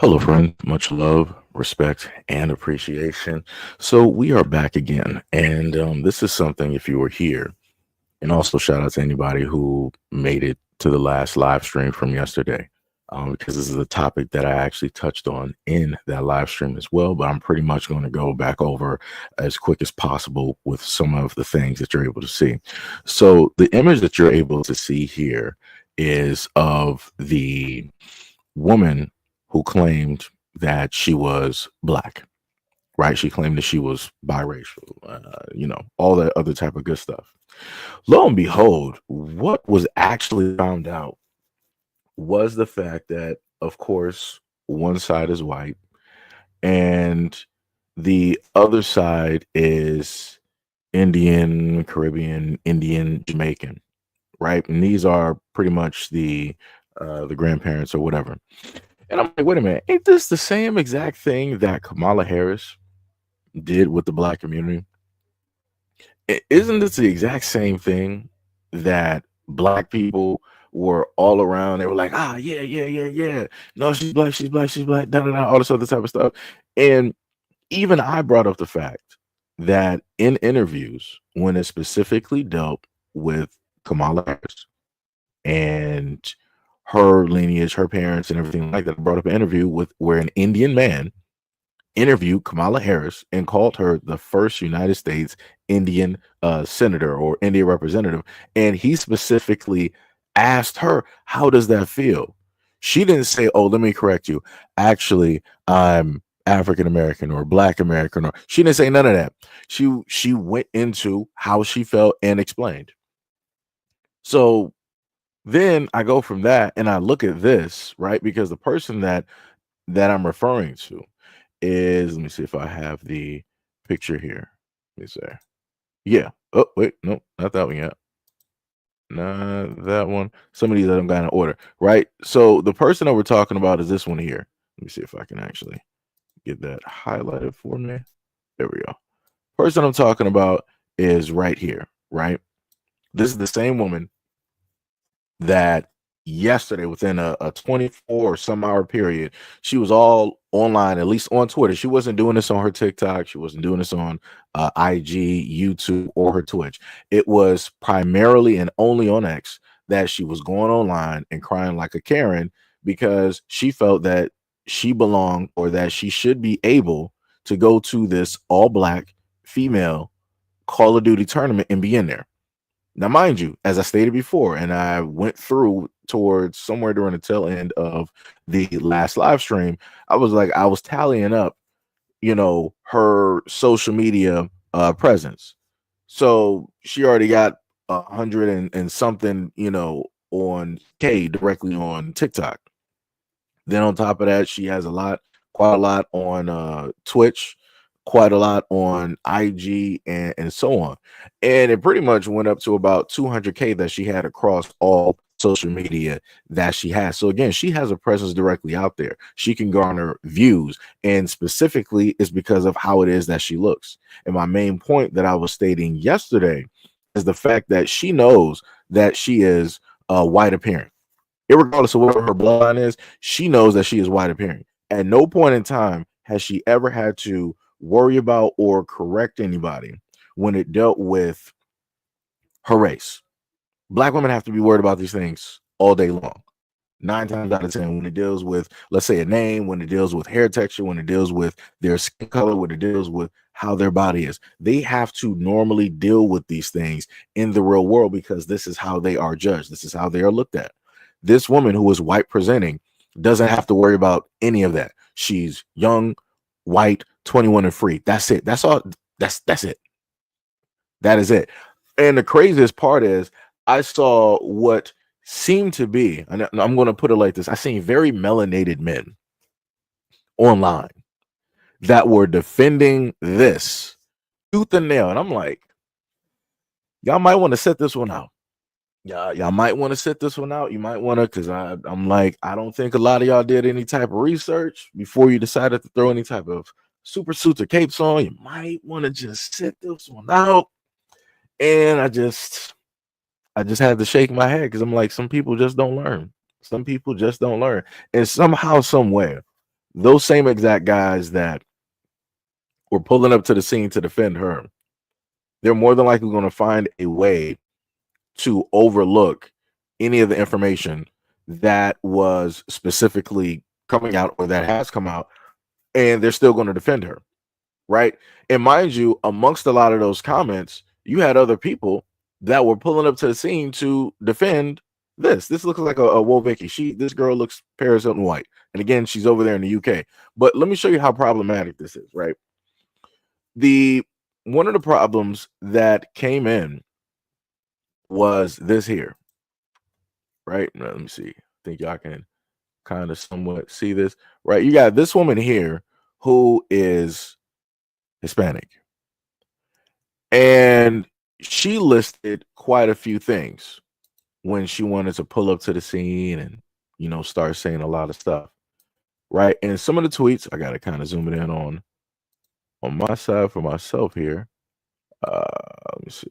Hello, friends. Much love, respect, and appreciation. So, we are back again. And this is something, if you were here, and also shout out to anybody who made it to the last live stream from yesterday, because this is a topic that I actually touched on in that live stream as well. But I'm pretty much going to go back over as quick as possible with some of the things that you're able to see. So, the image that you're able to see here is of the woman who claimed that she was black, right? She claimed that she was biracial, all that other type of good stuff. Lo and behold, what was actually found out was the fact that, of course, one side is white and the other side is Indian, Caribbean, Indian, Jamaican, right? And these are pretty much the grandparents or whatever. And I'm like, wait a minute, ain't this the same exact thing that Kamala Harris did with the black community? Isn't this the exact same thing that black people were all around? They were like, yeah, yeah, yeah, yeah. No, she's black, she's black, she's black, da da da, all this other type of stuff. And even I brought up the fact that in interviews, when it specifically dealt with Kamala Harris and her lineage, her parents, and everything like that, I brought up an interview with where an Indian man interviewed Kamala Harris and called her the first United States Indian senator or Indian representative. And he specifically asked her, how does that feel? She didn't say, oh, let me correct you. Actually, I'm African American or Black American, or she didn't say none of that. She went into how she felt and explained. So then I go from that and I look at this, right? Because the person that I'm referring to is, let me see if I have the picture here. Let me see. Yeah. Oh, wait, no, not that one yet. Not that one. Some of these I don't got in order, right? So the person that we're talking about is this one here. Let me see if I can actually get that highlighted for me. There we go. Person I'm talking about is right here, right? This is the same woman that yesterday, within a 24 or some hour period, she was all online, at least on Twitter. She wasn't doing this on her TikTok. She wasn't doing this on IG, YouTube, or her Twitch. It was primarily and only on X that she was going online and crying like a Karen because she felt that she belonged or that she should be able to go to this all black female Call of Duty tournament and be in there. Now, mind you, as I stated before, and I went through towards somewhere during the tail end of the last live stream, I was tallying up, her social media presence. So she already got 100 and something, on K directly on TikTok. Then on top of that, she has quite a lot on Twitch, quite a lot on IG, and so on. And it pretty much went up to about 200K that she had across all social media that she has. So again, she has a presence directly out there. She can garner views, and specifically is because of how it is that she looks. And my main point that I was stating yesterday is the fact that she knows that she is white appearing. Irregardless of whatever her bloodline is, she knows that she is white appearing. At no point in time has she ever had to worry about or correct anybody when it dealt with her race. Black women have to be worried about these things all day long. 9 times out of 10, when it deals with, let's say, a name, when it deals with hair texture, when it deals with their skin color, when it deals with how their body is, they have to normally deal with these things in the real world because this is how they are judged. This is how they are looked at. This woman who is white presenting doesn't have to worry about any of that. She's young, white, 21 and free. That's it. That's all. That's it. That is it. And the craziest part is I saw what seemed to be, and I'm going to put it like this, I seen very melanated men online that were defending this tooth and nail. And I'm like, y'all might want to set this one out. Y'all might want to set this one out. You might want to, because I'm like, I don't think a lot of y'all did any type of research before you decided to throw any type of super suits or capes on. You might want to just set this one out. And I just had to shake my head because I'm like, some people just don't learn. Some people just don't learn. And somehow, somewhere, those same exact guys that were pulling up to the scene to defend her, they're more than likely going to find a way to overlook any of the information that was specifically coming out or that has come out, and they're still going to defend her, right? And mind you, amongst a lot of those comments, you had other people that were pulling up to the scene to defend this. This looks like a Wovicki. This girl looks Paris Hilton white, and again, she's over there in the UK. But let me show you how problematic this is, right? The one of the problems that came in was this here, right? Now, let me see. I think y'all can kind of somewhat see this, right? You got this woman here who is Hispanic, and she listed quite a few things when she wanted to pull up to the scene and, start saying a lot of stuff, right? And some of the tweets, I got to kind of zoom it in on my side for myself here. Let me see.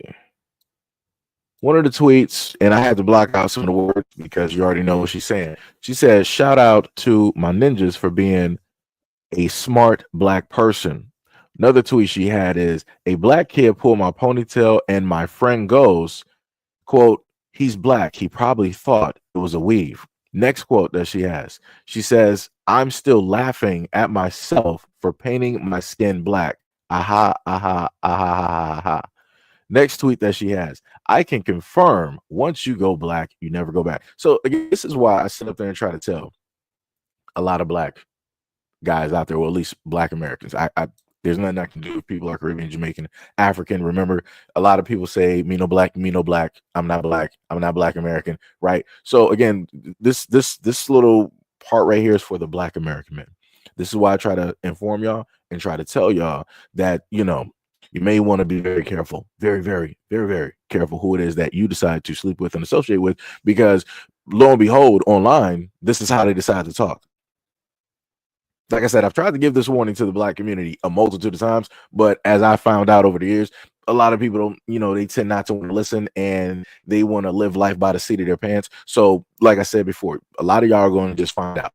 One of the tweets, and I had to block out some of the words because you already know what she's saying. She says, "Shout out to my ninjas for being a smart black person." Another tweet she had is, "A black kid pulled my ponytail and my friend goes, quote, he's black. He probably thought it was a weave." Next quote that she has, she says, "I'm still laughing at myself for painting my skin black. Aha, aha, aha, aha, aha." Next tweet that she has, "I can confirm once you go black, you never go back." So again, this is why I sit up there and try to tell a lot of black guys out there, or at least black Americans. I there's nothing I can do if people are Caribbean, Jamaican, African. Remember, a lot of people say me no black, me no black. I'm not black. I'm not black American, right? So again, this little part right here is for the black American men. This is why I try to inform y'all and try to tell y'all that you may want to be very careful, very, very, very, very careful who it is that you decide to sleep with and associate with, because lo and behold, online, this is how they decide to talk. Like I said, I've tried to give this warning to the black community a multitude of times, but as I found out over the years, a lot of people don't, they tend not to want to listen, and they want to live life by the seat of their pants. So, like I said before, a lot of y'all are going to just find out.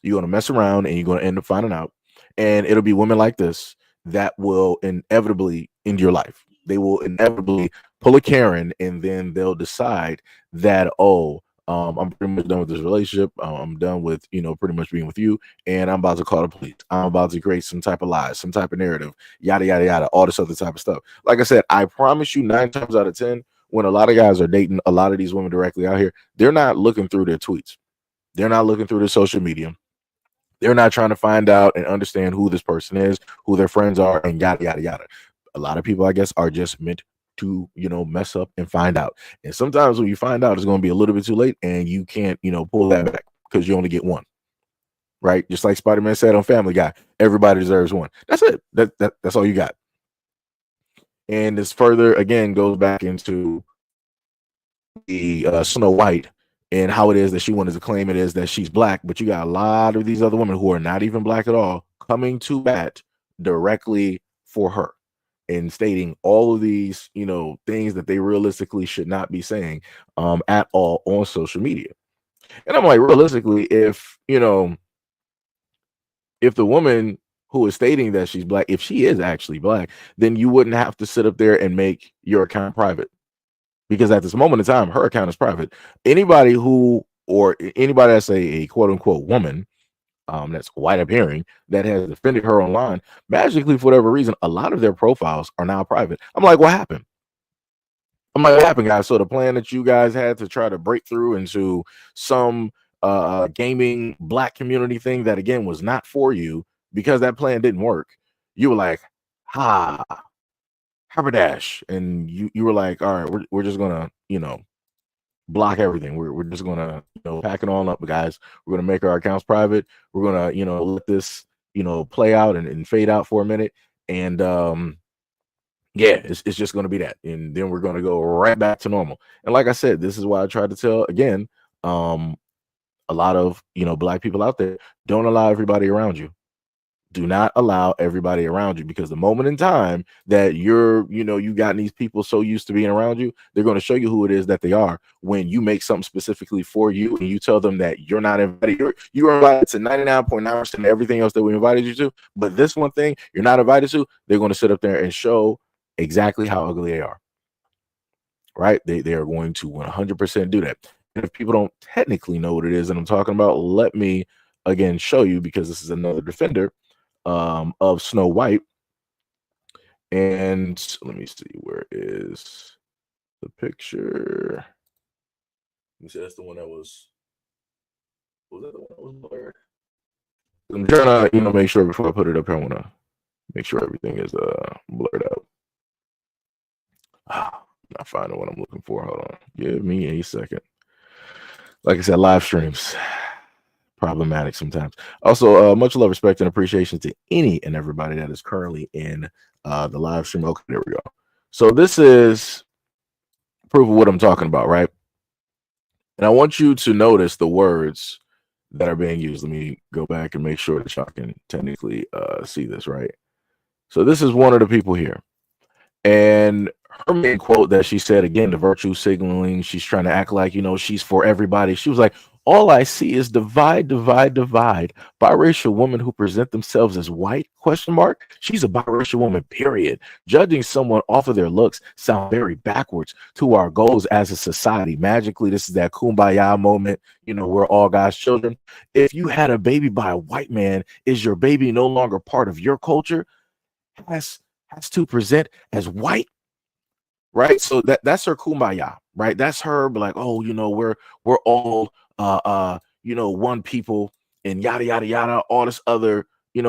You're going to mess around and you're going to end up finding out. And it'll be women like this that will inevitably end your life. They will inevitably pull a Karen, and then they'll decide that, oh, I'm pretty much done with this relationship. I'm done with, pretty much being with you, and I'm about to call the police. I'm about to create some type of lies, some type of narrative, yada, yada, yada, all this other type of stuff. Like I said, I promise you 9 times out of 10, when a lot of guys are dating a lot of these women directly out here, they're not looking through their tweets. They're not looking through their social media. They're not trying to find out and understand who this person is, who their friends are, and yada, yada, yada. A lot of people, I guess, are just meant to, mess up and find out. And sometimes when you find out, it's going to be a little bit too late, and you can't, pull that back because you only get one. Right? Just like Spider-Man said on Family Guy, everybody deserves one. That's it. That's all you got. And this further, again, goes back into the Snow White and how it is that she wanted to claim it is that she's black, but you got a lot of these other women who are not even black at all coming to bat directly for her and stating all of these, things that they realistically should not be saying at all on social media. And I'm like, realistically, if the woman who is stating that she's black, if she is actually black, then you wouldn't have to sit up there and make your account private. Because at this moment in time, her account is private. Anybody that's a quote unquote woman, that's white appearing, that has defended her online, magically, for whatever reason, a lot of their profiles are now private. I'm like, what happened? What happened, guys? So the plan that you guys had to try to break through into some gaming black community thing that, again, was not for you, because that plan didn't work. You were like, Haberdash, and you were like, all right, we're just gonna block everything. We're just gonna pack it all up, guys. We're gonna make our accounts private. We're gonna let this play out and fade out for a minute, and yeah, it's just gonna be that, and then we're gonna go right back to normal. And like I said, this is why I tried to tell again, a lot of black people out there, don't allow everybody around you. Do not allow everybody around you, because the moment in time that you got these people so used to being around you, they're going to show you who it is that they are when you make something specifically for you and you tell them that you're not invited. You're invited to 99.9% of everything else that we invited you to, but this one thing you're not invited to, they're going to sit up there and show exactly how ugly they are. Right? They are going to 100% do that. And if people don't technically know what it is that I'm talking about, let me again show you, because this is another defender of Snow White. And let me see, where is the picture? Let me see, that's the one that was that the one that was blurred? I'm trying to make sure before I put it up here. I want to make sure everything is blurred out. I'm not finding what I'm looking for. Hold on, give me a second. Like I said, live streams problematic sometimes. Also, much love, respect, and appreciation to any and everybody that is currently in the live stream. Okay, there we go. So this is proof of what I'm talking about, right? And I want you to notice the words that are being used. Let me go back and make sure that y'all can technically see this, right? So this is one of the people here. And her main quote that she said, again, the virtue signaling, she's trying to act like, she's for everybody. She was like, all I see is divide, divide, divide. Biracial women who present themselves as white, ? She's a biracial woman, period. Judging someone off of their looks sound very backwards to our goals as a society. Magically, this is that kumbaya moment, we're all God's children. If you had a baby by a white man, is your baby no longer part of your culture? Has to present as white, right? So that's her kumbaya, right? That's her like, oh, we're all one people, and yada yada yada, all this other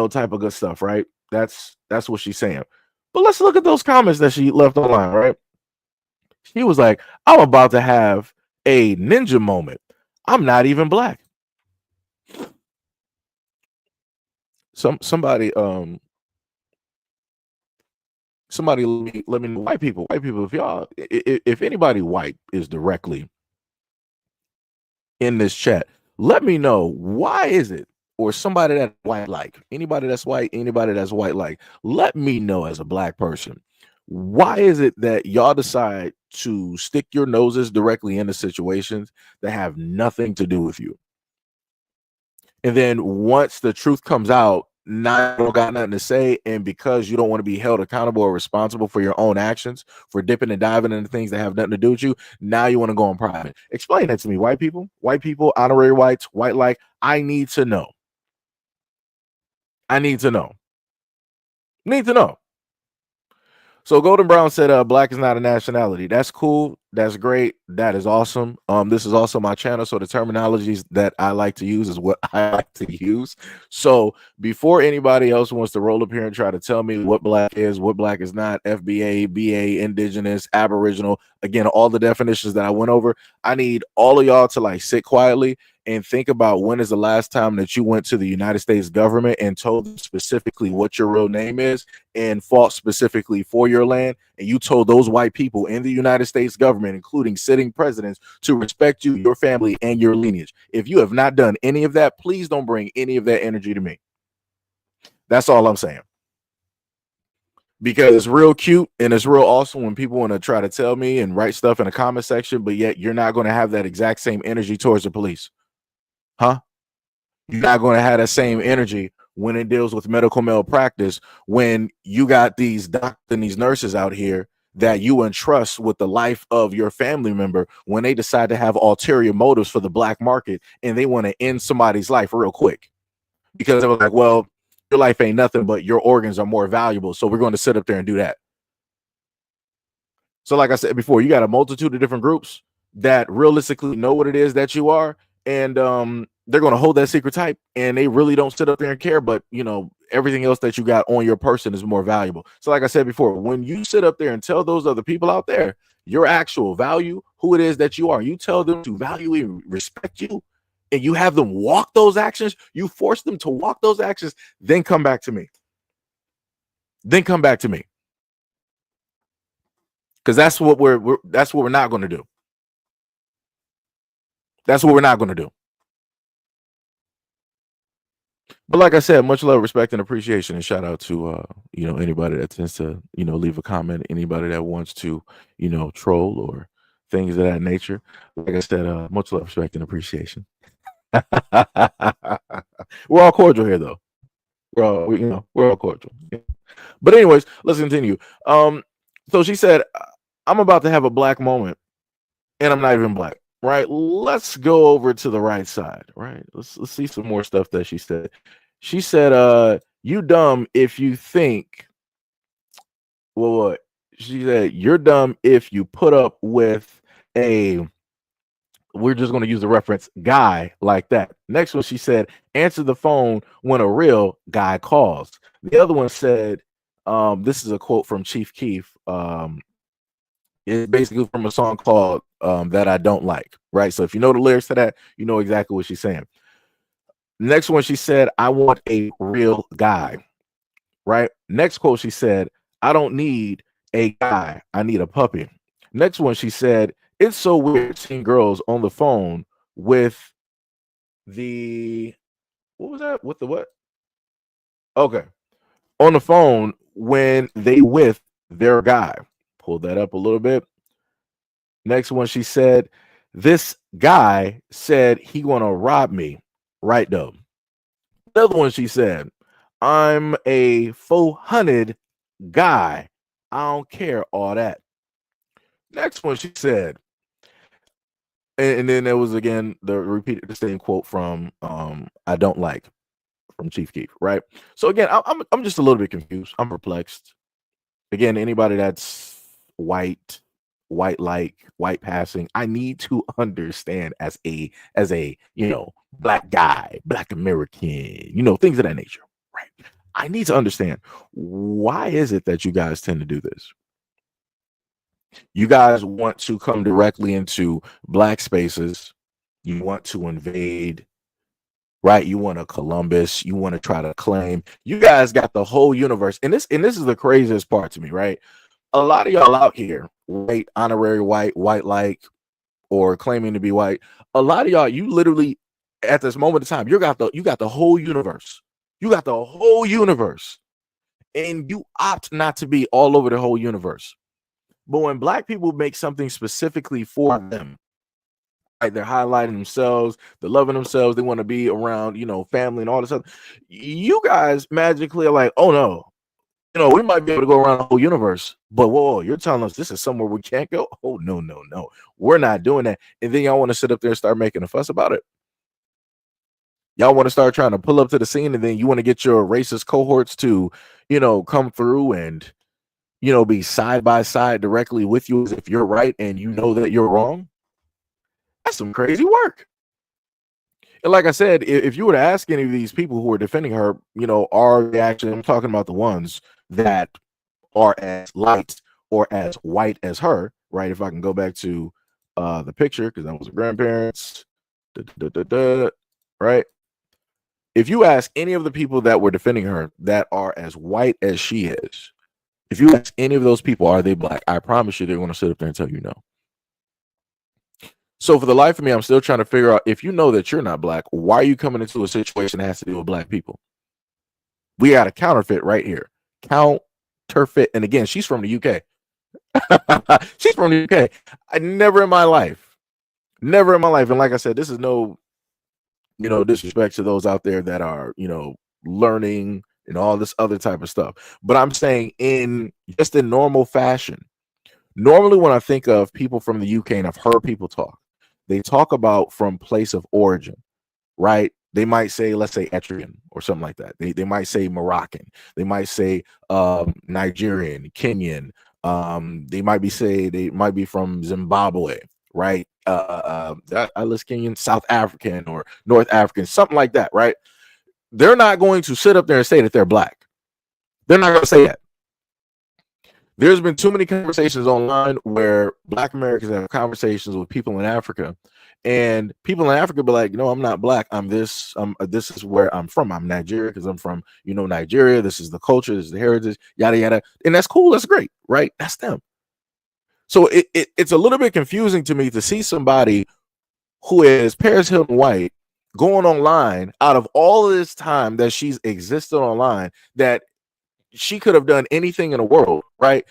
type of good stuff, right? That's what she's saying. But let's look at those comments that she left online, right? She was like, I'm about to have a ninja moment. I'm not even black. Somebody let me know, white people, if anybody white is directly in this chat, let me know, why is it, or somebody that white, like anybody that's white, let me know, as a black person, why is it that y'all decide to stick your noses directly into situations that have nothing to do with you? And then once the truth comes out, now you don't got nothing to say. And because you don't want to be held accountable or responsible for your own actions, for dipping and diving into things that have nothing to do with you, now you want to go on private. Explain that to me, white people, honorary whites, white like. I need to know. Need to know. So Golden Brown said, black is not a nationality. That's cool. That's great. That is awesome. This is also my channel, so the terminologies that I like to use is what I like to use. So before anybody else wants to roll up here and try to tell me what black is not, FBA, BA, indigenous, aboriginal, again, all the definitions that I went over, I need all of y'all to like sit quietly and think about, when is the last time that you went to the United States government and told them specifically what your real name is and fought specifically for your land, and you told those white people in the United States government, including sitting presidents, to respect you, your family, and your lineage. If you have not done any of that, please don't bring any of that energy to me. That's all I'm saying. Because it's real cute and it's real awesome when people want to try to tell me and write stuff in the comment section, but yet you're not going to have that exact same energy towards the police. Huh? You're not going to have that same energy when it deals with medical malpractice, when you got these doctors and these nurses out here that you entrust with the life of your family member, when they decide to have ulterior motives for the black market and they want to end somebody's life real quick because they were like, well, your life ain't nothing, but your organs are more valuable, so we're going to sit up there and do that. So like I said before, you got a multitude of different groups that realistically know what it is that you are, and they're going to hold that secret tight, and they really don't sit up there and care, but everything else that you got on your person is more valuable. So like I said before, when you sit up there and tell those other people out there your actual value, who it is that you are, you tell them to value and respect you, and you have them walk those actions, you force them to walk those actions, then come back to me. Because that's what we're not going to do. That's what we're not going to do. But like I said, much love, respect, and appreciation, and shout out to anybody that tends to leave a comment, anybody that wants to troll or things of that nature. Like I said, much love, respect, and appreciation. We're all cordial here, though. We're all cordial. But anyways, let's continue. So she said, "I'm about to have a black moment, and I'm not even black." Right? Let's go over to the right side. Right? Let's see some more stuff that she said. She said, "You dumb if you think." Well, what? She said, "You're dumb if you put up with a." We're just going to use the reference guy like that. Next one, she said, "Answer the phone when a real guy calls." The other one said, this is a quote from Chief Keef. It's basically from a song called That I Don't Like, right? So if you know the lyrics to that, you know exactly what she's saying. Next one, she said, "I want a real guy," right? Next quote, she said, "I don't need a guy, I need a puppy." Next one, she said, "It's so weird seeing girls on the phone with the," what was that? With the what? Okay. On the phone when they with their guy. Pull that up a little bit. Next one, she said, "This guy said he gonna rob me." Right though. Another one, she said, "I'm a 400 guy. I don't care all that." Next one, she said, and then there was again the same quote from "I Don't Like" from Chief Keef, right? So again, I'm just a little bit confused. I'm perplexed. Again, anybody that's white passing, I need to understand as a black guy, black American, things of that nature, right? I need to understand, why is it that you guys tend to do this? You guys want to come directly into black spaces. You want to invade, right? You want a Columbus. You want to try to claim. You guys got the whole universe, and this is the craziest part to me, right? A lot of y'all out here, white, honorary white like, or claiming to be white. A lot of y'all, you literally at this moment in time, you got the whole universe. You got the whole universe, and you opt not to be all over the whole universe. But when black people make something specifically for them, right, they're highlighting themselves, they're loving themselves, they want to be around, family and all this stuff. You guys magically are like, "Oh no, we might be able to go around the whole universe, but whoa, you're telling us this is somewhere we can't go? Oh, no, no, no. We're not doing that." And then y'all want to sit up there and start making a fuss about it. Y'all want to start trying to pull up to the scene, and then you want to get your racist cohorts to, come through and, be side by side directly with you as if you're right and you know that you're wrong. That's some crazy work. And like I said, if you were to ask any of these people who are defending her, are they actually, I'm talking about the ones that are as light or as white as her, right? If I can go back to the picture, because that was her grandparents, right? If you ask any of the people that were defending her that are as white as she is, if you ask any of those people, are they black? I promise you they're going to sit up there and tell you no. So for the life of me, I'm still trying to figure out, if you know that you're not black, why are you coming into a situation that has to do with black people? We got a counterfeit right here. Counterfeit. And again, she's from the UK. She's from the UK. Never in my life. Never in my life. And like I said, this is no, disrespect to those out there that are, learning and all this other type of stuff. But I'm saying in normal fashion. Normally, when I think of people from the UK, and I've heard people talk, they talk about from place of origin, right? They might say, let's say Etrian or something like that. They might say Moroccan. They might say Nigerian, Kenyan. They might be from Zimbabwe, right? Let's Kenyan, South African or North African, something like that, right? They're not going to sit up there and say that they're black. They're not going to say that. There's been too many conversations online where black Americans have conversations with people in Africa, and people in Africa be like, "No, I'm not black. I'm this. This is where I'm from. I'm Nigeria because I'm from, Nigeria. This is the culture. This is the heritage. Yada yada." And that's cool. That's great, right? That's them. So it's a little bit confusing to me to see somebody who is Paris Hilton white going online out of all of this time that she's existed online, that she could have done anything in the world, right?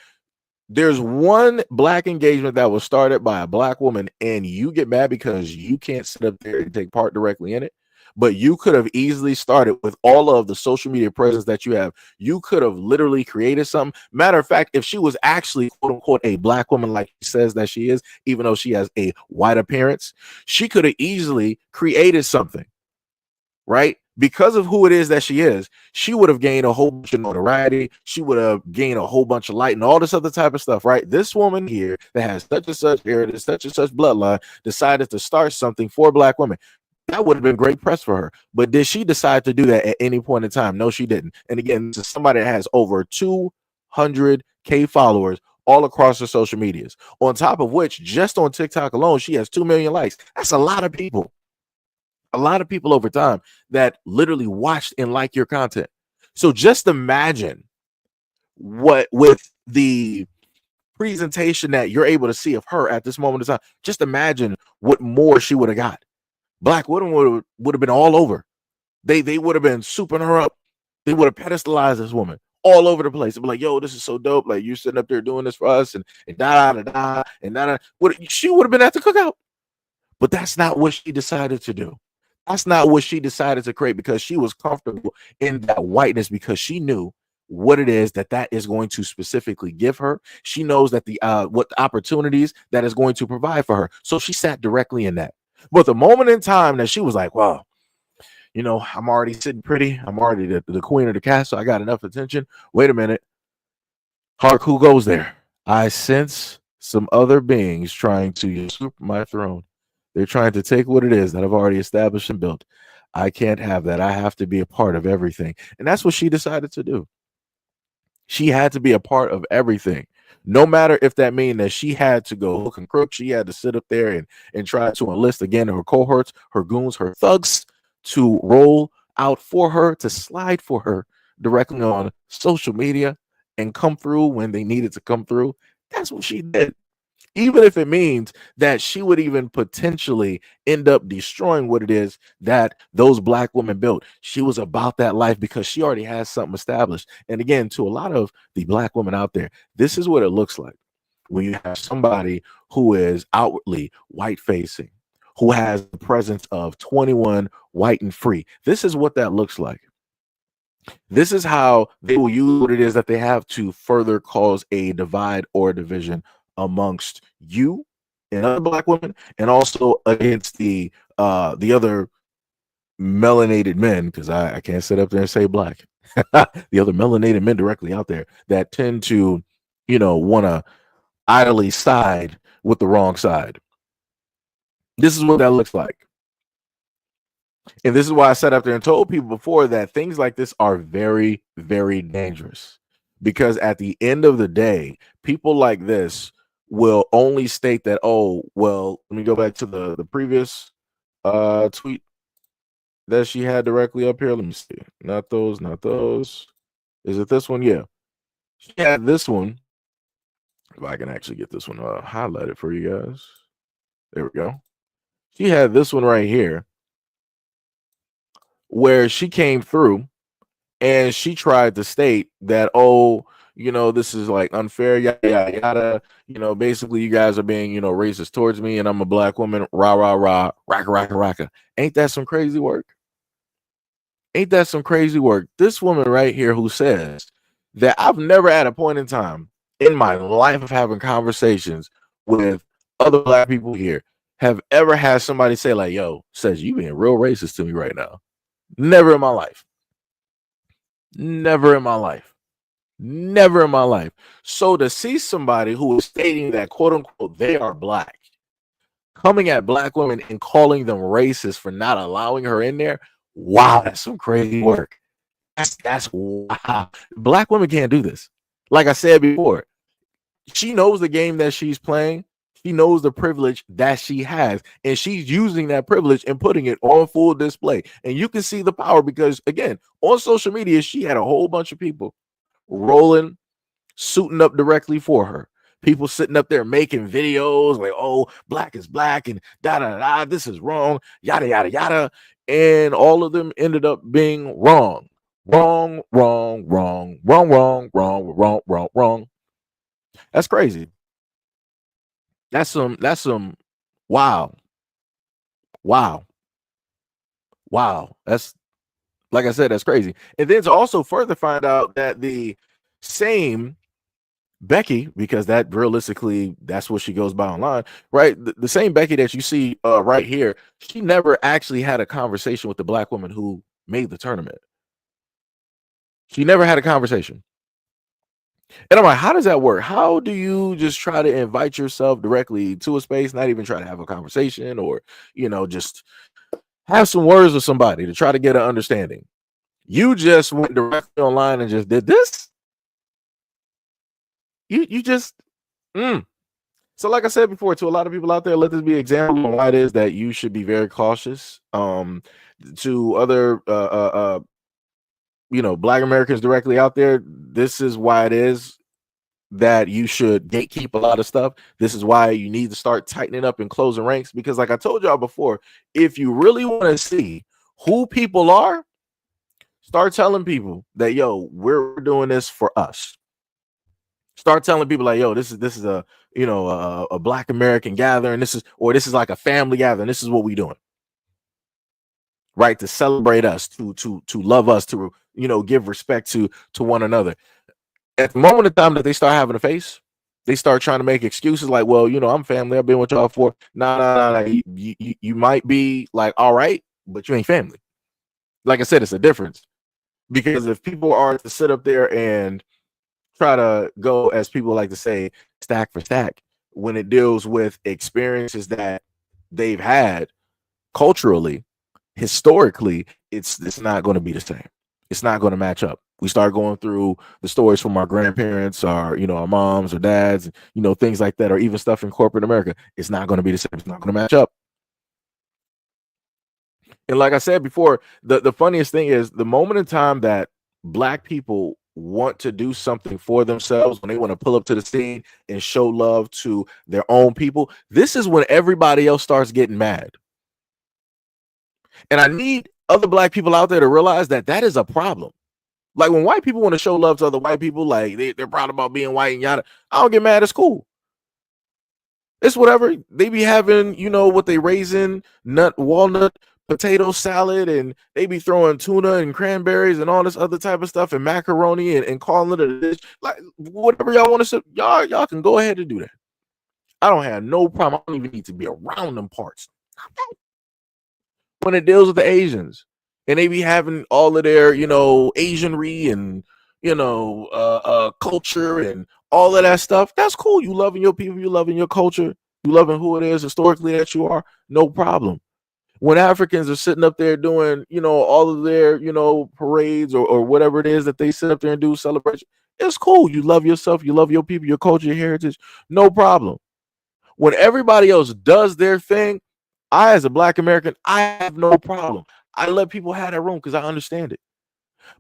There's one black engagement that was started by a black woman, and you get mad because you can't sit up there and take part directly in it. But you could have easily started with all of the social media presence that you have. You could have literally created something. Matter of fact, if she was actually quote unquote a black woman, like she says that she is, even though she has a white appearance, she could have easily created something, right? Because of who it is that she is, she would have gained a whole bunch of notoriety. She would have gained a whole bunch of light and all this other type of stuff, right? This woman here that has such and such heritage, such and such bloodline, decided to start something for black women. That would have been great press for her. But did she decide to do that at any point in time? No, she didn't. And again, this is somebody that has over 200K followers all across her social medias. On top of which, just on TikTok alone, she has 2 million likes. That's a lot of people. A lot of people over time that literally watched and like your content. So just imagine what, with the presentation that you're able to see of her at this moment in time, just imagine what more she would have got. Black women would have been all over. They would have been souping her up. They would have pedestalized this woman all over the place. They'd be like, yo, this is so dope. Like, you're sitting up there doing this for us, and da da da and da. She would have been at the cookout. But that's not what she decided to do. That's not what she decided to create, because she was comfortable in that whiteness, because she knew what it is that is going to specifically give her. She knows that what the opportunities that is going to provide for her. So she sat directly in that. But the moment in time that she was like, well, I'm already sitting pretty. I'm already the queen of the castle. I got enough attention. Wait a minute. Hark, who goes there? I sense some other beings trying to usurp my throne. They're trying to take what it is that I've already established and built. I can't have that. I have to be a part of everything. And that's what she decided to do. She had to be a part of everything. No matter if that means that she had to go hook and crook, she had to sit up there and try to enlist again her cohorts, her goons, her thugs to roll out for her, to slide for her directly on social media and come through when they needed to come through. That's what she did. Even if it means that she would even potentially end up destroying what it is that those black women built. She was about that life because she already has something established. And again, to a lot of the black women out there, this is what it looks like when you have somebody who is outwardly white facing, who has the presence of 21 white and free. This is what that looks like. This is how they will use what it is that they have to further cause a divide or division amongst you and other black women, and also against the other melanated men, because I can't sit up there and say black. The other melanated men directly out there that tend to, want to idly side with the wrong side. This is what that looks like. And this is why I sat up there and told people before that things like this are very, very dangerous. Because at the end of the day, people like this will only state that, oh, well, let me go back to the previous tweet that she had directly up here. Let me see. Not those, not those. Is it this one? Yeah. She had this one. If I can actually get this one highlighted for you guys. There we go. She had this one right here where she came through and she tried to state that, oh, this is like unfair, yada yada yada. Basically you guys are being, racist towards me, and I'm a black woman, rah rah rah, raka raka raka. Ain't that some crazy work? Ain't that some crazy work? This woman right here who says that I've never at a point in time in my life of having conversations with other black people here have ever had somebody say like, yo, says you being real racist to me right now. Never in my life. Never in my life. Never in my life. So to see somebody who is stating that, quote unquote, they are black, coming at black women and calling them racist for not allowing her in there, wow, that's some crazy work. That's wow. Black women can't do this. Like I said before, she knows the game that she's playing. She knows the privilege that she has, and she's using that privilege and putting it on full display. And you can see the power because, again, on social media, she had a whole bunch of people rolling, suiting up directly for her. People sitting up there making videos like, oh, black is black and da da da, this is wrong, yada yada yada. and all of them ended up being wrong. Wrong, wrong, wrong, wrong, wrong, wrong, wrong, wrong, wrong. That's crazy. That's some wow. Wow. Wow. That's, like I said, that's crazy. And then to also further find out that the same Becky, because that realistically, that's what she goes by online, right? The same Becky that you see right here, she never actually had a conversation with the black woman who made the tournament. She never had a conversation. And I'm like, how does that work? How do you just try to invite yourself directly to a space, not even try to have a conversation or, just have some words with somebody to try to get an understanding? You just went directly online and just did this? You just So like I said before, to a lot of people out there, let this be an example of why it is that you should be very cautious. To other black Americans directly out there, this is why it is that you should gatekeep a lot of stuff. This is why you need to start tightening up and closing ranks, because like I told y'all before, if you really want to see who people are, start telling people that, yo, we're doing this for us. Start telling people like, yo, this is a black American gathering. This is like a family gathering. This is what we doing, right? To celebrate us, to love us, to give respect to one another. At the moment of time that they start having a face, they start trying to make excuses like, well, I'm family. I've been with y'all for nah. You might be like, all right, but you ain't family. Like I said, it's a difference, because if people are to sit up there and try to go, as people like to say, stack for stack, when it deals with experiences that they've had culturally, historically, it's not going to be the same. It's not going to match up. We start going through the stories from our grandparents, our moms or dads, things like that, or even stuff in corporate America. It's not going to be the same. It's not going to match up. And like I said before, the funniest thing is the moment in time that black people want to do something for themselves, when they want to pull up to the scene and show love to their own people, this is when everybody else starts getting mad. And I need other black people out there to realize that that is a problem. Like when white people want to show love to other white people, like they're proud about being white and yada, I don't get mad. It's cool. It's whatever. They be having, what they raisin, nut, walnut, potato salad, and they be throwing tuna and cranberries and all this other type of stuff and macaroni and calling it a dish. Like whatever y'all want to say, y'all can go ahead and do that. I don't have no problem. I don't even need to be around them parts. When it deals with the Asians, and they be having all of their, Asianry and culture and all of that stuff. That's cool. You loving your people, you loving your culture, you loving who it is historically that you are, no problem. When Africans are sitting up there doing, all of their, parades or whatever it is that they sit up there and do celebration, it's cool. You love yourself, you love your people, your culture, your heritage, no problem. When everybody else does their thing, I, as a black American, I have no problem. I let people have that room because I understand it.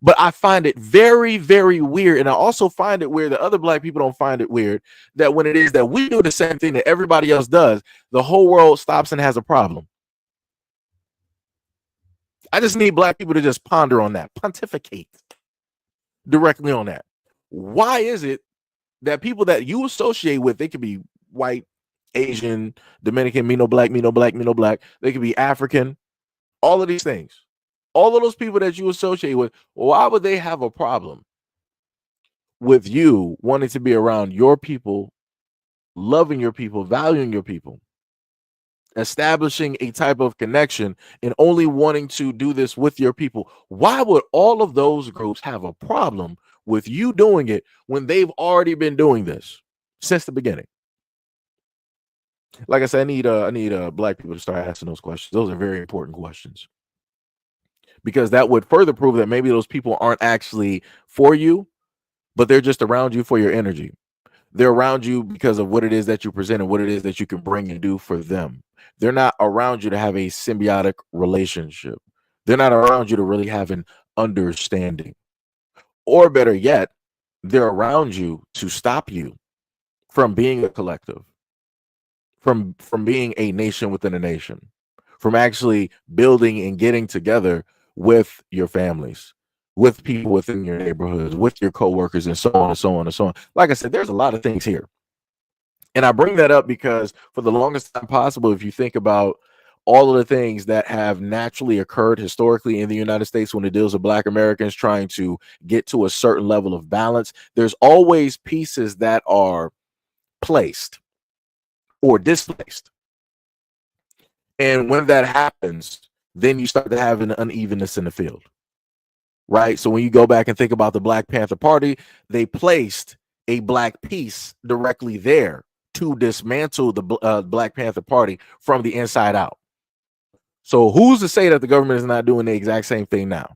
But I find it very, very weird. And I also find it weird that other black people don't find it weird that when it is that we do the same thing that everybody else does, the whole world stops and has a problem. I just need black people to just ponder on that, pontificate directly on that. Why is it that people that you associate with, they could be white, Asian, Dominican, me no black, me no black, me no black, they could be African, all of these things, all of those people that you associate with, why would they have a problem with you wanting to be around your people, loving your people, valuing your people, establishing a type of connection, and only wanting to do this with your people? Why would all of those groups have a problem with you doing it when they've already been doing this since the beginning? Like I said, I need black people to start asking those questions. Those are very important questions, because that would further prove that maybe those people aren't actually for you, but they're just around you for your energy. They're around you because of what it is that you present and what it is that you can bring and do for them. They're not around you to have a symbiotic relationship. They're not around you to really have an understanding. Or better yet, they're around you to stop you from being a collective, from being a nation within a nation, from actually building and getting together with your families, with people within your neighborhoods, with your coworkers, and so on and so on and so on. Like I said, there's a lot of things here. And I bring that up because for the longest time possible, if you think about all of the things that have naturally occurred historically in the United States when it deals with Black Americans trying to get to a certain level of balance, there's always pieces that are placed or displaced. And when that happens, then you start to have an unevenness in the field, right? So when you go back and think about the Black Panther Party, they placed a Black piece directly there to dismantle the Black Panther Party from the inside out. So who's to say that the government is not doing the exact same thing now?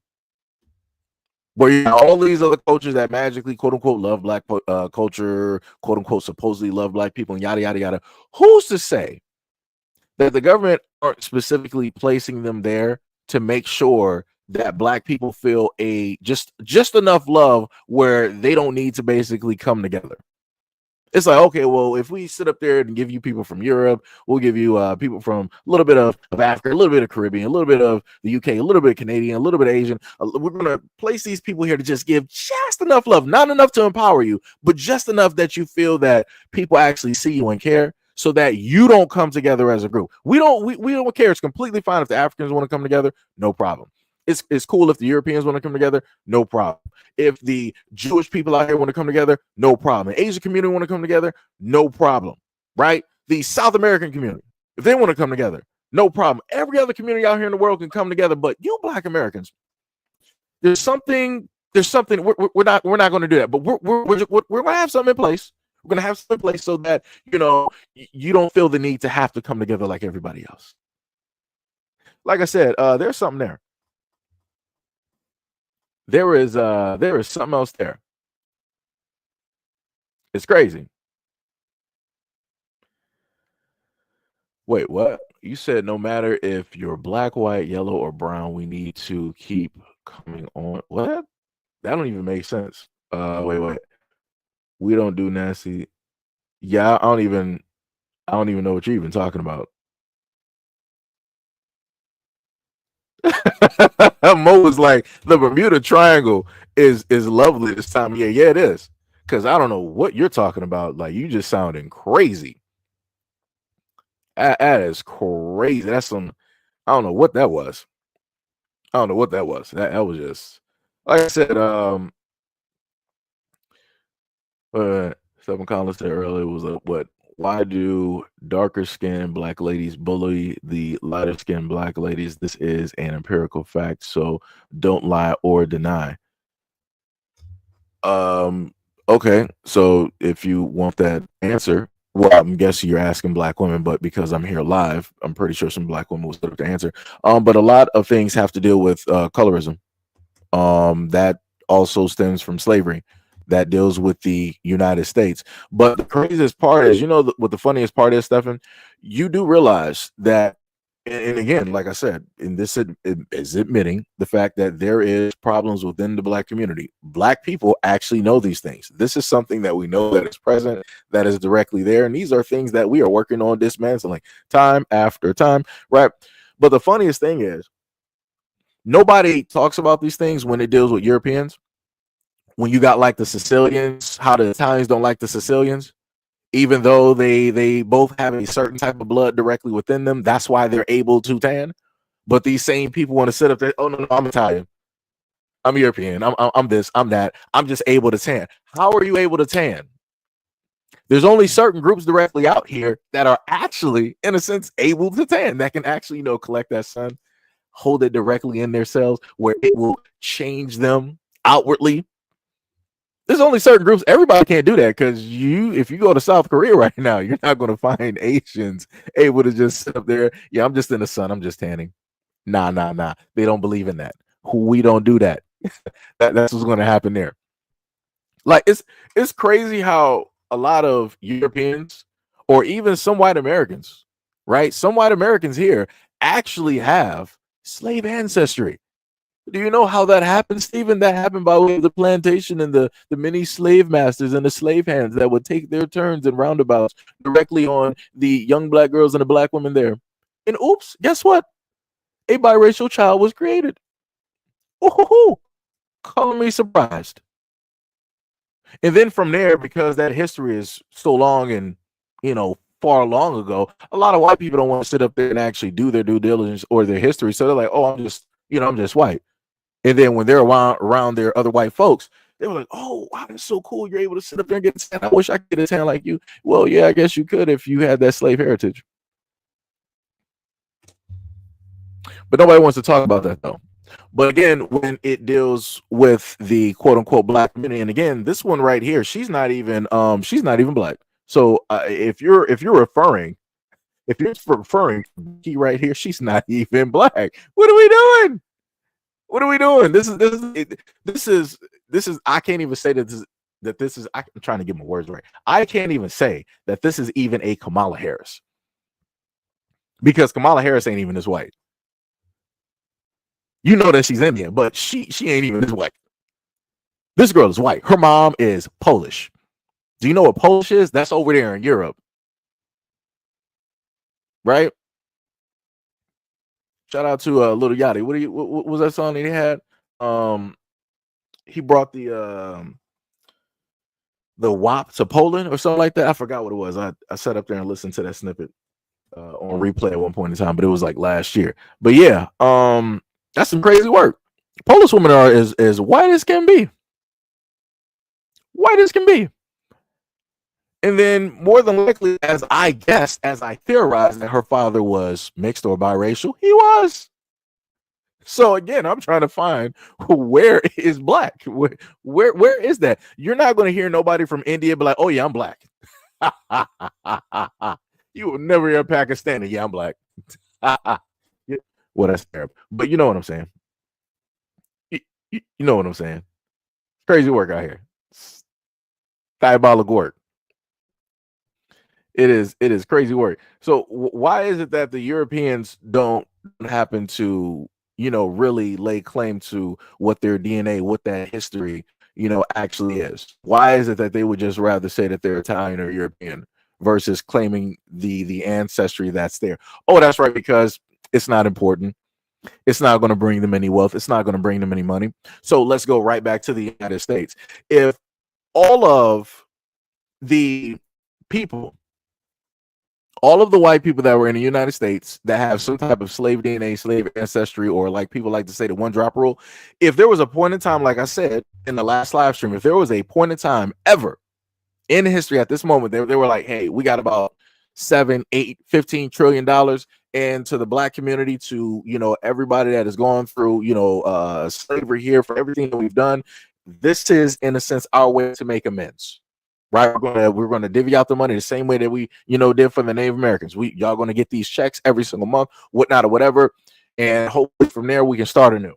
Where you have all these other cultures that magically, quote unquote, love Black culture, quote unquote, supposedly love Black people, and yada, yada, yada. Who's to say that the government aren't specifically placing them there to make sure that Black people feel a just enough love where they don't need to basically come together? It's like, okay, well, if we sit up there and give you people from Europe, we'll give you people from a little bit of Africa, a little bit of Caribbean, a little bit of the UK, a little bit of Canadian, a little bit of Asian. We're going to place these people here to just give just enough love, not enough to empower you, but just enough that you feel that people actually see you and care, so that you don't come together as a group. We don't care. It's completely fine if the Africans want to come together, no problem. It's cool if the Europeans want to come together, no problem. If the Jewish people out here want to come together, no problem. The Asian community want to come together, no problem, right? The South American community, if they want to come together, no problem. Every other community out here in the world can come together, but you Black Americans, there's something we're not going to do that, but we're going to have something in place. We're going to have something in place so that, you don't feel the need to have to come together like everybody else. Like I said, there's something there. There is something else there. It's crazy. Wait, what? You said no matter if you're black, white, yellow, or brown, we need to keep coming on. What? That don't even make sense. Wait. We don't do nasty. Yeah, I don't even know what you're even talking about. Mo was like, the Bermuda Triangle is lovely this time of year. Yeah, it is. Because I don't know what you're talking about. Like, you just sounding crazy. That is crazy. That's some, I don't know what that was. That was just, like I said, Stephen Collins said earlier was what? Why do darker skinned Black ladies bully the lighter skinned Black ladies? This is an empirical fact, so don't lie or deny. Okay, so if you want that answer, well, I'm guessing you're asking Black women, but because I'm here live, I'm pretty sure some Black women will start to answer. But a lot of things have to deal with colorism. That also stems from slavery. That deals with the United States. But the craziest part is, what the funniest part is, Stefan, you do realize that, and again, like I said, in this is admitting the fact that there is problems within the Black community. Black people actually know these things. This is something that we know that is present, that is directly there, and these are things that we are working on dismantling time after time, right? But the funniest thing is, nobody talks about these things when it deals with Europeans. When you got like the Sicilians, how the Italians don't like the Sicilians, even though they both have a certain type of blood directly within them. That's why they're able to tan. But these same people want to sit up there. Oh no, I'm Italian. I'm European. I'm this. I'm that. I'm just able to tan. How are you able to tan? There's only certain groups directly out here that are actually, in a sense, able to tan, that can actually, collect that sun, hold it directly in their cells where it will change them outwardly. There's only certain groups. Everybody can't do that, because if you go to South Korea right now, you're not going to find Asians able to just sit up there. Yeah, I'm just in the sun. I'm just tanning. Nah. They don't believe in that. We don't do that. That's what's going to happen there. Like, it's crazy how a lot of Europeans, or even some white Americans, right? Some white Americans here actually have slave ancestry. Do you know how that happened, Stephen? That happened by way of the plantation and the many slave masters and the slave hands that would take their turns and roundabouts directly on the young Black girls and the Black women there. And oops, guess what? A biracial child was created. Ooh, color me surprised. And then from there, because that history is so long and, far long ago, a lot of white people don't want to sit up there and actually do their due diligence or their history. So they're like, oh, I'm just white. And then when they're around their other white folks, they were like, oh, wow, that's so cool. You're able to sit up there and get a tan. I wish I could get a tan like you. Well, yeah, I guess you could if you had that slave heritage. But nobody wants to talk about that, though. But again, when it deals with the quote unquote black community, and again, this one right here, she's not even black. So if you're referring to Becky right here, she's not even black. What are we doing? What are we doing? This is I can't even say that this is I'm trying to get my words right. I can't even say that this is even a Kamala Harris, because Kamala Harris ain't even this white. You know that she's Indian, but she ain't even this white. This girl is white. Her mom is Polish. Do you know what Polish is? That's over there in Europe, right? Shout out to Little Yachty. What was that song that he had? He brought the WAP to Poland or something like that. I forgot what it was. I sat up there and listened to that snippet on replay at one point in time, but it was like last year. But yeah, that's some crazy work. Polish women are as white as can be. White as can be. And then more than likely, as I theorized that her father was mixed or biracial, he was. So again, I'm trying to find where is black. Where is that? You're not going to hear nobody from India be like, "Oh yeah, I'm black." You will never hear a Pakistani, "Yeah, I'm black." Well, that's terrible. But you know what I'm saying. You know what I'm saying. Crazy work out here. Diabolical work. It is crazy work. So why is it that the Europeans don't happen to, really lay claim to what their DNA, what that history, actually is? Why is it that they would just rather say that they're Italian or European versus claiming the ancestry that's there? Oh, that's right, because it's not important. It's not going to bring them any wealth. It's not going to bring them any money. So let's go right back to the United States. If all of the people, all of the white people that were in the United States that have some type of slave DNA, slave ancestry, or like people like to say the one drop rule, if there was a point in time, like I said in the last live stream, if there was a point in time ever in history at this moment, they were like, hey, we got about 7, 8, $15 trillion into the black community to, everybody that has gone through, slavery here, for everything that we've done. This is, in a sense, our way to make amends. Right, we're gonna divvy out the money the same way that we, did for the Native Americans. Y'all gonna get these checks every single month, whatnot or whatever, and hopefully from there we can start anew.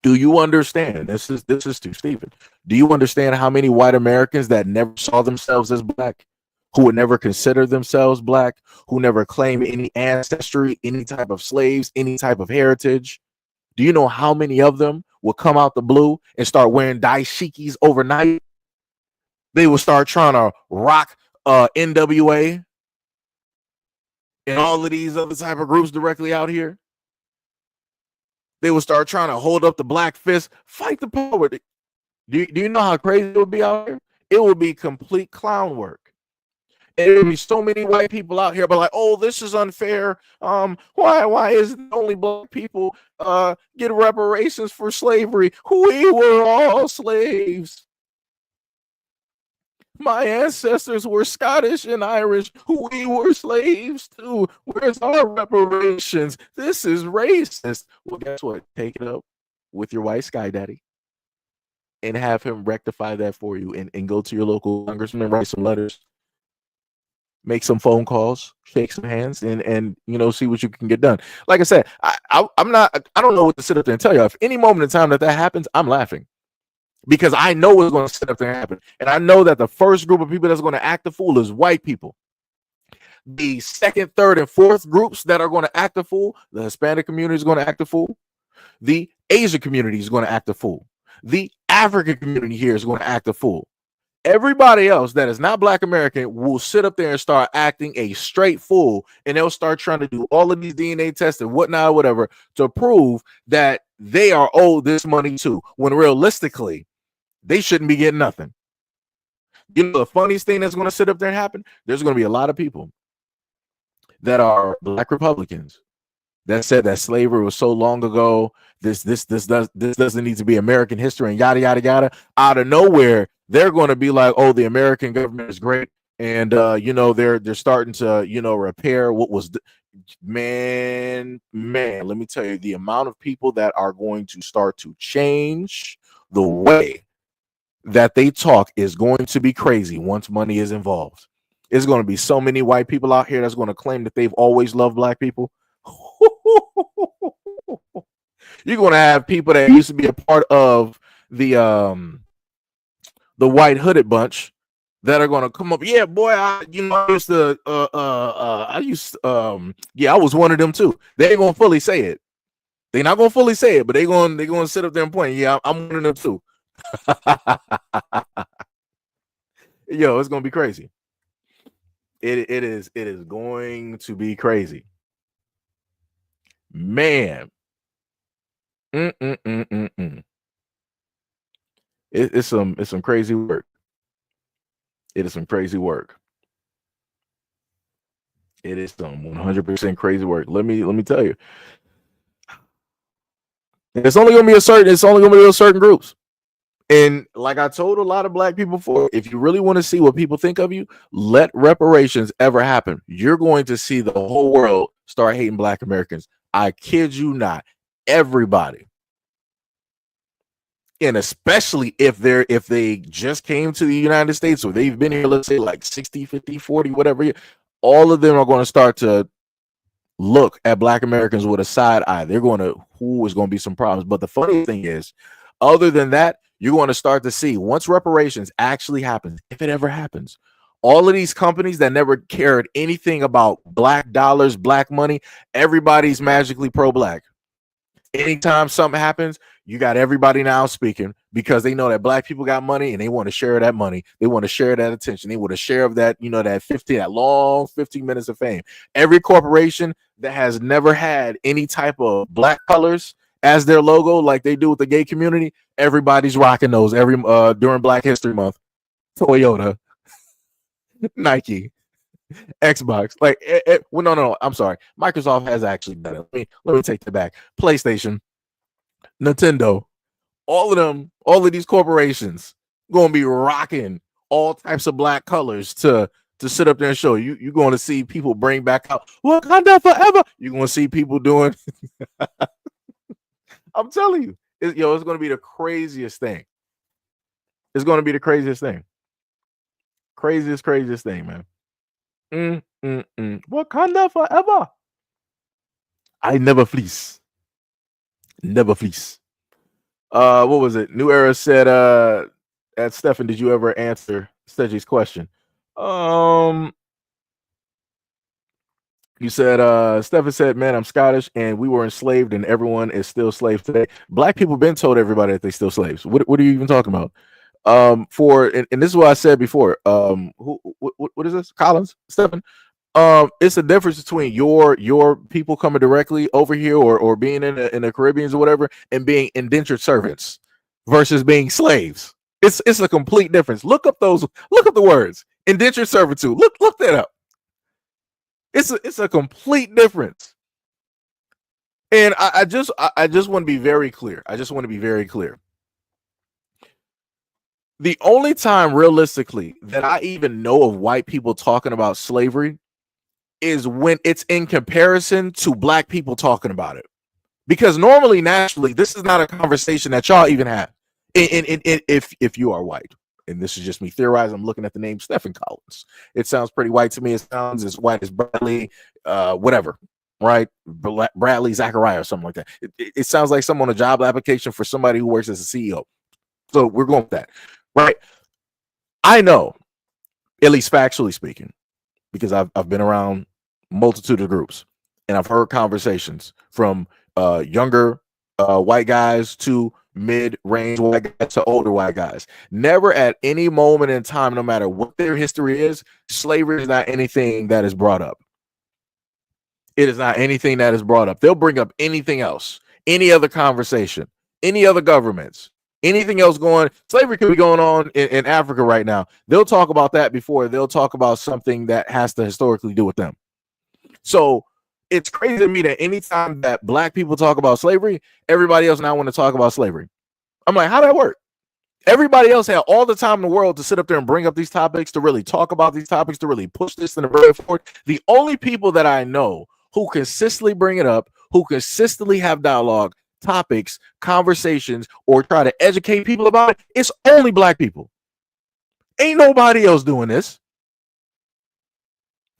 Do you understand? This is to Stephen. Do you understand how many white Americans that never saw themselves as black, who would never consider themselves black, who never claim any ancestry, any type of slaves, any type of heritage? Do you know how many of them will come out the blue and start wearing dashikis overnight? They will start trying to rock NWA and all of these other type of groups directly out here. They will start trying to hold up the black fist, fight the power. Do you know how crazy it would be out here? It would be complete clown work. And there would be so many white people out here, but like, oh, this is unfair. Why is it only black people get reparations for slavery? We were all slaves. My ancestors were Scottish and Irish. We were slaves too. Where's our reparations? This is racist. Well, guess what? Take it up with your white sky daddy and have him rectify that for you, and go to your local congressman, write some letters, make some phone calls, shake some hands, and see what you can get done. Like I said, I don't know what to sit up there and tell you. If any moment in time that happens, I'm laughing. Because I know what's going to sit up there and happen. And I know that the first group of people that's going to act the fool is white people. The second, third, and fourth groups that are going to act the fool, the Hispanic community is going to act the fool. The Asian community is going to act the fool. The African community here is going to act the fool. Everybody else that is not Black American will sit up there and start acting a straight fool, and they'll start trying to do all of these DNA tests and whatnot, whatever, to prove that they are owed this money too, when realistically, they shouldn't be getting nothing. You know, the funniest thing that's going to sit up there and happen, there's going to be a lot of people that are Black Republicans that said that slavery was so long ago. This doesn't need to be American history and yada yada yada. Out of nowhere, they're going to be like, "Oh, the American government is great," and you know, they're starting to, you know, repair what was. Man, let me tell you, the amount of people that are going to start to change the way that they talk is going to be crazy once money is involved. It's going to be so many white people out here that's going to claim that they've always loved Black people. You're going to have people that used to be a part of the white hooded bunch that are going to come up. Yeah, boy, I used to I was one of them too. They ain't going to fully say it. They're not going to fully say it, but they're going to sit up there and point. Yeah, I'm one of them too. Yo, it's going to be crazy. It is going to be crazy. Man. It's some crazy work. It is some crazy work. It is some 100% crazy work. Let me tell you. It's only gonna be certain groups. And like I told a lot of Black people before, if you really want to see what people think of you, let reparations ever happen. You're going to see the whole world start hating Black Americans. I kid you not. Everybody. And especially if they just came to the United States, or they've been here, let's say like 60, 50, 40, whatever, all of them are going to start to look at Black Americans with a side eye. They're going to, is going to be some problems. But the funny thing is, other than that, you're going to start to see, once reparations actually happens, if it ever happens, all of these companies that never cared anything about Black dollars, Black money, everybody's magically pro-Black. Anytime something happens, you got everybody now speaking, because they know that Black people got money and they want to share that money. They want to share that attention. They want to share of that, that long 15 minutes of fame. Every corporation that has never had any type of Black colors as their logo, like they do with the gay community, everybody's rocking those during Black History Month. Toyota, Nike, Xbox, no, I'm sorry. Microsoft has actually done it. Let me take that back. PlayStation, Nintendo, all of these corporations going to be rocking all types of Black colors to sit up there and show you. You're going to see people bring back out Wakanda forever. You're going to see people doing. I'm telling you, it's going to be the craziest thing. It's going to be the craziest thing. Craziest thing, man. Wakanda forever. I never fleece. Never fleece. What was it? New Era said, at Stefan, did you ever answer Steji's question? You said, Stefan said, man, I'm Scottish and we were enslaved and everyone is still slaves today. Black people been told everybody that they still slaves. What are you even talking about? And this is what I said before. What is this? Collins, Stephen. It's a difference between your people coming directly over here or being in the Caribbeans or whatever, and being indentured servants versus being slaves. It's a complete difference. Look up the words. Indentured servitude. Look that up. It's a complete difference. And I just want to be very clear. The only time realistically that I even know of white people talking about slavery is when it's in comparison to Black people talking about it. Because normally, naturally, this is not a conversation that y'all even have. If you are white, and this is just me theorizing, I'm looking at the name Stephen Collins. It sounds pretty white to me. It sounds as white as Bradley, whatever, right? Bradley Zachariah or something like that. It sounds like someone on a job application for somebody who works as a CEO. So we're going with that, right? I know, at least factually speaking, because I've been around multitude of groups and I've heard conversations from younger white guys to mid-range white guys to older white guys. Never at any moment in time, no matter what their history is, slavery is not anything that is brought up. It is not anything that is brought up. They'll bring up anything else, any other conversation, any other governments, anything else going. Slavery could be going on in Africa right now. They'll talk about that before they'll talk about something that has to historically do with them. So it's crazy to me that anytime that black people talk about slavery, everybody else now want to talk about slavery. I'm like, how that work? Everybody else had all the time in the world to sit up there and bring up these topics, to really talk about these topics, to really push this in the very forward. The only people that I know who consistently bring it up, who consistently have dialogue, topics, conversations, or try to educate people about it, it's only black people. Ain't nobody else doing this.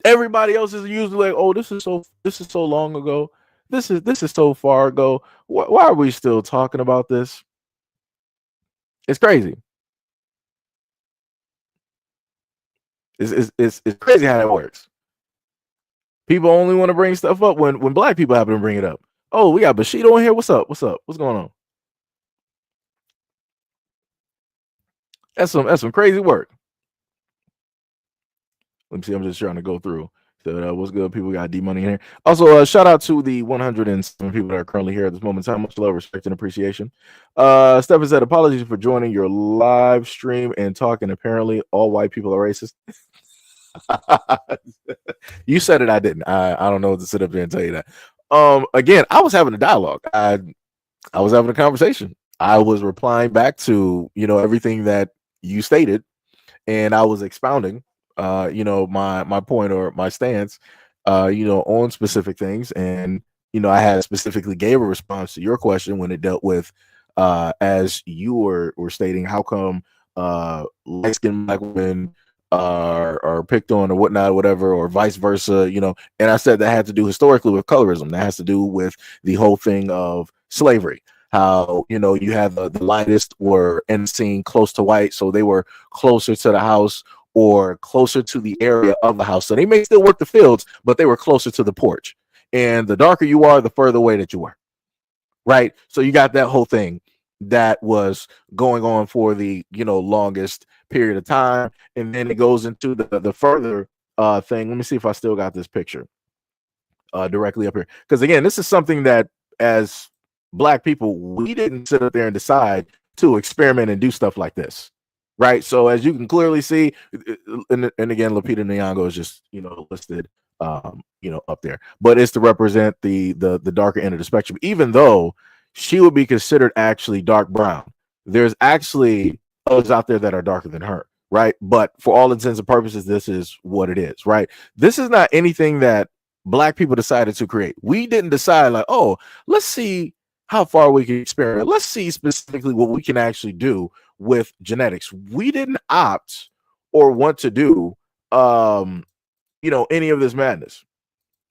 Everybody else is usually like, oh, this is so long ago. This is so far ago. Why are we still talking about this? It's crazy. It's crazy how that works. People only want to bring stuff up when black people happen to bring it up. Oh, we got Bushido in here. What's up? What's going on? That's some crazy work. Let me see. I'm just trying to go through. So what's good? People got D money in here. Also, shout out to the 107 people that are currently here at this moment in time. Much love, respect, and appreciation. Stephen said, apologies for joining your live stream and talking. Apparently, all white people are racist. You said it, I didn't. I don't know what to sit up there and tell you that. Again, I was having a dialogue. I was having a conversation. I was replying back to everything that you stated, and I was expounding my point or my stance on specific things. And I had specifically gave a response to your question when it dealt with as you were stating, how come light-skinned black women are picked on or whatnot, or whatever, or vice versa, and I said that had to do historically with colorism. That has to do with the whole thing of slavery. How you have the lightest were in the scene close to white, so they were closer to the house or closer to the area of the house. So they may still work the fields, but they were closer to the porch. And the darker you are, the further away that you were. Right. So you got that whole thing that was going on for the longest period of time. And then it goes into the further thing. Let me see if I still got this picture directly up here. Because again, this is something that as black people, we didn't sit up there and decide to experiment and do stuff like this. Right. So as you can clearly see, and again, Lupita Nyong'o is just listed up there, but it's to represent the darker end of the spectrum, even though she would be considered actually dark brown. There's actually others out there that are darker than her, right? But for all intents and purposes, this is what it is, right? This is not anything that black people decided to create. We didn't decide like, oh, let's see how far we can experiment. Let's see specifically what we can actually do with genetics. We didn't opt or want to do any of this madness,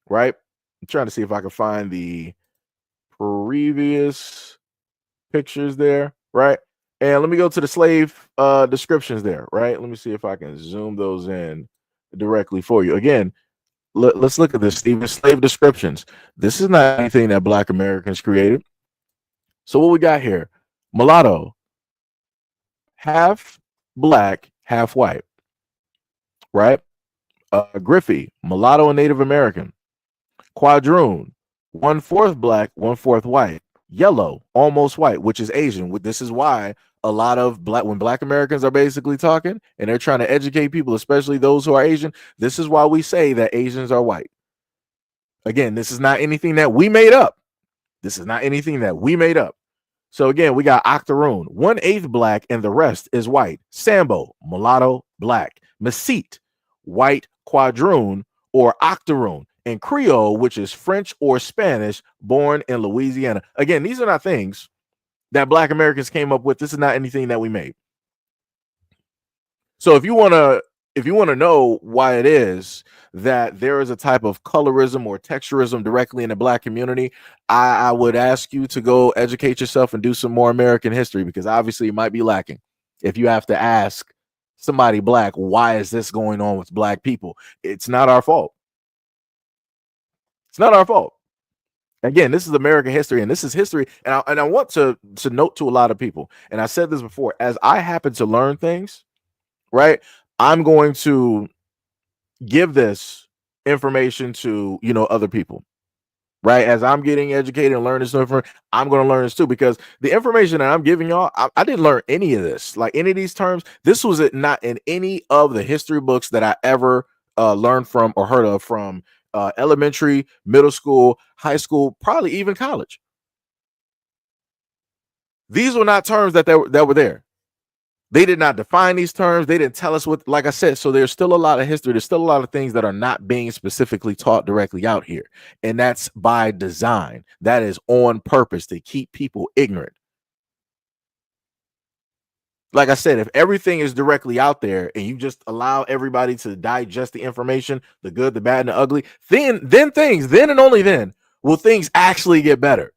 right? I'm trying to see if I can find the previous pictures there, right? And let me go to the slave descriptions there, right? Let me see if I can zoom those in directly for you. Again, let's look at this, Stephen. Slave descriptions. This is not anything that black Americans created. So what we got here, mulatto, half black, half white, right? Griffey, mulatto and Native American. Quadroon, 1/4 black, 1/4 white. Yellow, almost white, which is Asian. This is why a lot of when black Americans are basically talking and they're trying to educate people, especially those who are Asian, this is why we say that Asians are white. Again, this is not anything that we made up. This is not anything that we made up. So again, we got octoroon, 1/8 black and the rest is white. Sambo, mulatto, black. Mesite, white quadroon or octoroon. And Creole, which is French or Spanish, born in Louisiana. Again, these are not things that black Americans came up with. This is not anything that we made. So if you want to know why it is that there is a type of colorism or texturism directly in the black community, I would ask you to go educate yourself and do some more American history, because obviously it might be lacking if you have to ask somebody black, why is this going on with black people? It's not our fault. It's not our fault. Again, this is American history, and this is history. And I want to note to a lot of people, and I said this before, as I happen to learn things, right? I'm going to give this information to other people, right? As I'm getting educated and learning stuff, I'm going to learn this too, because the information that I'm giving y'all, I didn't learn any of this, like any of these terms. This was not in any of the history books that I ever learned from or heard of from elementary, middle school, high school, probably even college. These were not terms that were there. They did not define these terms. They didn't tell us what, like I said, so there's still a lot of history. There's still a lot of things that are not being specifically taught directly out here. And that's by design. That is on purpose to keep people ignorant. Like I said, if everything is directly out there and you just allow everybody to digest the information, the good, the bad, and the ugly, then and only then will things actually get better.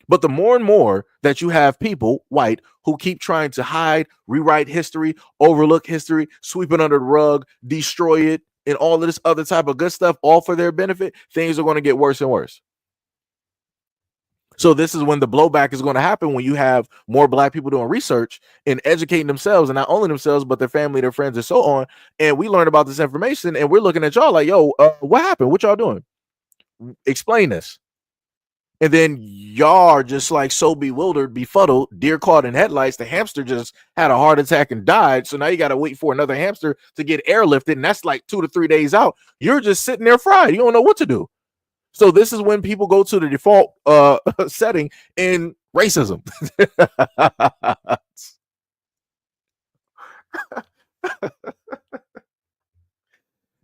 But the more and more that you have people, white, who keep trying to hide, rewrite history, overlook history, sweep it under the rug, destroy it, and all of this other type of good stuff, all for their benefit, things are going to get worse and worse. So this is when the blowback is going to happen, when you have more black people doing research and educating themselves, and not only themselves, but their family, their friends, and so on. And we learn about this information, and we're looking at y'all like, yo, what happened? What y'all doing? Explain this. And then y'all are just like so bewildered, befuddled, deer caught in headlights. The hamster just had a heart attack and died. So now you got to wait for another hamster to get airlifted. And that's like 2 to 3 days out. You're just sitting there fried. You don't know what to do. So this is when people go to the default setting in racism.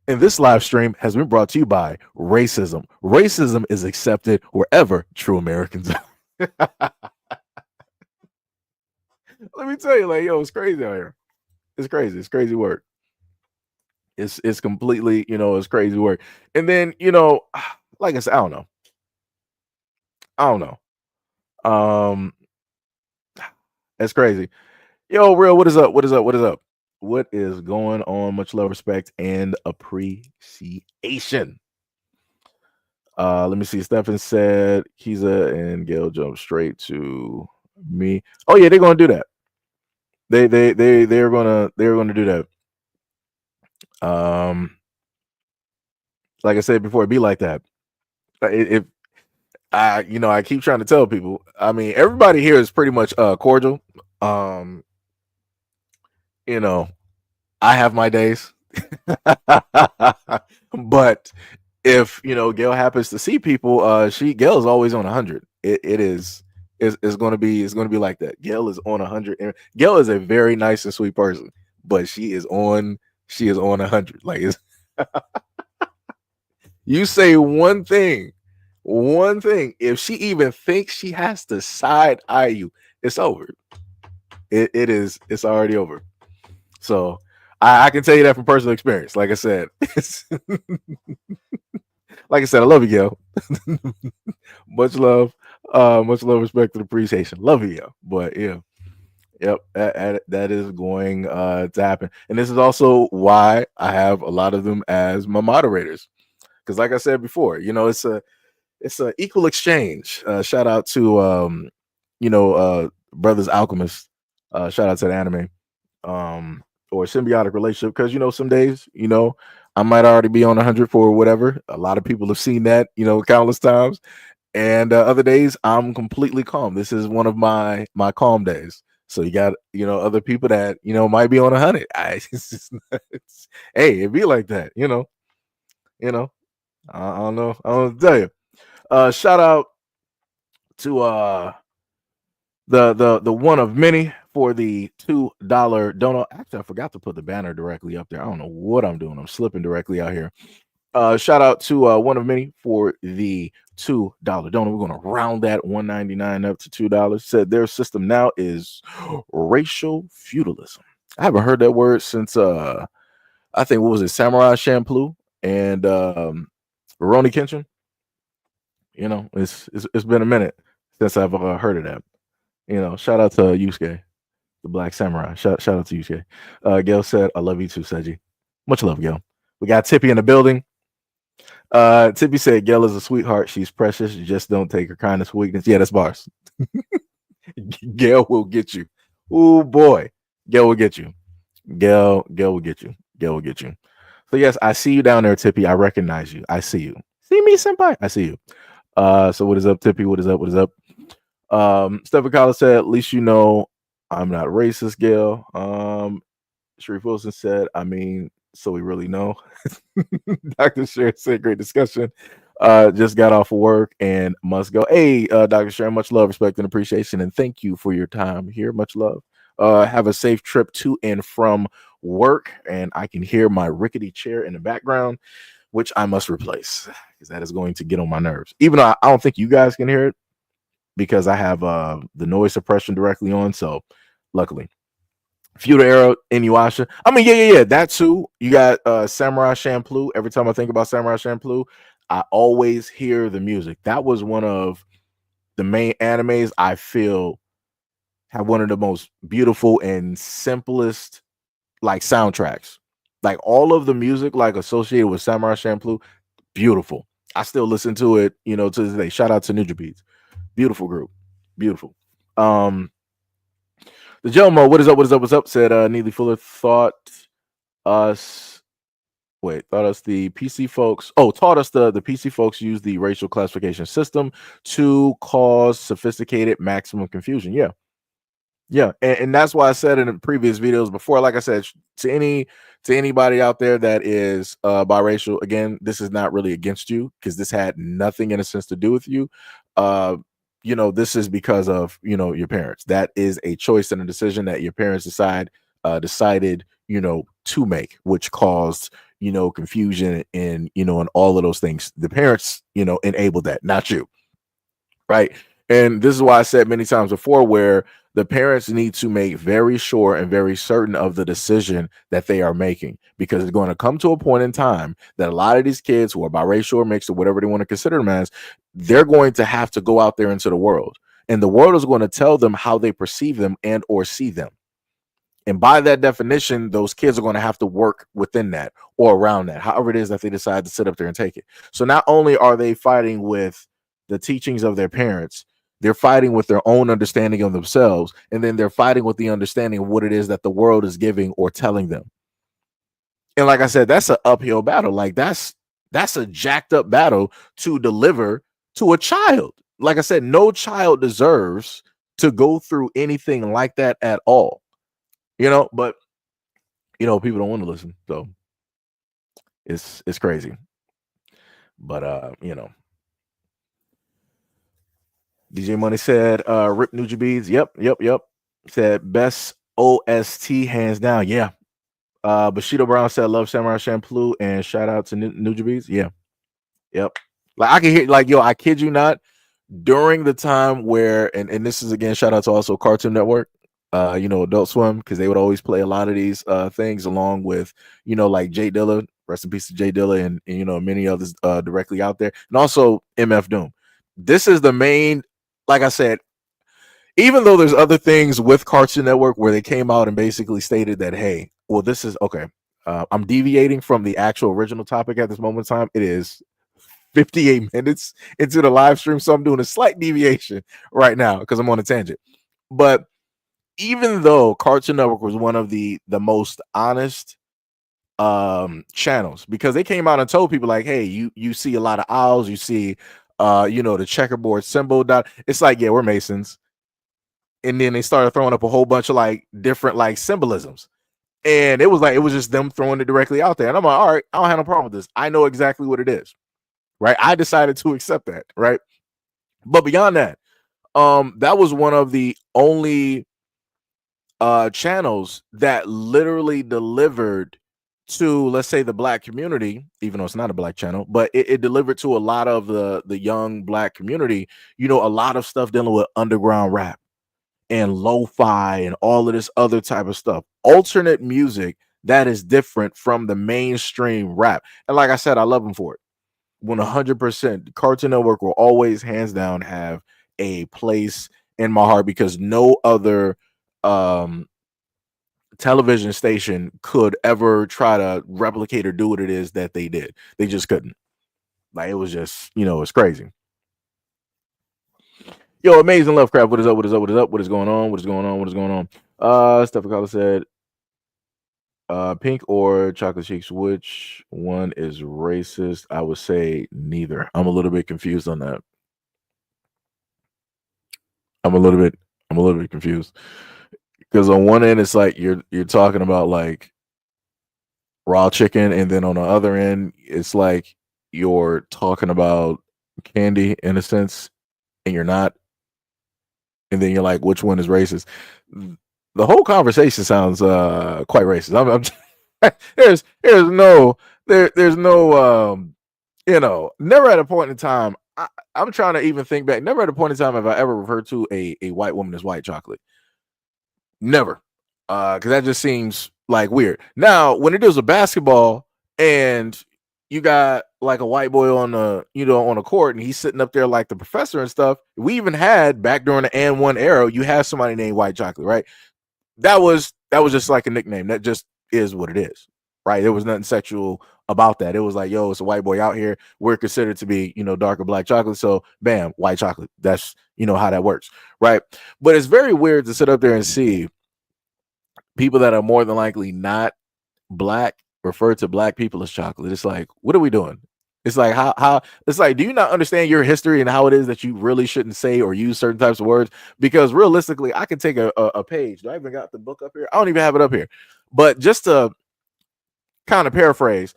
And this live stream has been brought to you by racism. Racism is accepted wherever true Americans are. Let me tell you, like, yo, it's crazy out here. It's crazy. It's crazy work. It's completely, it's crazy work. And then, like I said, I don't know. That's crazy. Yo, real, what is up? What is up? What is up? What is going on? Much love, respect, and appreciation. Let me see. Stephen said Kiza and Gail jumped straight to me. Oh yeah, they're gonna do that. They're gonna do that. Like I said before, it be like that. If I keep trying to tell people. I mean, everybody here is pretty much cordial. I have my days, but if Gail happens to see people, Gail is always on 100. It's going to be like that. Gail is on 100. And Gail is a very nice and sweet person, but she is on 100. Like it's you say one thing, if she even thinks she has to side eye you, it's over. It's already over. So I can tell you that from personal experience. Like I said, I love you, Gail. much love, respect, and appreciation. Love you, Gail. But yeah, yep, that is going to happen. And this is also why I have a lot of them as my moderators. Because like I said before, it's a equal exchange. Shout out to Brothers Alchemist. Shout out to the anime. Or symbiotic relationship, because some days I might already be on 100 for whatever. A lot of people have seen that countless times, and other days I'm completely calm. This is one of my calm days. So you got other people that might be on 100. Hey, it be like that. I don't know. I don't tell you. Shout out to the one of many for the $2 donut. Actually, I forgot to put the banner directly up there. I don't know what I'm doing. I'm slipping directly out here. Shout out to one of many for the $2 donut. We're going to round that $1.99 up to $2. Said their system now is racial feudalism. I haven't heard that word since I think, what was it, Samurai Champloo and Rurouni Kenshin. It's been a minute since I've heard of that. Shout out to Yusuke, the Black Samurai. Shout out to Yusuke. Gail said, I love you too, Seiji. Much love, Gail. We got Tippy in the building. Tippy said Gail is a sweetheart. She's precious. You just don't take her kindness for weakness. Yeah, that's bars. Gail will get you. Oh boy. Gail will get you. Gail will get you. Gail will get you. So yes, I see you down there, Tippy. I recognize you. I see you. See me, senpai? I see you. So what is up, Tippy? What is up? What is up? Stephen Collins said, at least you know I'm not racist, Gail. Sharif Wilson said, I mean, so we really know. Dr. Sher said, great discussion. Just got off of work and must go. Hey, Dr. Sher, much love, respect, and appreciation. And thank you for your time here. Much love. Have a safe trip to and from work. And I can hear my rickety chair in the background, which I must replace because that is going to get on my nerves. Even though I don't think you guys can hear it because I have the noise suppression directly on. So luckily. Feudal Era, Inuyasha. I mean, yeah. That too. You got Samurai Champloo. Every time I think about Samurai Champloo, I always hear the music. That was one of the main animes I feel have one of the most beautiful and simplest like soundtracks. Like all of the music like associated with Samurai Champloo, beautiful. I still listen to it, to this day. Shout out to Ninja Beats. Beautiful group. Beautiful. The Jelmo, what is up? What is up? What's up? Said Neely Fuller us thought us the PC folks. Oh, taught us the PC folks use the racial classification system to cause sophisticated maximum confusion. Yeah. Yeah, and that's why I said in the previous videos before, like I said, to anybody out there that is biracial, again, this is not really against you because this had nothing in a sense to do with you. This is because of your parents. That is a choice and a decision that your parents decided to make, which caused confusion and all of those things. The parents enabled that, not you, right? And this is why I said many times before where the parents need to make very sure and very certain of the decision that they are making, because it's going to come to a point in time that a lot of these kids who are biracial or mixed or whatever they want to consider them as, they're going to have to go out there into the world, and the world is going to tell them how they perceive them and or see them. And by that definition, those kids are going to have to work within that or around that, however it is that they decide to sit up there and take it. So not only are they fighting with the teachings of their parents, they're fighting with their own understanding of themselves, and then they're fighting with the understanding of what it is that the world is giving or telling them. And like I said, that's an uphill battle. Like that's a jacked up battle to deliver to a child. Like I said, no child deserves to go through anything like that at all. But people don't want to listen, so it's crazy. But DJ Money said, Rip Nuja Beads. Yep. Said best OST hands down. Yeah. Bushido Brown said love Samurai Champloo and shout out to Nuja Beads. Yeah. Yep. Like I can hear, like, yo, I kid you not, during the time where, and this is again, shout out to also Cartoon Network, Adult Swim, because they would always play a lot of these things along with, like Jay Dilla, rest in peace to Jay Dilla, and many others directly out there, and also MF Doom. This is the main, like I said, even though there's other things with Cartoon Network where they came out and basically stated that, hey, well, this is okay. I'm deviating from the actual original topic at this moment in time. It is 58 minutes into the live stream, so I'm doing a slight deviation right now because I'm on a tangent. But even though Cartoon Network was one of the most honest channels, because they came out and told people like, hey, you see a lot of owls, you see the checkerboard symbol dot. It's like, yeah, we're Masons. And then they started throwing up a whole bunch of like different like symbolisms. And it was just them throwing it directly out there. And I'm like, all right, I don't have no problem with this. I know exactly what it is. Right. I decided to accept that. Right. But beyond that, that was one of the only channels that literally delivered to, let's say, the black community, even though it's not a black channel, but it delivered to a lot of the young black community, a lot of stuff dealing with underground rap and lo-fi and all of this other type of stuff, alternate music that is different from the mainstream rap. And like I said, I love them for it 100%. Cartoon Network will always hands down have a place in my heart, because no other television station could ever try to replicate or do what it is that they did. They just couldn't. Like, it was just, it's crazy. Yo, amazing Lovecraft. What is up? What is up? What is up? What is going on? What is going on? What is going on? Stephen Collar said, pink or chocolate cheeks, which one is racist? I would say neither. I'm a little bit confused on that. I'm a little bit confused. Because on one end it's like you're talking about like raw chicken, and then on the other end it's like you're talking about candy in a sense, and you're not. And then you're like, which one is racist? The whole conversation sounds quite racist. There's no there's no never at a point in time. I'm trying to even think back. Never at a point in time have I ever referred to a white woman as white chocolate. Never. Because that just seems like weird. Now, when it deals with basketball and you got like a white boy on on a court and he's sitting up there like the professor and stuff. We even had back during the and one era, you had somebody named White Chocolate, right? That was just like a nickname. That just is what it is, right? There was nothing sexual about that. It was like, yo, it's a white boy out here. We're considered to be, dark or black chocolate. So bam, white chocolate. That's how that works, right? But it's very weird to sit up there and see people that are more than likely not black refer to black people as chocolate. It's like, what are we doing? It's like how it's like, do you not understand your history and how it is that you really shouldn't say or use certain types of words? Because realistically, I can take a page. Do I even got the book up here? I don't even have it up here. But just to kind of paraphrase,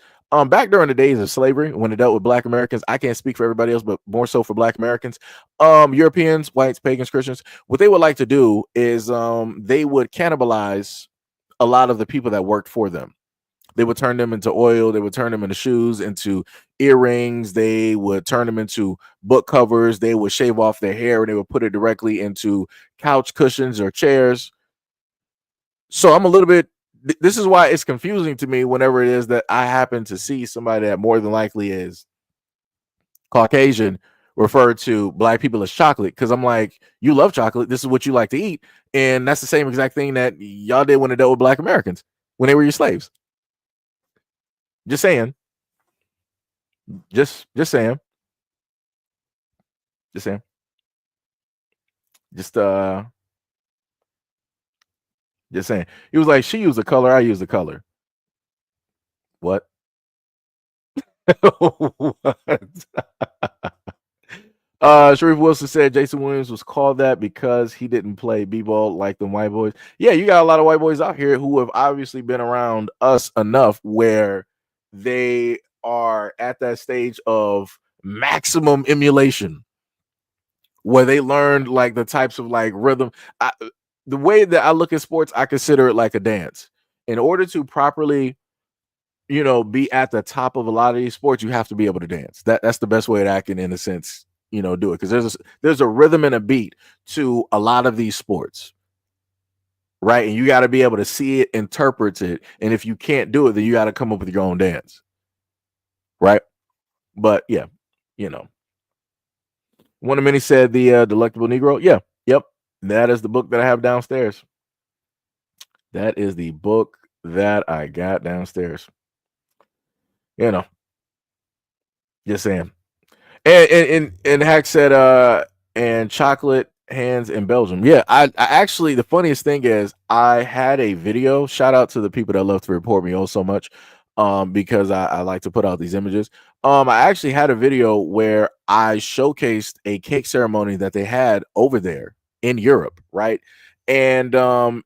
back during the days of slavery, when it dealt with black Americans, I can't speak for everybody else, but more so for black Americans, Europeans, whites, pagans, Christians, what they would like to do is they would cannibalize a lot of the people that worked for them. They would turn them into oil. They would turn them into shoes, into earrings. They would turn them into book covers. They would shave off their hair and they would put it directly into couch cushions or chairs. So I'm a little bit, this is why it's confusing to me whenever it is that I happen to see somebody that more than likely is Caucasian refer to black people as chocolate. Because I'm like, you love chocolate. This is what you like to eat. And that's the same exact thing that y'all did when it dealt with black Americans, when they were your slaves. Just saying. Just saying. Just saying. Just saying. He was like, she used the color, I use the color. What? What? Sharif Wilson said Jason Williams was called that because he didn't play b-ball like the white boys. Yeah, you got a lot of white boys out here who have obviously been around us enough where they are at that stage of maximum emulation, where they learned like the types of like rhythm. The way that I look at sports, I consider it like a dance. In order to properly, be at the top of a lot of these sports, you have to be able to dance. That's the best way that I can, in a sense, do it, because there's a rhythm and a beat to a lot of these sports, right? And you got to be able to see it, interpret it, and if you can't do it, then you got to come up with your own dance, right? But yeah, one of many said the Delectable Negro. Yeah, yep, that is the book that I have downstairs. That is the book that I got downstairs. Just saying. And Hack said and chocolate hands in Belgium. Yeah, I actually, the funniest thing is I had a video. Shout out to the people that love to report me so much, because I like to put out these images. I actually had a video where I showcased a cake ceremony that they had over there in Europe, right? And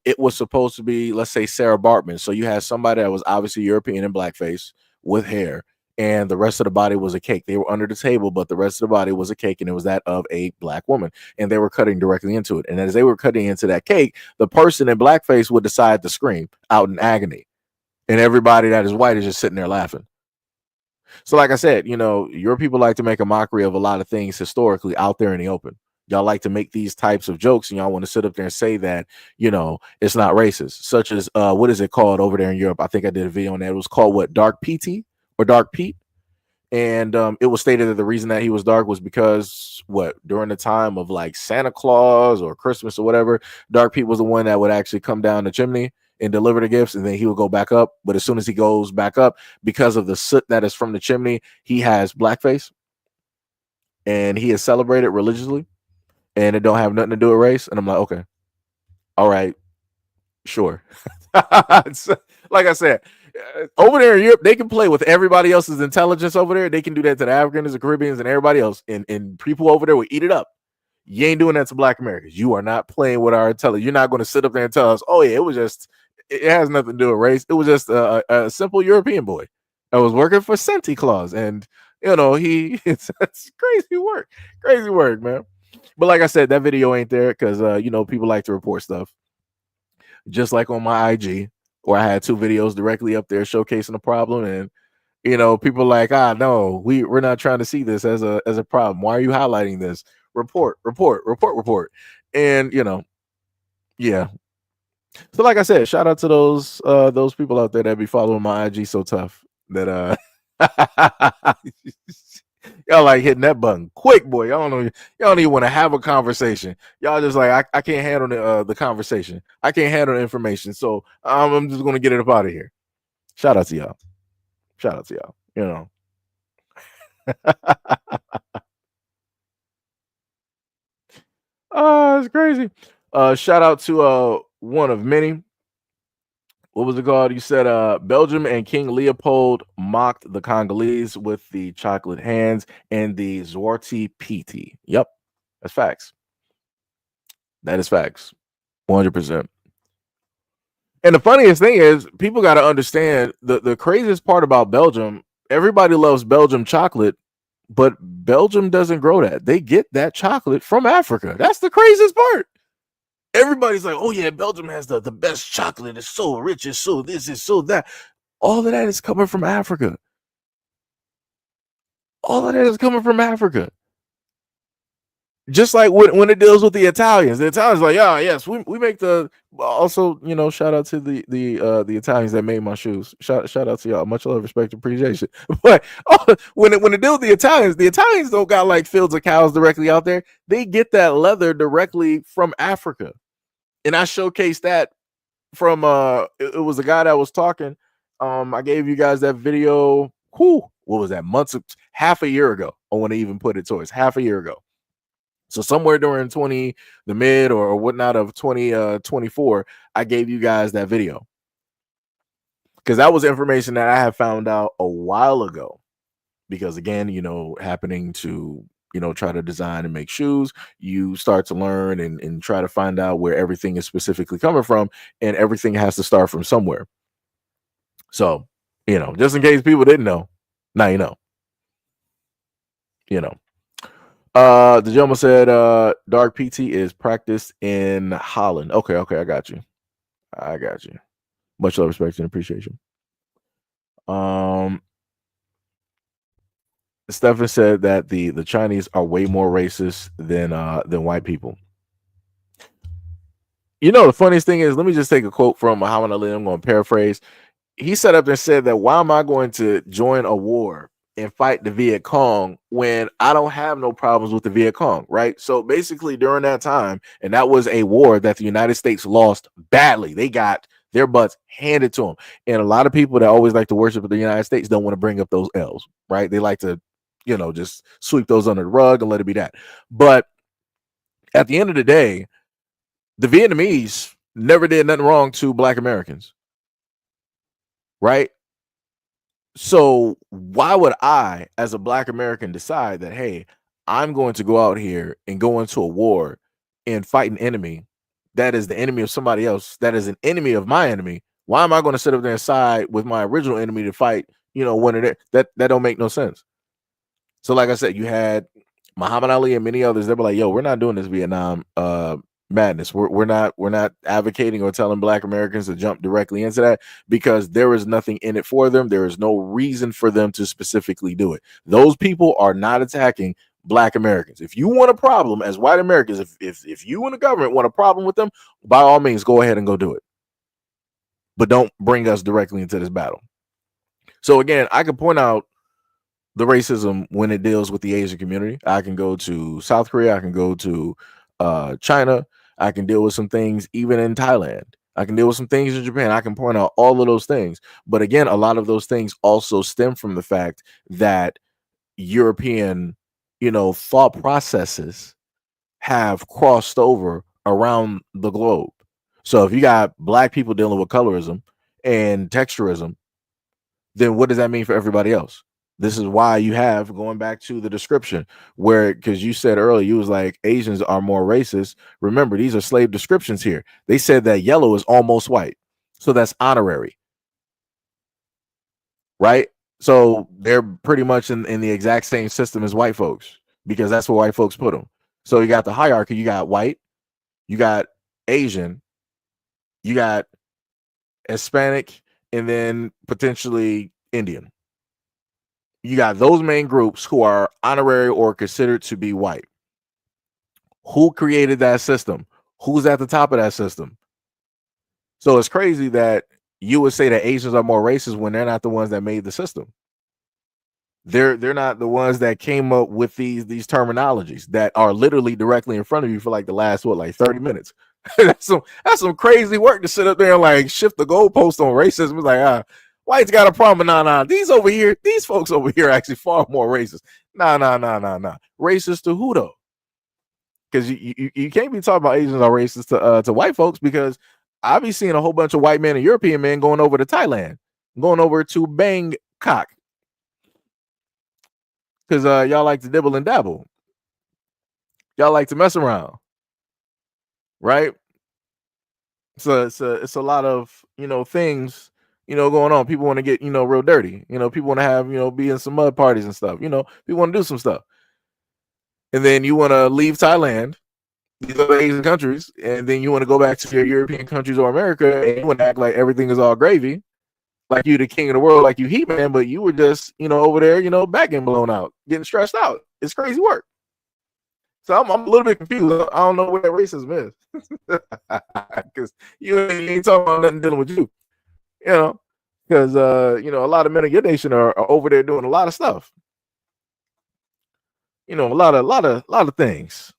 it was supposed to be, let's say, Sarah Bartman. So you had somebody that was obviously European in blackface with hair, and the rest of the body was a cake. They were under the table, but the rest of the body was a cake, and it was that of a black woman, and they were cutting directly into it. And as they were cutting into that cake, the person in blackface would decide to scream out in agony, and everybody that is white is just sitting there laughing. So like I said, your people like to make a mockery of a lot of things historically out there in the open. Y'all like to make these types of jokes, and y'all want to sit up there and say that, it's not racist, such as what is it called over there in Europe? I think I did a video on that. It was called what, Dark PT or Dark Pete? And it was stated that the reason that he was dark was because during the time of like Santa Claus or Christmas or whatever, Dark Pete was the one that would actually come down the chimney and deliver the gifts, and then he would go back up. But as soon as he goes back up, because of the soot that is from the chimney, he has blackface. and he is celebrated religiously, and it don't have nothing to do with race, and I'm like, okay, all right, sure. Like I said, over there in Europe, they can play with everybody else's intelligence over there. They can do that to the Africans, the Caribbeans, and everybody else, and people over there will eat it up. You ain't doing that to Black Americans. You are not playing with our intelligence. You're not going to sit up there and tell us, oh yeah, it has nothing to do with race. It was just a simple European boy that was working for Santa Claus, and it's crazy work, man. But like I said, that video ain't there because people like to report stuff, just like on my IG, where I had 2 videos directly up there showcasing the problem, and people like, no, we're not trying to see this as a problem. Why are you highlighting this? Report. And yeah. So like I said, shout out to those people out there that be following my IG so tough that y'all like hitting that button quick, boy. Y'all don't even want to have a conversation. Y'all just like, I can't handle the conversation. I can't handle the information. So I'm just gonna get it up out of here. Shout out to y'all. Oh, it's crazy. Shout out to one of many. What was it called? You said Belgium and King Leopold mocked the Congolese with the chocolate hands and the Zwarte Piet. Yep, that's facts. That is facts. 100%. And the funniest thing is, people got to understand the craziest part about Belgium. Everybody loves Belgium chocolate, but Belgium doesn't grow that. They get that chocolate from Africa. That's the craziest part. Everybody's like, oh yeah, Belgium has the best chocolate. It's so rich. It's so this. It's so that. All of that is coming from Africa. All of that is coming from Africa. Just like when it deals with the Italians like, yeah, yes, we make the. Also, shout out to the Italians that made my shoes. Shout out to y'all. Much love, respect, appreciation. But when it deals with the Italians don't got like fields of cows directly out there. They get that leather directly from Africa, and I showcased that from it was a guy that was talking. I gave you guys that video. What was that? Half a year ago. I want to even put it towards half a year ago. So somewhere during the mid or whatnot of 2024, I gave you guys that video because that was information that I had found out a while ago. Because again, happening to try to design and make shoes, you start to learn and try to find out where everything is specifically coming from, and everything has to start from somewhere. So just in case people didn't know, now you know. The gentleman said dark PT is practiced in Holland. Okay, I got you. Much love, respect, and appreciation. Stefan said that the Chinese are way more racist than white people. The funniest thing is, let me just take a quote from Muhammad Ali. I'm going to paraphrase. He set up and said that, why am I going to join a war and fight the Viet Cong when I don't have no problems with the Viet Cong, right? So basically during that time, and that was a war that the United States lost badly. They got their butts handed to them. And a lot of people that always like to worship the United States don't want to bring up those L's, right? They like to, just sweep those under the rug and let it be that. But at the end of the day, the Vietnamese never did nothing wrong to Black Americans, right? So why would I, as a Black American, decide that, hey, I'm going to go out here and go into a war and fight an enemy that is the enemy of somebody else, that is an enemy of my enemy? Why am I going to sit up there and side with my original enemy to fight, one of that don't make no sense. So like I said, you had Muhammad Ali and many others. They were like, yo, we're not doing this Vietnam madness. We're not advocating or telling Black Americans to jump directly into that, because there is nothing in it for them. There is no reason for them to specifically do it. Those people are not attacking Black Americans. If you want a problem as white Americans, if you and the government want a problem with them, by all means, go ahead and go do it. But don't bring us directly into this battle. So again, I can point out the racism when it deals with the Asian community. I can go to South Korea. I can go to China. I can deal with some things even in Thailand. I can deal with some things in Japan. I can point out all of those things. But again, a lot of those things also stem from the fact that European, thought processes have crossed over around the globe. So if you got black people dealing with colorism and texturism, then what does that mean for everybody else? This is why you have, going back to the description, where, because you said earlier, you was like, Asians are more racist. Remember, these are slave descriptions here. They said that yellow is almost white. So that's honorary, right? So they're pretty much in the exact same system as white folks, because that's where white folks put them. So you got the hierarchy. You got white, you got Asian, you got Hispanic, and then potentially Indian. You got those main groups who are honorary or considered to be white. Who created that system? Who's at the top of that system? So it's crazy that you would say that Asians are more racist when they're not the ones that made the system. They're not the ones that came up with these terminologies that are literally directly in front of you for like the last 30 minutes. that's some crazy work to sit up there and like shift the goalpost on racism. It's like, whites got a problem. Nah. These folks over here are actually far more racist. Nah. Racist to who though? Because you can't be talking about Asians are racist to white folks, because I be seeing a whole bunch of white men and European men going over to Thailand, going over to Bangkok, because y'all like to dibble and dabble. Y'all like to mess around, right? So it's a lot of things going on. People want to get real dirty. People want to have be in some mud parties and stuff. People want to do some stuff, and then you want to leave Thailand, these other Asian countries, and then you want to go back to your European countries or America, and you want to act like everything is all gravy, like you the king of the world, like you Heat Man, but you were just over there, back getting blown out, getting stressed out. It's crazy work. So I'm a little bit confused. I don't know what that racism is, because you ain't talking about nothing dealing with you, because a lot of men of your nation are over there doing a lot of stuff, a lot of things,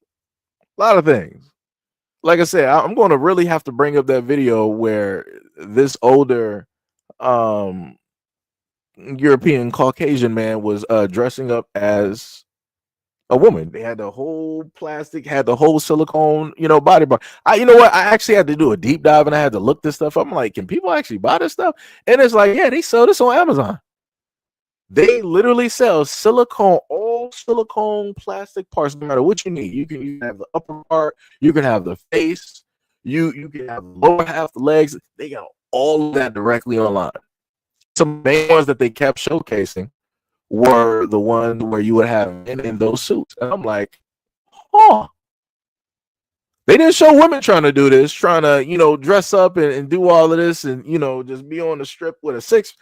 Like I said, I'm going to really have to bring up that video where this older European Caucasian man was dressing up as a woman. They had the whole plastic, had the whole silicone, body part. You know what? I actually had to do a deep dive and I had to look this stuff up. I'm like, can people actually buy this stuff? And it's like, yeah, they sell this on Amazon. They literally sell silicone, all silicone plastic parts, no matter what you need. You can have the upper part, you can have the face, you can have the lower half, the legs. They got all of that directly online. Some main ones that they kept showcasing were the ones where you would have men in those suits. And I'm like, oh, they didn't show women trying to do this, trying to, dress up and do all of this and, just be on the strip with a six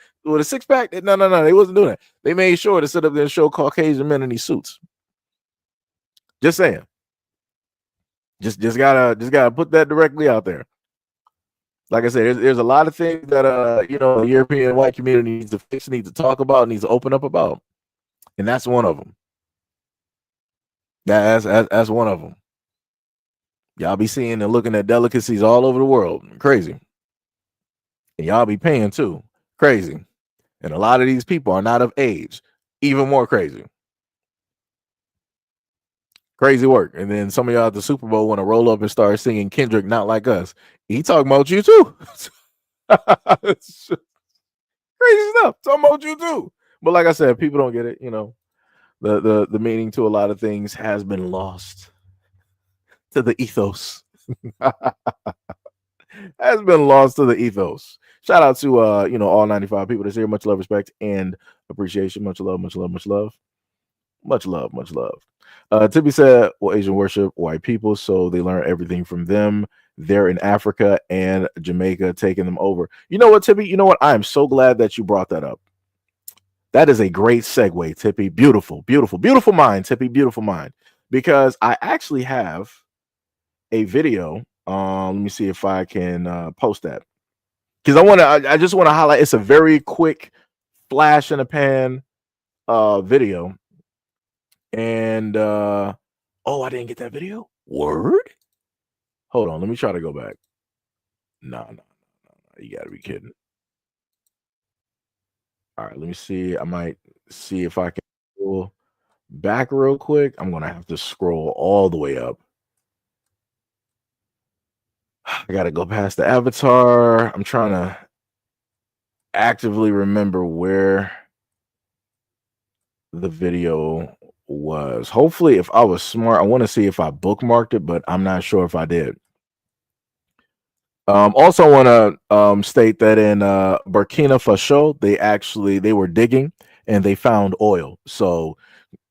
pack. No, they wasn't doing that. They made sure to sit up there and show Caucasian men in these suits. Just saying. Just gotta put that directly out there. Like I said, there's a lot of things that the European white community needs to fix, needs to talk about, needs to open up about. And that's one of them. That's one of them. Y'all be seeing and looking at delicacies all over the world. Crazy. And y'all be paying too. Crazy. And a lot of these people are not of age. Even more crazy. Crazy work. And then some of y'all at the Super Bowl want to roll up and start singing Kendrick, Not Like Us. He talking about you too. Crazy stuff. Talking about you too. But like I said, people don't get it. The meaning to a lot of things has been lost to the ethos. Has been lost to the ethos. Shout out to all 95 people that's here. Much love, respect, and appreciation. Much love, much love, much love. Much love, much love. Tippy said, well, Asian worship white people, so they learn everything from them. They're in Africa and Jamaica taking them over. You know what, Tippy? You know what? I am so glad that you brought that up. That is a great segue, Tippy. Beautiful, beautiful, beautiful mind, Tippy. Beautiful mind. Because I actually have a video. Let me see if I can post that. Because I just want to highlight, it's a very quick flash in the pan video. And oh, I didn't get that video. Word. Hold on, let me try to go back. No. You gotta be kidding. All right, let me see. I might see if I can pull back real quick. I'm gonna have to scroll all the way up. I gotta go past the avatar. I'm trying to actively remember where the video was. Hopefully, if I was smart, I want to see if I bookmarked it, but I'm not sure if I did. Also want to state that in Burkina Faso, they were digging and they found oil. So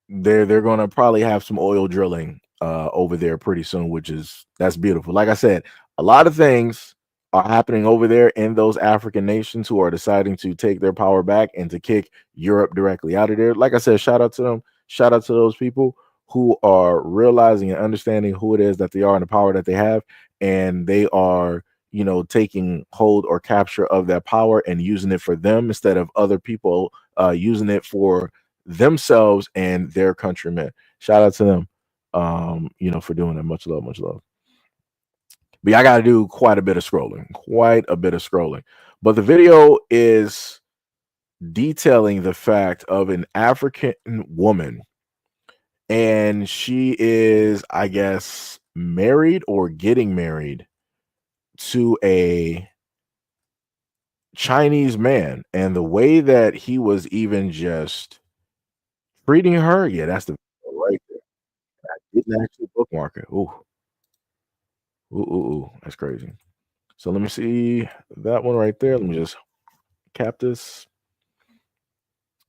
they're going to probably have some oil drilling over there pretty soon, that's beautiful. Like I said, a lot of things are happening over there in those African nations who are deciding to take their power back and to kick Europe directly out of there. Like I said, shout out to them. Shout out to those people who are realizing and understanding who it is that they are and the power that they have, and they are, taking hold or capture of that power and using it for them instead of other people using it for themselves and their countrymen. Shout out to them, for doing that. Much love, much love. But yeah, I got to do quite a bit of scrolling. But the video is detailing the fact of an African woman, and she is, I guess, married or getting married to a Chinese man, and the way that he was even just treating her, yeah, that's the video right there. I didn't actually bookmark it. Ooh, that's crazy. So let me see that one right there. Let me just cap this.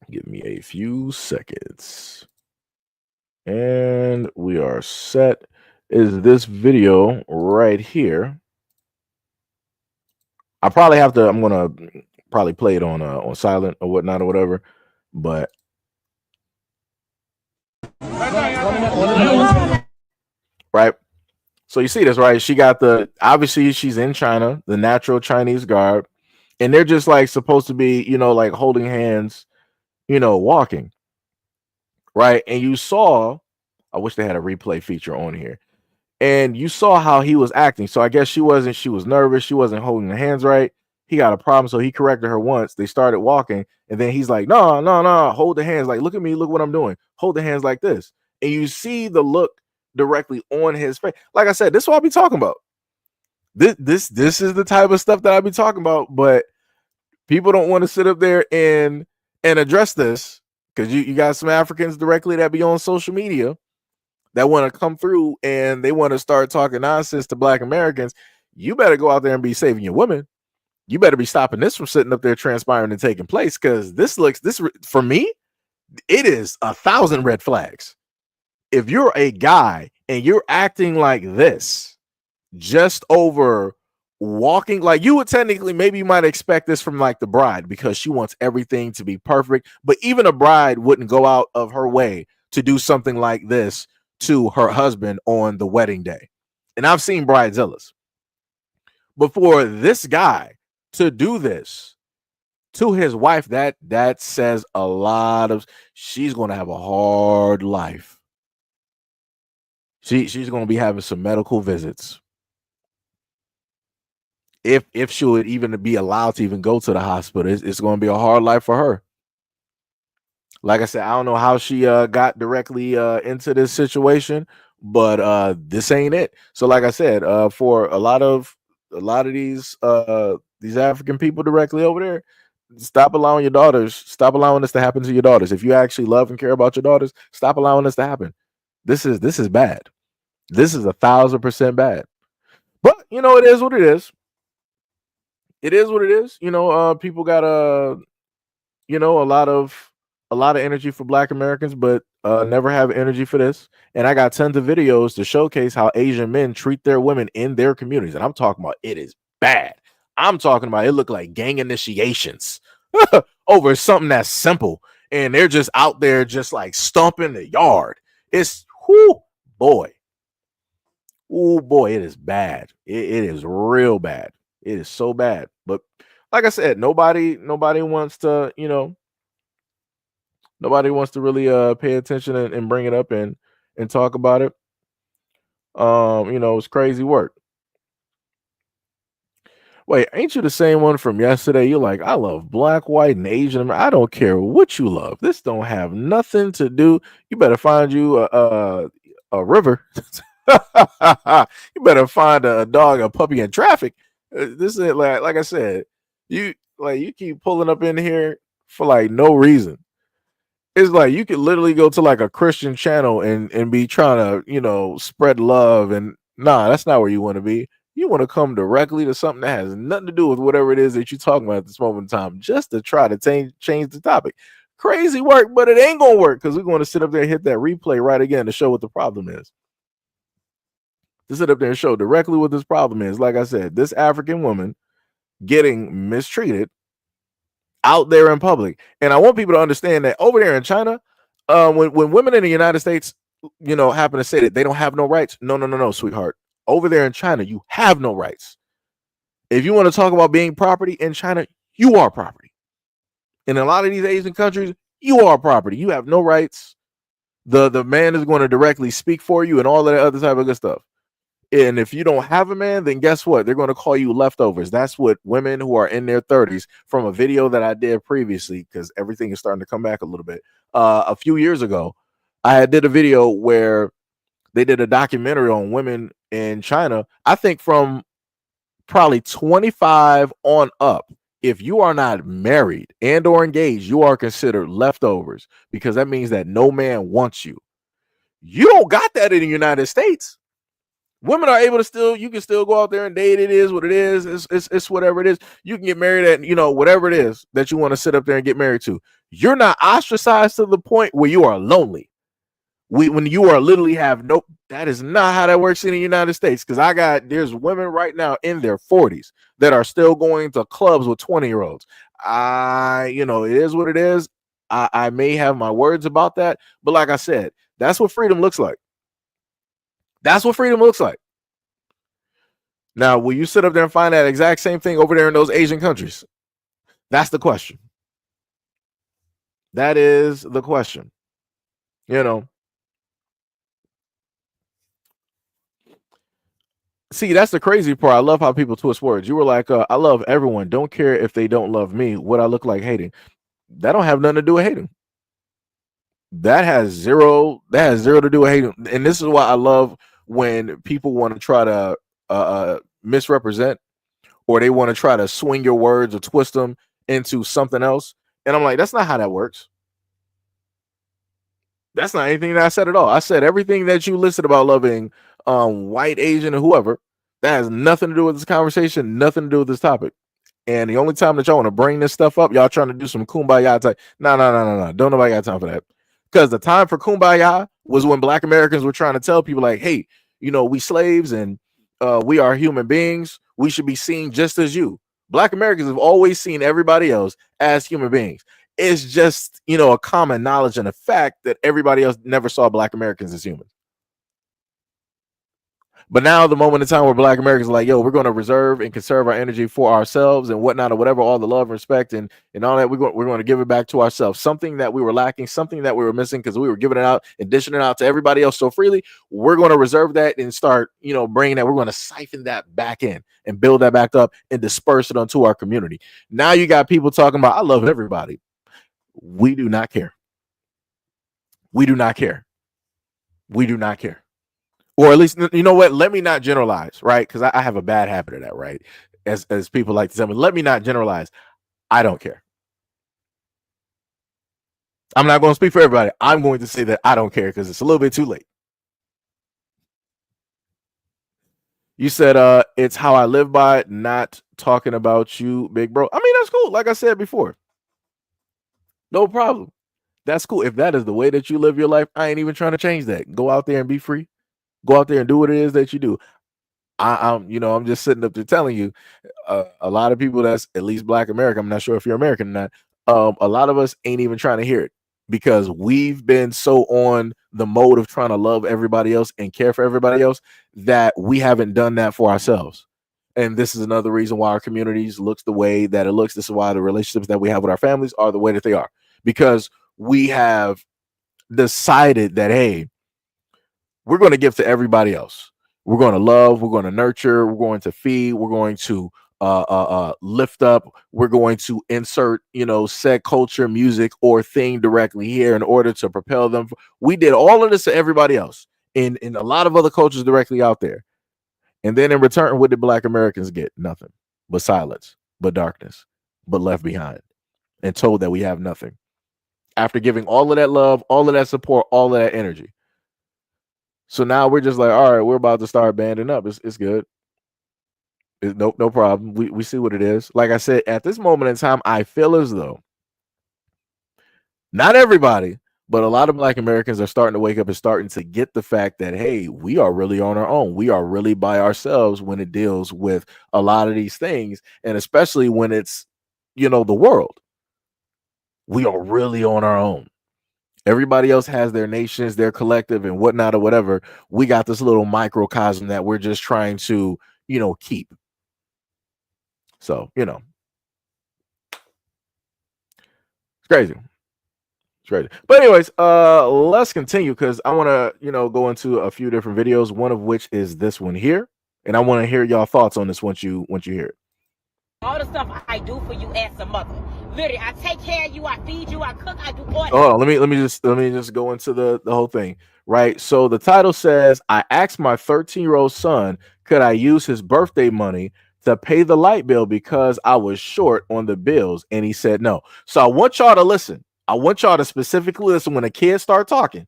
Give me a few seconds. And we are set. Is this video right here? I'm gonna probably play it on silent or whatnot or whatever. But right. So you see this, right? She got obviously she's in China, the natural Chinese garb, and they're just like supposed to be, like holding hands, walking, right? And you saw, I wish they had a replay feature on here, and you saw how he was acting. So I guess she was nervous, she wasn't holding the hands right. He got a problem, so he corrected her once. They started walking, and then he's like, no, hold the hands, like, look at me, look what I'm doing, hold the hands like this. And you see the look directly on his face. Like I said, this is what I'll be talking about. This is the type of stuff that I'll be talking about, but people don't want to sit up there and address this, because you got some Africans directly that be on social media that want to come through and they want to start talking nonsense to Black Americans. You better go out there and be saving your women. You better be stopping this from sitting up there transpiring and taking place, because this for me, it is 1,000 red flags. If you're a guy and you're acting like this just over walking, like, you would technically, maybe you might expect this from like the bride, because she wants everything to be perfect, but even a bride wouldn't go out of her way to do something like this to her husband on the wedding day. And I've seen bridezillas. But for this guy to do this to his wife, that says a lot of, she's going to have a hard life. She's going to be having some medical visits, if she would even be allowed to even go to the hospital. It's going to be a hard life for her. Like I said, I don't know how she got directly into this situation, but this ain't it. So like I said, for a lot of these African people directly over there, stop allowing this to happen to your daughters. If you actually love and care about your daughters, stop allowing this to happen. This is bad. This is 1,000% bad. But it is what it is. It is what it is. People got a lot of energy for Black Americans, but never have energy for this. And I got tons of videos to showcase how Asian men treat their women in their communities. And I'm talking about, it is bad. I'm talking about, it look like gang initiations over something that's simple. And they're just out there just like stomping the yard. It's boy. Oh boy, it is bad. It is real bad. It is so bad. But like I said, nobody wants to, nobody wants to really pay attention and bring it up and talk about it. It's crazy work. Wait, ain't you the same one from yesterday? You're like, I love black, white, and Asian. I don't care what you love. This don't have nothing to do. You better find you a river. You better find a dog, a puppy in traffic. This is like I said, you keep pulling up in here for like no reason. It's like you could literally go to like a Christian channel and be trying to, spread love, and nah, that's not where you want to be. You want to come directly to something that has nothing to do with whatever it is that you're talking about at this moment in time, just to try to change the topic. Crazy work, but it ain't gonna work because we're going to sit up there and hit that replay right again to show what the problem is. To sit up there and show directly what this problem is. Like I said, this African woman getting mistreated out there in public. And I want people to understand that over there in China, when women in the United States, happen to say that they don't have no rights. No, sweetheart. Over there in China, you have no rights. If you want to talk about being property in China, you are property. In a lot of these Asian countries, you are property. You have no rights. The man is going to directly speak for you and all of that other type of good stuff. And if you don't have a man, then guess what? They're going to call you leftovers. That's what women who are in their 30s, from a video that I did previously, because everything is starting to come back a little bit. A few years ago, I did a video where they did a documentary on women in China. I think from probably 25 on up, if you are not married and or engaged, you are considered leftovers, because that means that no man wants you. You don't got that in the United States. Women are able to you can still go out there and date. It is what it is. It's whatever it is. You can get married at, whatever it is that you want to sit up there and get married to. You're not ostracized to the point where you are lonely. When you are literally that is not how that works in the United States. Because there's women right now in their 40s that are still going to clubs with 20-year-olds. It is what it is. I may have my words about that, but like I said, that's what freedom looks like. That's what freedom looks like. Now, will you sit up there and find that exact same thing over there in those Asian countries? That's the question. That is the question. See, that's the crazy part. I love how people twist words. You were like, I love everyone. Don't care if they don't love me. What I look like hating. That don't have nothing to do with hating. That has zero to do with hating. And this is why I love when people want to try to misrepresent, or they want to try to swing your words or twist them into something else. And I'm like, that's not how that works. That's not anything that I said at all. I said everything that you listed about loving white, Asian, or whoever. That has nothing to do with this conversation, nothing to do with this topic. And the only time that y'all want to bring this stuff up, y'all trying to do some kumbaya type. No. Don't nobody got time for that. Because the time for kumbaya was when Black Americans were trying to tell people like, hey, we slaves and we are human beings. We should be seen just as you. Black Americans have always seen everybody else as human beings. It's just, a common knowledge and a fact that everybody else never saw Black Americans as humans. But now the moment in time where Black Americans are like, yo, we're going to reserve and conserve our energy for ourselves and whatnot, or whatever, all the love and respect and all that, we're going to give it back to ourselves. Something that we were lacking, something that we were missing because we were giving it out and dishing it out to everybody else so freely. We're going to reserve that and start, bringing that. We're going to siphon that back in and build that back up and disperse it onto our community. Now you got people talking about, I love everybody. We do not care. We do not care. We do not care. Or at least, you know what? Let me not generalize, right? Because I have a bad habit of that, right? As people like to tell me, let me not generalize. I don't care. I'm not going to speak for everybody. I'm going to say that I don't care because it's a little bit too late. You said, it's how I live by it, not talking about you, big bro. I mean, that's cool. Like I said before, no problem. That's cool. If that is the way that you live your life, I ain't even trying to change that. Go out there and be free. Go out there and do what it is that you do. I'm just sitting up there telling you, a lot of people that's at least Black American, I'm not sure if you're American or not, a lot of us ain't even trying to hear it because we've been so on the mode of trying to love everybody else and care for everybody else that we haven't done that for ourselves. And this is another reason why our communities looks the way that it looks. This is why the relationships that we have with our families are the way that they are, because we have decided that, hey, we're going to give to everybody else. We're going to love, we're going to nurture, we're going to feed, we're going to lift up. We're going to insert, said culture, music, or thing directly here in order to propel them. We did all of this to everybody else in a lot of other cultures directly out there. And then in return, what did Black Americans get? Nothing but silence, but darkness, but left behind and told that we have nothing. After giving all of that love, all of that support, all of that energy. So now we're just like, all right, we're about to start banding up. It's good. No problem. We see what it is. Like I said, at this moment in time, I feel as though not everybody, but a lot of Black Americans are starting to wake up and starting to get the fact that, hey, we are really on our own. We are really by ourselves when it deals with a lot of these things. And especially when it's, the world. We are really on our own. Everybody else has their nations, their collective and whatnot or whatever. We got this little microcosm that we're just trying to, keep. So, it's crazy. It's crazy. But anyways, let's continue because I want to, go into a few different videos, one of which is this one here. And I want to hear y'all thoughts on this once you hear it. All the stuff I do for you as a mother. Literally, I take care of you, I feed you, I cook, I do all that. Oh, let me just go into the whole thing. Right. So the title says, I asked my 13-year-old son, could I use his birthday money to pay the light bill because I was short on the bills? And he said no. So I want y'all to listen. I want y'all to specifically listen when the kids start talking.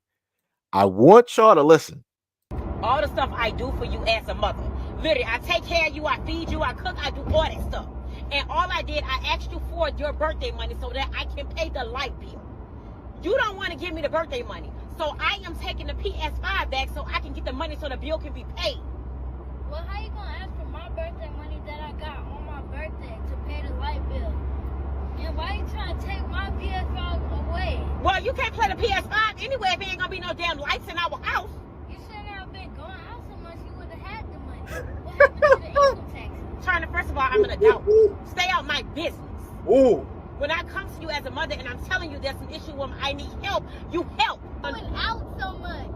I want y'all to listen. All the stuff I do for you as a mother. Literally, I take care of you, I feed you, I cook, I do all that stuff. And all I did, I asked you for your birthday money so that I can pay the light bill. You don't want to give me the birthday money. So I am taking the PS5 back so I can get the money so the bill can be paid. Well, how you going to ask for my birthday money that I got on my birthday to pay the light bill? And why you trying to take my PS5 away? Well, you can't play the PS5 anyway if there ain't going to be no damn lights in our house. You shouldn't have been going out so much. You would have had the money. What happened to the income tax? Turner, first of all, I'm an adult. Stay out my business. Ooh. When I come to you as a mother and I'm telling you there's an issue where I need help, you help. Going out so much.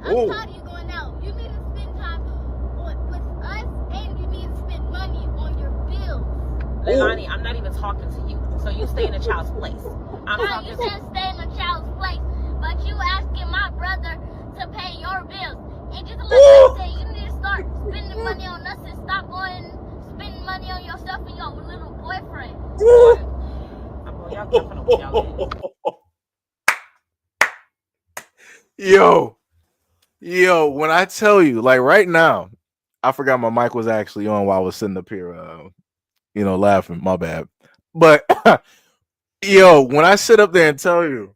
I'm tired of you going out. You need to spend time with us and you need to spend money on your bills. Leilani, I'm not even talking to you. So you stay in a child's place. No, you said stay in a child's place, but you asking my brother to pay your bills. And just like I said, you need to start spending money on us and stop going spending money on yourself and your little boyfriend. Yo, when I tell you, like right now, I forgot my mic was actually on while I was sitting up here, laughing. My bad. But when I sit up there and tell you,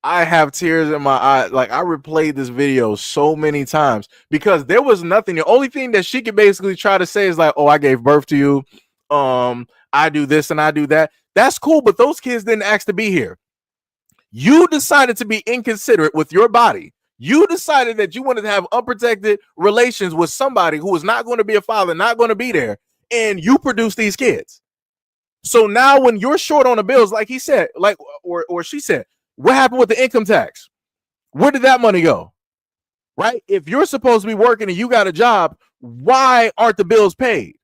I have tears in my eyes. Like I replayed this video so many times because there was nothing. The only thing that she could basically try to say is like, "Oh, I gave birth to you. I do this and I do that." That's cool, but those kids didn't ask to be here. You decided to be inconsiderate with your body. You decided that you wanted to have unprotected relations with somebody who was not going to be a father, not going to be there, and you produced these kids. So now when you're short on the bills, like he said, or she said, what happened with the income tax? Where did that money go? Right? If you're supposed to be working and you got a job, why aren't the bills paid?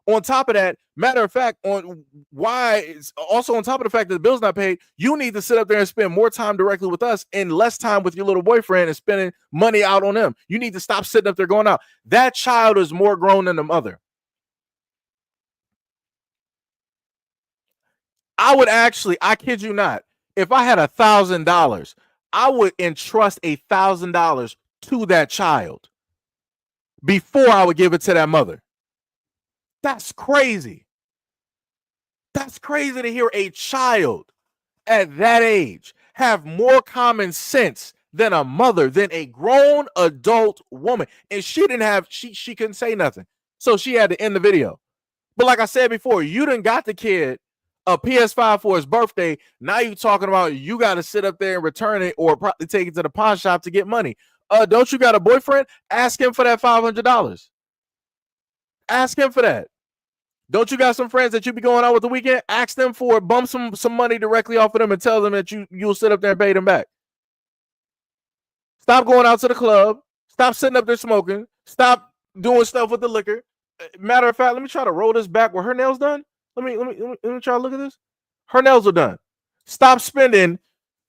On top of that, matter of fact, on top of the fact that the bill's not paid, you need to sit up there and spend more time directly with us and less time with your little boyfriend and spending money out on them. You need to stop sitting up there going out. That child is more grown than the mother. I kid you not, if I had $1,000, I would entrust $1,000 to that child before I would give it to that mother. That's crazy. That's crazy to hear a child at that age have more common sense than a mother, than a grown adult woman. And she couldn't say nothing. So she had to end the video. But like I said before, you done got the kid a PS5 for his birthday. Now you talking about you got to sit up there and return it or probably take it to the pawn shop to get money. Don't you got a boyfriend? Ask him for that $500. Ask him for that. Don't you got some friends that you be going out with the weekend? Ask them for it. Bump some money directly off of them and tell them that you'll sit up there and pay them back. Stop going out to the club. Stop sitting up there smoking. Stop doing stuff with the liquor. Matter of fact, let me try to roll this back. Were her nails done? Let me try to look at this. Her nails are done. Stop spending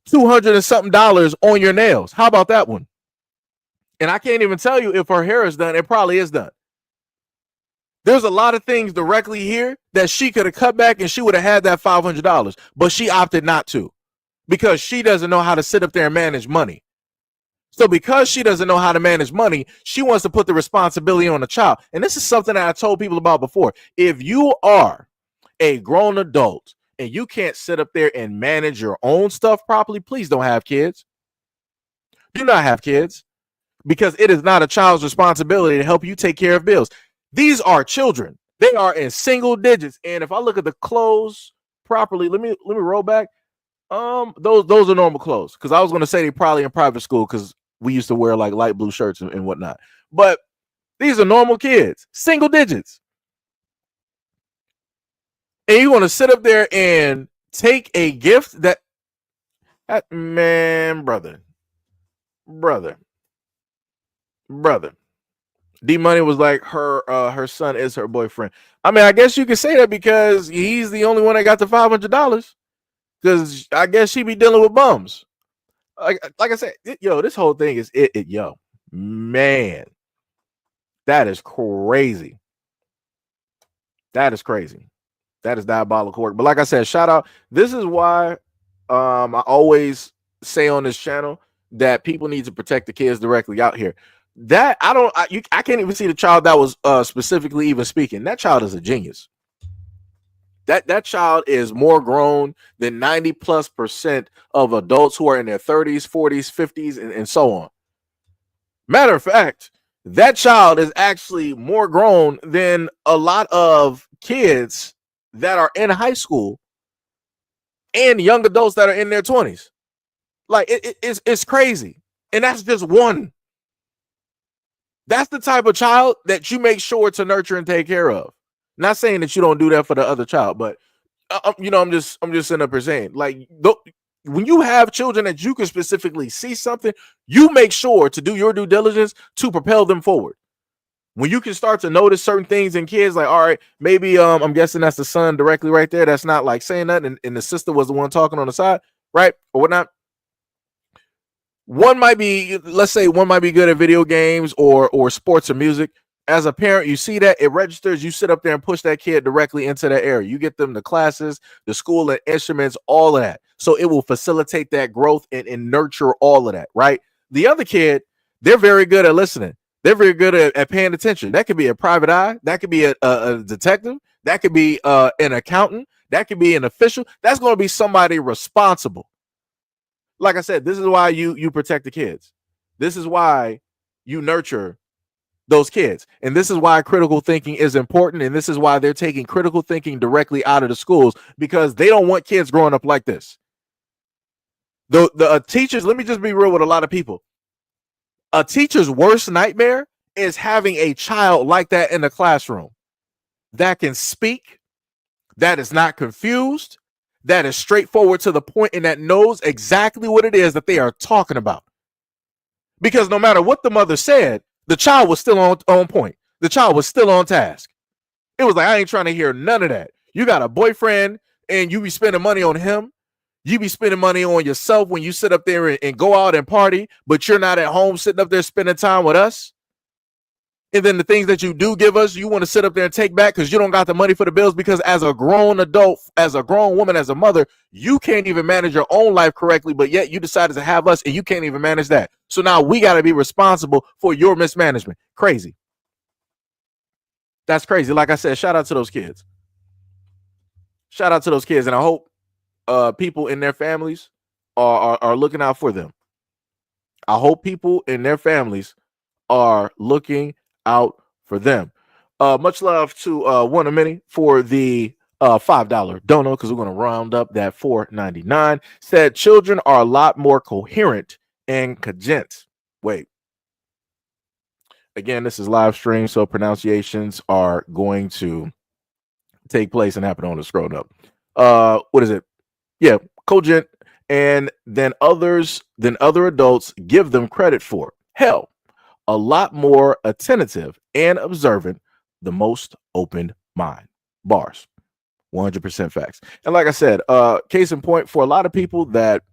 $200 and something on your nails. How about that one? And I can't even tell you if her hair is done. It probably is done. There's a lot of things directly here that she could have cut back and she would have had that $500, but she opted not to because she doesn't know how to sit up there and manage money. So because she doesn't know how to manage money, she wants to put the responsibility on the child. And this is something that I told people about before. If you are a grown adult and you can't sit up there and manage your own stuff properly, please don't have kids. Do not have kids, because it is not a child's responsibility to help you take care of bills. These are children. They are in single digits. And if I look at the clothes properly, let me roll back. Those are normal clothes, because I was going to say they probably in private school because we used to wear like light blue shirts and whatnot. But these are normal kids, single digits. And you want to sit up there and take a gift that man, brother. D Money was like her son is her boyfriend. I mean, I guess you could say that because he's the only one that got the $500. Because I guess she be dealing with bums. Like I said, this whole thing is yo, man, that is crazy. That is crazy. That is diabolical work. But like I said, shout out. This is why I always say on this channel that people need to protect the kids directly out here. That I can't even see the child that was specifically even speaking. That child is a genius. That child is more grown than 90+% of adults who are in their 30s, 40s, 50s, and so on. Matter of fact, that child is actually more grown than a lot of kids that are in high school and young adults that are in their 20s. Like it's crazy. And that's just one. That's the type of child that you make sure to nurture and take care of. Not saying that you don't do that for the other child, but I'm just sitting up here saying, like, when you have children that you can specifically see something, you make sure to do your due diligence to propel them forward. When you can start to notice certain things in kids, like, all right, maybe I'm guessing that's the son directly right there. That's not like saying nothing, and the sister was the one talking on the side, right? Or whatnot. One might be, let's say one might be good at video games or sports or music. As a parent, you see that, it registers, you sit up there and push that kid directly into that area. You get them the classes, the school and instruments, all of that. So it will facilitate that growth and nurture all of that, right? The other kid, they're very good at listening. They're very good at paying attention. That could be a private eye. That could be a detective. That could be an accountant. That could be an official. That's going to be somebody responsible. Like I said, this is why you protect the kids. This is why you nurture those kids. And this is why critical thinking is important. And this is why they're taking critical thinking directly out of the schools, because they don't want kids growing up like this. The teachers, let me just be real with a lot of people. A teacher's worst nightmare is having a child like that in the classroom that can speak, that is not confused, that is straightforward to the point, and that knows exactly what it is that they are talking about. Because no matter what the mother said, the child was still on point. The child was still on task. It was like, I ain't trying to hear none of that. You got a boyfriend and you be spending money on him. You be spending money on yourself when you sit up there and go out and party, but you're not at home sitting up there spending time with us. And then the things that you do give us, you want to sit up there and take back because you don't got the money for the bills, because as a grown adult, as a grown woman, as a mother, you can't even manage your own life correctly, but yet you decided to have us and you can't even manage that. So now we got to be responsible for your mismanagement. Crazy. That's crazy. Like I said, shout out to those kids. Shout out to those kids. And I hope people in their families are looking out for them. I hope people in their families are looking out for them. Much love to One a Mini for the $5 dono, because we're going to round up that $4.99. Said children are a lot more coherent and cogent. Wait. Again, this is live stream, so pronunciations are going to take place and happen on the scroll up. What is it? Yeah, cogent, and then other adults give them credit for. Hell, a lot more attentive and observant, the most open mind. Bars. 100% facts. And like I said, case in point, for a lot of people that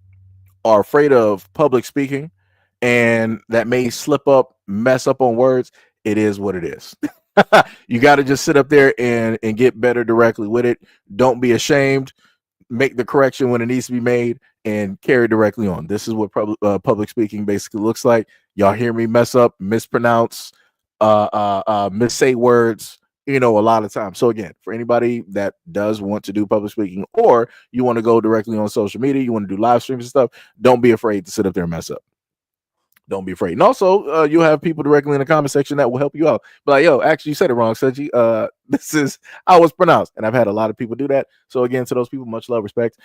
are afraid of public speaking and that may slip up, mess up on words, it is what it is. You got to just sit up there and get better directly with it. Don't be ashamed. Make the correction when it needs to be made and carry directly on. This is what public speaking basically looks like. Y'all hear me mess up, mispronounce, missay words, a lot of times. So again, for anybody that does want to do public speaking, or you want to go directly on social media, you want to do live streams and stuff, don't be afraid to sit up there and mess up. Don't be afraid. And also, you'll have people directly in the comment section that will help you out. But like, yo, actually, you said it wrong, Seiji. This is how it's pronounced. And I've had a lot of people do that. So again, to those people, much love, respect,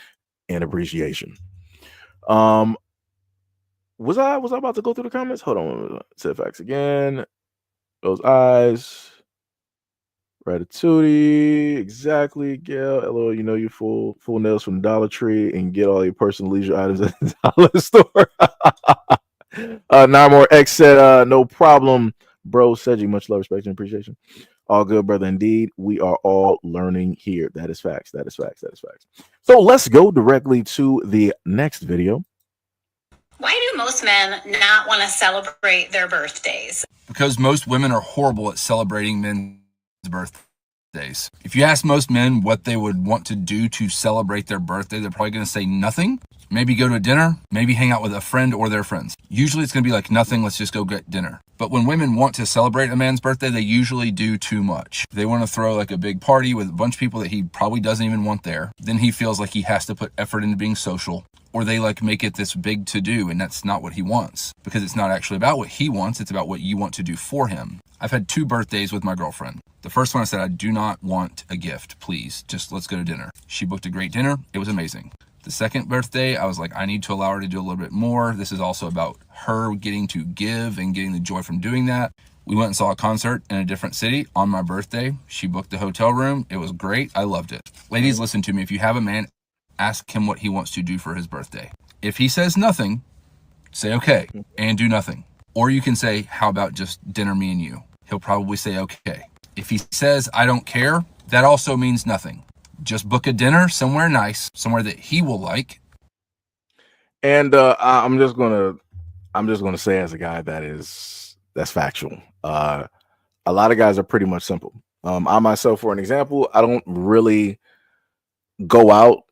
and appreciation. Was I about to go through the comments? Hold on. Set facts again. Those eyes. Ratatouille. Exactly, Gail. LOL, you full nails from Dollar Tree and get all your personal leisure items at the dollar store. Nine X said, no problem, bro. Seji, much love, respect, and appreciation. All good, brother. Indeed, we are all learning here. That is facts. That is facts. That is facts. So let's go directly to the next video. Why do most men not want to celebrate their birthdays? Because most women are horrible at celebrating men's birthdays. If you ask most men what they would want to do to celebrate their birthday, they're probably going to say nothing. Maybe go to dinner, maybe hang out with a friend or their friends. Usually it's going to be like nothing, let's just go get dinner. But when women want to celebrate a man's birthday, they usually do too much. They want to throw like a big party with a bunch of people that he probably doesn't even want there. Then he feels like he has to put effort into being social. Or they like make it this big to do, and that's not what he wants. Because it's not actually about what he wants, it's about what you want to do for him. I've had 2 birthdays with my girlfriend. The first one I said, I do not want a gift, please. Just let's go to dinner. She booked a great dinner. It was amazing. The second birthday, I was like, I need to allow her to do a little bit more. This is also about her getting to give and getting the joy from doing that. We went and saw a concert in a different city on my birthday. She booked the hotel room. It was great. I loved it. Ladies, listen to me. If you have a man, ask him what he wants to do for his birthday. If he says nothing, say okay and do nothing. Or you can say, how about just dinner, me and you? He'll probably say okay. If he says, I don't care, that also means nothing. Just book a dinner somewhere nice, somewhere that he will like. And I'm just gonna say, as a guy that's factual, a lot of guys are pretty much simple. I myself, for an example, I don't really go out.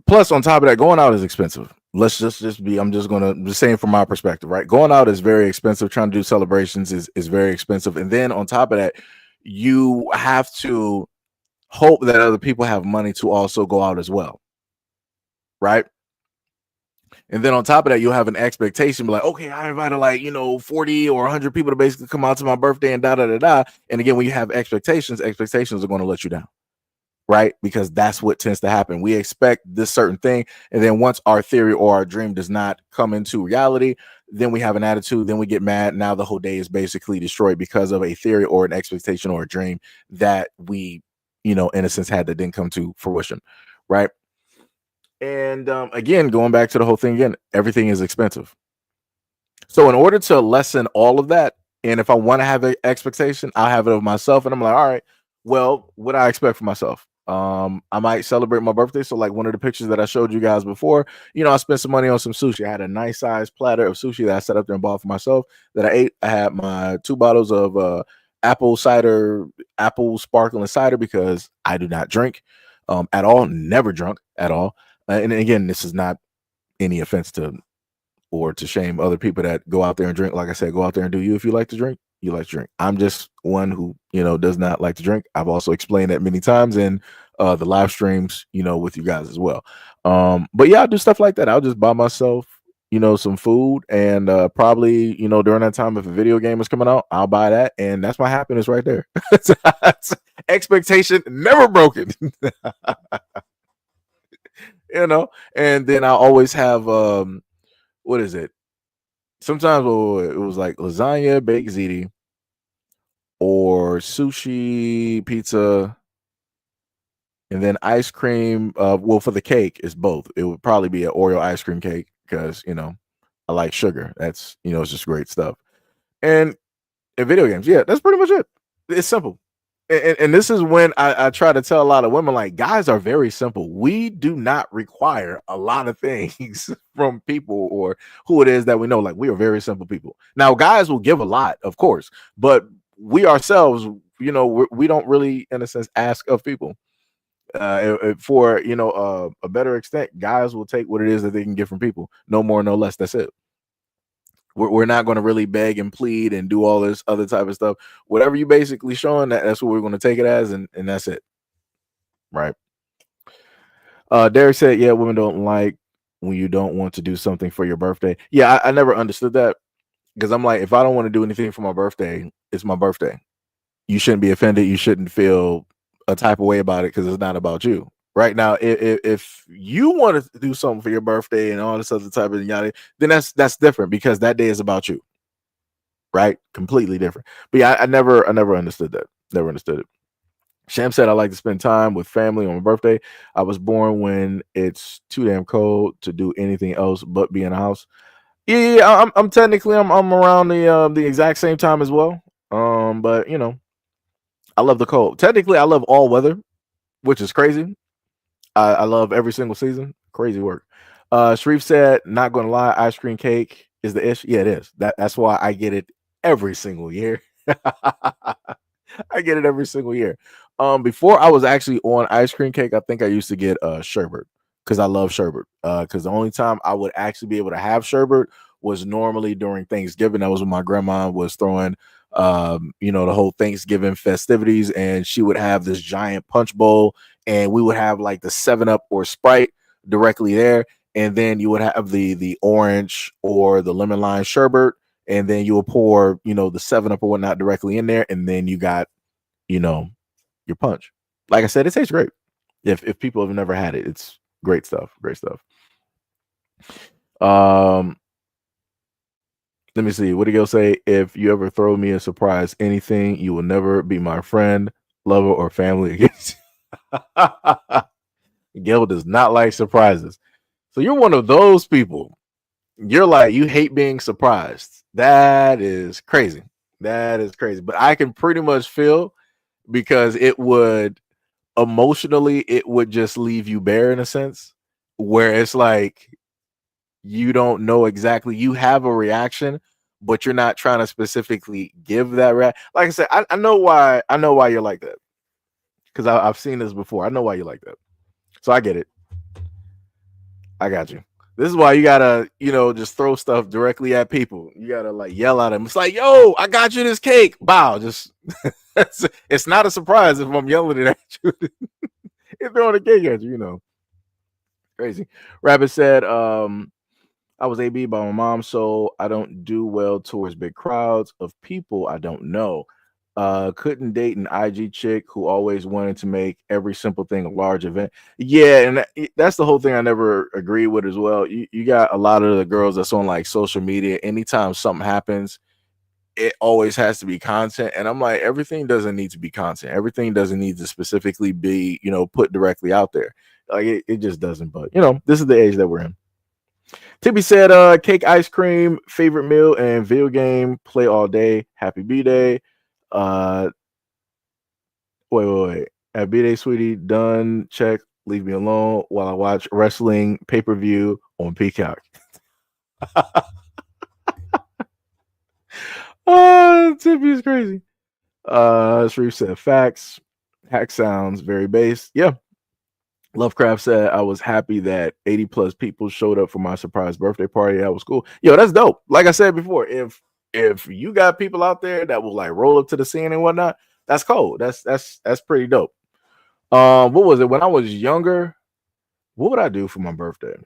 Plus, on top of that, going out is expensive. Let's just be. I'm just saying from my perspective, right? Going out is very expensive. Trying to do celebrations is very expensive, and then on top of that, you have to hope that other people have money to also go out as well, right? And then on top of that, you'll have an expectation, be like, okay, I invited like 40 or 100 people to basically come out to my birthday and da da da da. And again, when you have expectations are going to let you down, right? Because that's what tends to happen. We expect this certain thing, and then once our theory or our dream does not come into reality, then we have an attitude, then we get mad. Now the whole day is basically destroyed because of a theory or an expectation or a dream that we in a sense had that didn't come to fruition, right? And again, going back to the whole thing again, everything is expensive. So in order to lessen all of that, and if I want to have an expectation, I'll have it of myself, and I'm like, all right, well, what I expect for myself, I might celebrate my birthday. So like one of the pictures that I showed you guys before, I spent some money on some sushi. I had a nice size platter of sushi that I set up there and bought for myself that I ate. I had my 2 bottles of apple sparkling cider, because I do not drink at all, never drunk at all. And again, this is not any offense to or to shame other people that go out there and drink. Like I said, go out there and do you. If you like to drink, you like to drink. I'm just one who does not like to drink. I've also explained that many times in the live streams with you guys as well. But yeah, I do stuff like that. I'll just buy myself some food, and probably during that time, if a video game is coming out, I'll buy that, and that's my happiness right there. Expectation never broken. And then I always have what is it, sometimes it was like lasagna, baked ziti, or sushi, pizza, and then ice cream. Well, for the cake, is both. It would probably be an Oreo ice cream cake, because I like sugar. That's it's just great stuff. And in video games, yeah, that's pretty much it. It's simple. And this is when I try to tell a lot of women, like, guys are very simple. We do not require a lot of things from people or who it is that we know. Like, we are very simple people. Now, guys will give a lot, of course, but we ourselves, we don't really, in a sense, ask of people. For a better extent, guys will take what it is that they can get from people, no more, no less. That's it. We're not going to really beg and plead and do all this other type of stuff. Whatever you basically showing, that's what we're going to take it as, and that's it, right? Derek said, "Yeah, women don't like when you don't want to do something for your birthday." Yeah, I never understood that, because I'm like, if I don't want to do anything for my birthday, it's my birthday. You shouldn't be offended. You shouldn't feel a type of way about it, because it's not about you. Right now, if you want to do something for your birthday and all this other type of yada, then that's different, because that day is about you, right? Completely different. But yeah, I never understood that. Never understood it. Sham said, "I like to spend time with family on my birthday. I was born when it's too damn cold to do anything else but be in the house." Yeah, I'm technically I'm around the exact same time as well. But I love the cold. Technically, I love all weather, which is crazy. I love every single season. Crazy work. Sharif said, "Not gonna lie, ice cream cake is the ish." Yeah, it is. That's why I get it every single year. I get it every single year. Before I was actually on ice cream cake, I think I used to get sherbet, because I love sherbet. Because the only time I would actually be able to have sherbet was normally during Thanksgiving. That was when my grandma was throwing the whole Thanksgiving festivities, and she would have this giant punch bowl, and we would have like the 7-Up or Sprite directly there, and then you would have the orange or the lemon lime sherbet, and then you will pour the 7-Up or whatnot directly in there, and then you got your punch. Like I said, it tastes great. If people have never had it, it's great stuff. Great stuff. Let me see. What did Gil say? "If you ever throw me a surprise anything, you will never be my friend, lover, or family again." Gil does not like surprises. So you're one of those people. You're like, you hate being surprised. That is crazy. That is crazy. But I can pretty much feel, because it would emotionally, it would just leave you bare, in a sense, where it's like you don't know exactly. You have a reaction, but you're not trying to specifically give that Like I said, I know why. I know why you're like that, because I've seen this before. I know why you're like that. So I get it. I got you. This is why you gotta, just throw stuff directly at people. You gotta like yell at them. It's like, "Yo, I got you this cake." Bow. Just it's not a surprise if I'm yelling it at you. If throwing a cake at you, crazy. Rabbit said, "I was AB by my mom, so I don't do well towards big crowds of people I don't know. Couldn't date an IG chick who always wanted to make every simple thing a large event." Yeah, and that's the whole thing I never agreed with as well. You got a lot of the girls that's on like social media. Anytime something happens, it always has to be content, and I'm like, everything doesn't need to be content. Everything doesn't need to specifically be put directly out there. Like it just doesn't. But this is the age that we're in. Tippy said, "Cake, ice cream, favorite meal, and video game. Play all day. Happy B-Day. Uh, wait. Happy B-Day, sweetie. Done. Check. Leave me alone while I watch wrestling pay-per-view on Peacock." Tippy is crazy. Sharif said, "Facts. Hack sounds very base." Yeah. Lovecraft said, "I was happy that 80 plus people showed up for my surprise birthday party. That was cool." Yo, that's dope. Like I said before, if you got people out there that will like roll up to the scene and whatnot, that's cool. That's pretty dope. What was it when I was younger? What would I do for my birthday?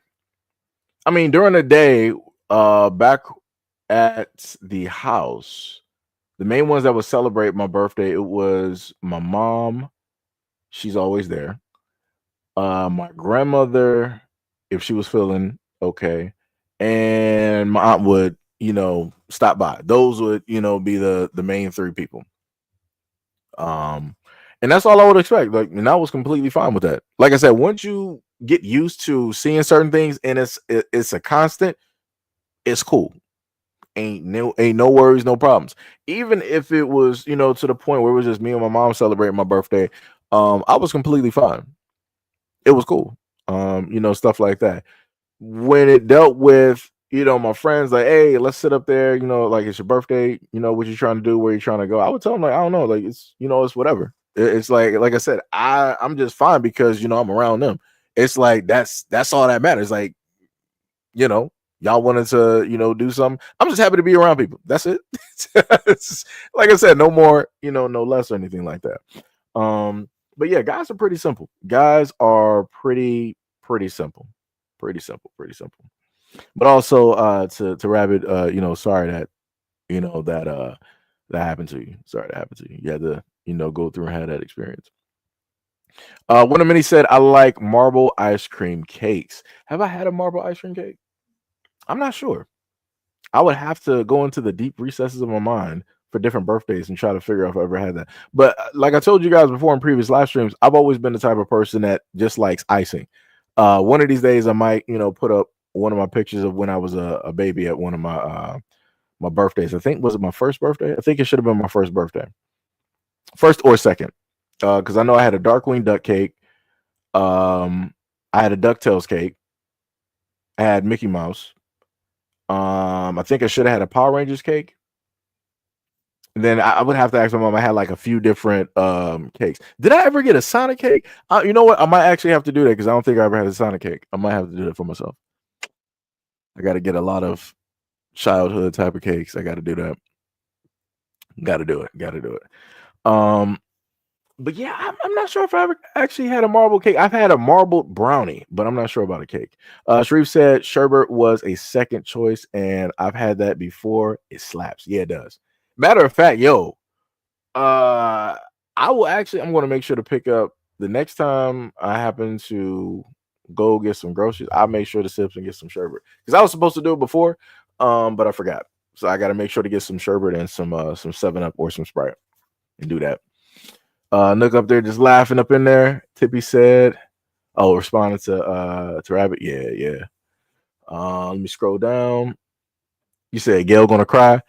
I mean, during the day, back at the house, the main ones that would celebrate my birthday, it was my mom. She's always there. My grandmother, if she was feeling okay, and my aunt would, stop by. Those would, be the main three people. And that's all I would expect. Like, and I was completely fine with that. Like I said, once you get used to seeing certain things and it's a constant, it's cool. ain't no worries, no problems. Even if it was, you know, to the point where it was just me and my mom celebrating my birthday, I was completely fine. It was cool. You know, stuff like that. When it dealt with, you know, my friends, like, hey, let's sit up there, you know, like it's your birthday, you know, what you trying to do, where you trying to go, I would tell them, like, I don't know, like, it's, you know, it's whatever. It's like I said, I'm just fine because, you know, I'm around them. It's like that's all that matters. Like, you know, y'all wanted to, you know, do something. I'm just happy to be around people. That's it. It's, like I said, no more, you know, no less or anything like that. But yeah, guys are pretty simple. Guys are pretty simple. Pretty simple. But also to Rabbit, you know, sorry that, you know, that happened to you. Sorry that happened to you. You had to, you know, go through and have that experience. One of many said, I like marble ice cream cakes. Have I had a marble ice cream cake? I'm not sure. I would have to go into the deep recesses of my mind for different birthdays and try to figure out if I ever had that. But like I told you guys before in previous live streams, I've always been the type of person that just likes icing. One of these days, I might, you know, put up one of my pictures of when I was a baby at one of my birthdays. I think, was it my first birthday? I think it should have been my first birthday, first or second, because I know I had a Darkwing Duck cake. I had a DuckTales cake. I had Mickey Mouse. I think I should have had a Power Rangers cake. And then I would have to ask my mom. I had like a few different cakes. Did I ever get a Sonic cake? You know what? I might actually have to do that because I don't think I ever had a Sonic cake. I might have to do that for myself. I got to get a lot of childhood type of cakes. I got to do that. Got to do it. Got to do it. But yeah, I'm not sure if I ever actually had a marble cake. I've had a marbled brownie, but I'm not sure about a cake. Sharif said sherbet was a second choice, and I've had that before. It slaps. Yeah, it does. Matter of fact, yo, I will actually. I'm going to make sure to pick up the next time I happen to go get some groceries. I'll make sure to sips and get some sherbet because I was supposed to do it before, but I forgot. So I got to make sure to get some sherbet and some 7-Up or some Sprite and do that. Nook up there just laughing up in there. Tippy said, "Oh, responding to Rabbit. Yeah. Let me scroll down. You said Gail gonna cry.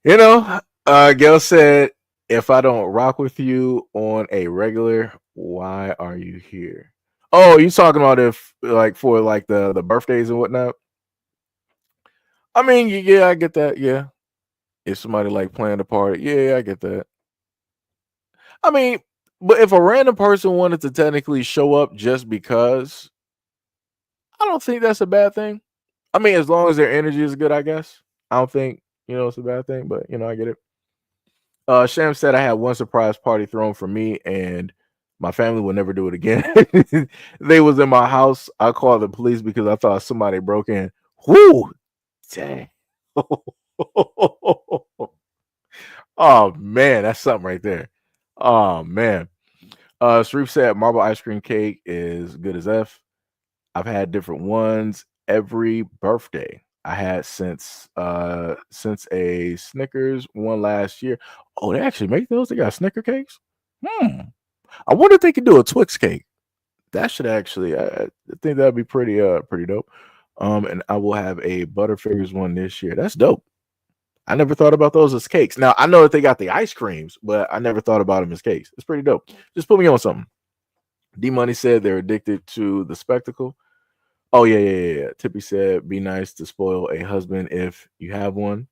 You know, Gail said, if I don't rock with you on a regular, why are you here? Oh, you talking about if like for like the birthdays and whatnot? I mean, yeah, I get that. Yeah, if somebody like planned a party, yeah, I get that. I mean, but if a random person wanted to technically show up just because, I don't think that's a bad thing. I mean, as long as their energy is good, I guess. I don't think, you know, it's a bad thing, but you know, I get it. Sham said I had one surprise party thrown for me and my family will never do it again. They was in my house. I called the police because I thought somebody broke in. Whoo! Dang. Oh man, that's something right there. Oh man. Sharif said marble ice cream cake is good as F. I've had different ones every birthday. I had since a Snickers one last year. Oh, they actually make those? They got Snicker cakes? I wonder if they could do a Twix cake. That should actually I think that'd be pretty dope. And I will have a Butterfingers one this year. That's dope. I never thought about those as cakes. Now I know that they got the ice creams, but I never thought about them as cakes. It's pretty dope. Just put me on something. D Money said they're addicted to the spectacle. Oh yeah. Tippy said, "Be nice to spoil a husband if you have one."